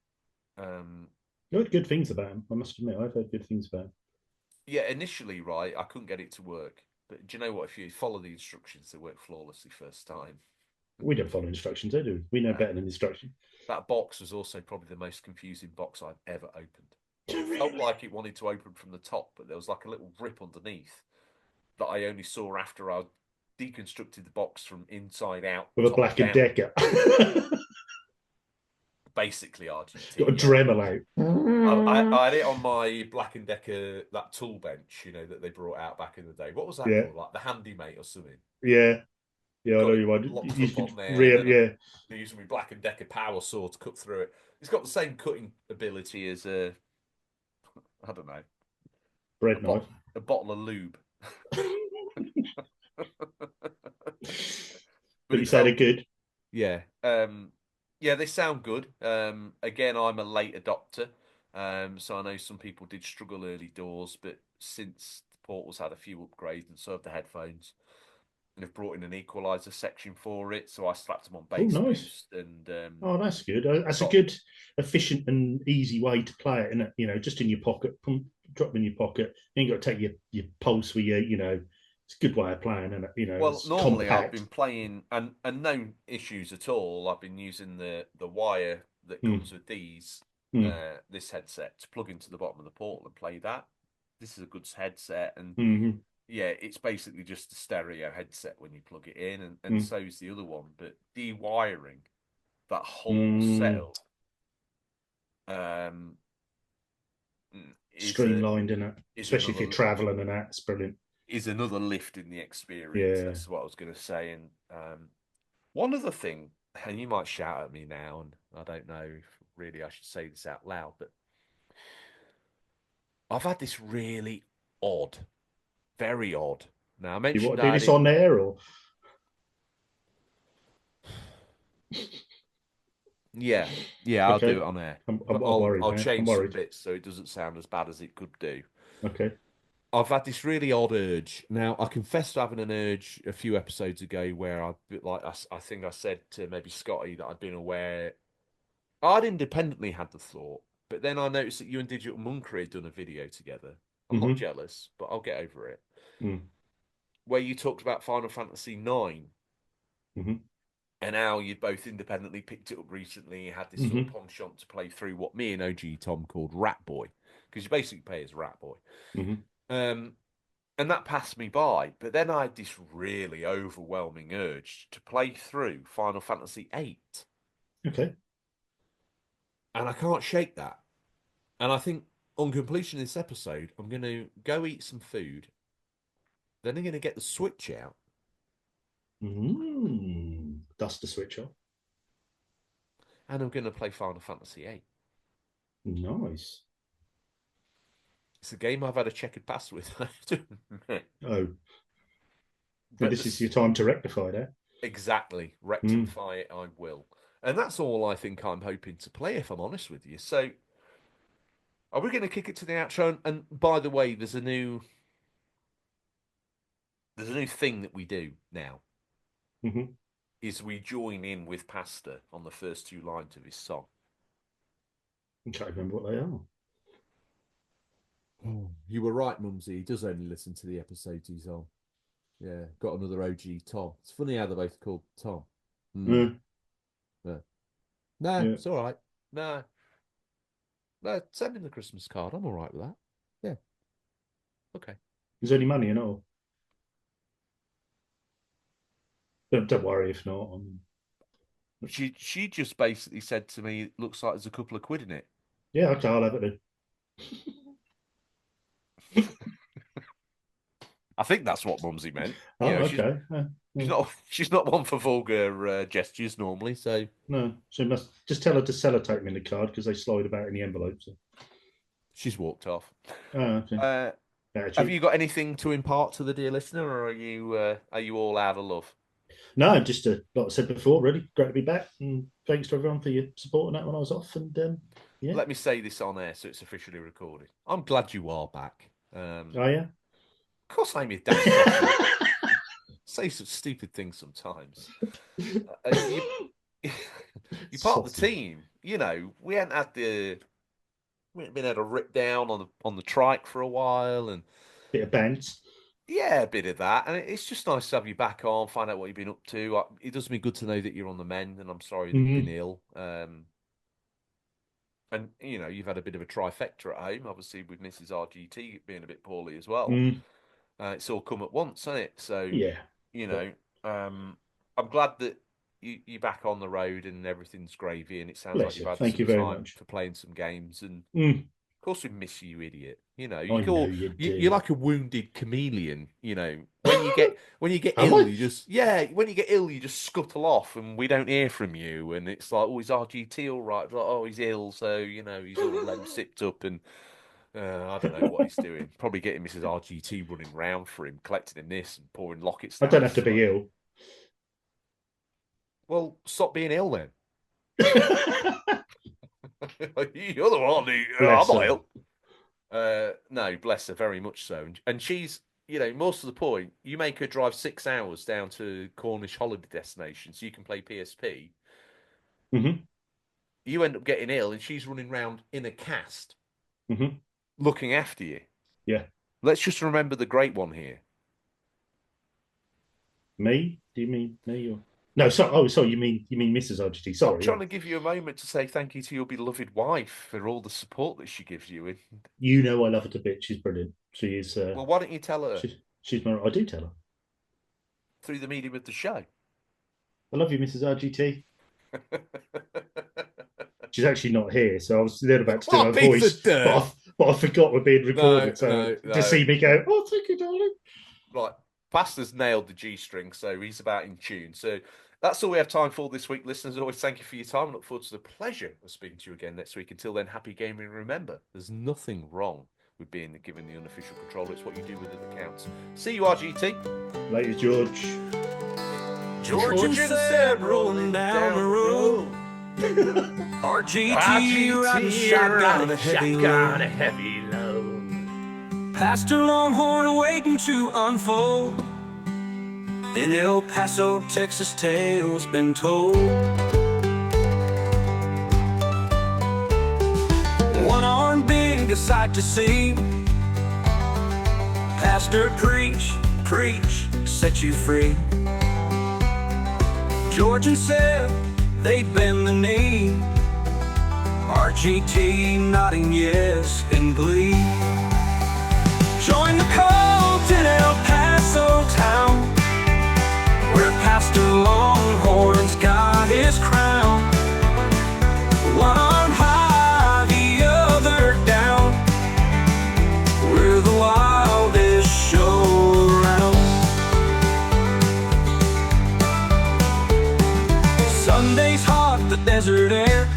You heard good things about him. I must admit, I've heard good things about him. Yeah, initially, right, I couldn't get it to work, but do you know what? If you follow the instructions, they work flawlessly first time. We don't follow instructions, do we? We know better than instructions. That box was also probably the most confusing box I've ever opened. Really? Felt like it wanted to open from the top, but there was like a little rip underneath that I only saw after I deconstructed the box from inside out. With a top Black and down. Decker. Basically RGT. Got a Dremel out. I had it on my Black and Decker, that tool bench, that they brought out back in the day. What was that called? Like the Handy Mate or something? Yeah. Yeah, I know you want. Locked You up could on there. really, yeah. Using my Black and Decker power saw to cut through it. It's got the same cutting ability as I don't know, Bread knife. A bottle of lube. But you say they're good. Yeah. Yeah, they sound good. Again, I'm a late adopter. So I know some people did struggle early doors, but since the Portal's had a few upgrades and so have the headphones, and they've brought in an equalizer section for it, so I slapped them on bass boost and oh, that's good. That's a good, efficient and easy way to play it, isn't it? Just in your pocket, drop them in your pocket. You ain't got to take your pulse with you. It's a good way of playing, isn't it? well, it's normally compact. I've been playing and no issues at all. I've been using the wire that comes with these this headset to plug into the bottom of the Portal and play that. This is a good headset, and yeah, it's basically just a stereo headset when you plug it in, and so is the other one. But dewiring that whole setup streamlined, in it, especially if you're traveling, and that's brilliant. Is another lift in the experience. That's what I was going to say. And one other thing, and you might shout at me now, and I don't know if really I should say this out loud, but I've had this really odd, very odd. Now I mentioned you want to do this on air, or yeah, I'll do it on air. I'm worried. I'll change some bits so it doesn't sound as bad as it could do. Okay. I've had this really odd urge. Now, I confessed to having an urge a few episodes ago where I think I said to maybe Scotty that I'd been aware. I'd independently had the thought, but then I noticed that you and Digital Monkery had done a video together. I'm not jealous, but I'll get over it. Where you talked about Final Fantasy IX and how you'd both independently picked it up recently. You had this sort of penchant to play through what me and OG Tom called Rat Boy, because you basically play as Rat Boy. And that passed me by, but then I had this really overwhelming urge to play through Final Fantasy VIII. Okay. And I can't shake that. And I think on completion of this episode, I'm going to go eat some food. Then I'm going to get the Switch out. Dust the Switch off. And I'm going to play Final Fantasy VIII. Nice. It's a game I've had a checkered past with. Oh. But this is your time to rectify that. Exactly. Rectify it, I will. And that's all I think I'm hoping to play, if I'm honest with you. So, are we going to kick it to the outro? And by the way, there's a new thing that we do now. Is we join in with Pastor on the first two lines of his song. I can't remember what they are. Oh, you were right, Mumsy. He does only listen to the episodes he's on. Yeah, got another OG Tom. It's funny how they're both called Tom. No, it's all right. No, send him the Christmas card. I'm all right with that. Yeah. Okay. Is there any money in it all? Don't worry if not. She just basically said to me, "It looks like there's a couple of quid in it." Yeah, okay, I'll have it then. I think that's what Mumsy meant. Oh, okay. She's not one for vulgar gestures normally, so no. So must just tell her to sellotape me the card because they slide about in the envelope. So. She's walked off. Oh, okay. Have you got anything to impart to the dear listener, or are you all out of love? No, just like I said before, really great to be back, and thanks to everyone for your support on that when I was off. And yeah, Let me say this on air so it's officially recorded. I'm glad you are back. oh yeah. Of course, I'm your dad. Say some stupid things sometimes. You're part of the team. You know, we hadn't been able to rip down on the trike for a while, and Bit of bounce. yeah, a bit of that. And it's just nice to have you back on, find out what you've been up to. It does me good to know that you're on the mend, and I'm sorry that you've been ill. And you know, you've had a bit of a trifecta at home, obviously with Mrs. RGT being a bit poorly as well. It's all come at once, hasn't it? So Yeah, you know, I'm glad that you're back on the road and everything's gravy, and it sounds like bless you've you. had Thank some you very time much. for playing some games. And of course, we miss you, idiot. You know, I know you do. you're like a wounded chameleon. You know, when you get Am ill, I? when you get ill, you just scuttle off, and we don't hear from you. And it's like, oh, is RGT all right? Like, oh, he's ill, so you know he's all sipped up, and I don't know what he's doing. Probably getting Mrs. RGT running round for him, collecting him this and pouring lockets I down don't his have to be throat. ill. Well, stop being ill then. You're the one who, Bless I'm not her. ill. No, bless her very much so. And she's, you know, most of the point, you make her drive 6 hours down to Cornish holiday destination so you can play PSP. You end up getting ill, and she's running around in a cast, looking after you. Yeah. Let's just remember the great one here. Me? Do you mean me or no? Sorry. You mean Mrs. RGT? Sorry. I'm trying to give you a moment to say thank you to your beloved wife for all the support that she gives you. And You know I love her to bits. She's brilliant. She is. well, why don't you tell her She's my. I do tell her. through the medium of the show? I love you, Mrs. RGT. She's actually not here, so I was then about to do her voice, but I forgot we're being recorded. To see me go, oh, thank you, darling. Right, Pastor's nailed the G string, so he's about in tune. So that's all we have time for this week, listeners. As always, thank you for your time. I look forward to the pleasure of speaking to you again next week. Until then, happy gaming. Remember, there's nothing wrong with being given the unofficial controller. It's what you do with it that counts. See you, RGT. Later, George. George and Seb rolling down the road. RGT riding shotgun on a heavy load. Pastor Longhorn waiting to unfold. In El Paso, Texas, tales been told. One arm big, a sight to see. Pastor preach, set you free. George and Seb, they bend the knee. RGT nodding yes in glee. Join the cult in El Paso town, where Pastor Longhorn's got his crown. One arm high, the other down. We're the wildest show around. Sunday's hot, the desert air.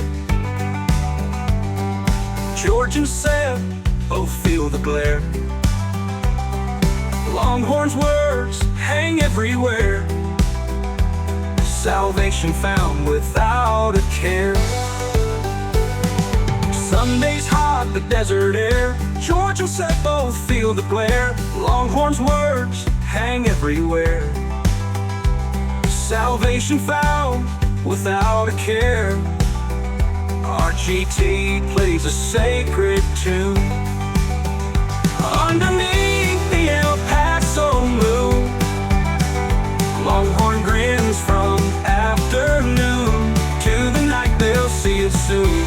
George and Seb both feel the glare. Longhorn's words hang everywhere. Salvation found without a care. Sunday's hot, the desert air. George and Seb both feel the glare. Longhorn's words hang everywhere. Salvation found without a care. RGT plays a sacred tune underneath the El Paso moon. Longhorn grins from afternoon to the night, they'll see it soon.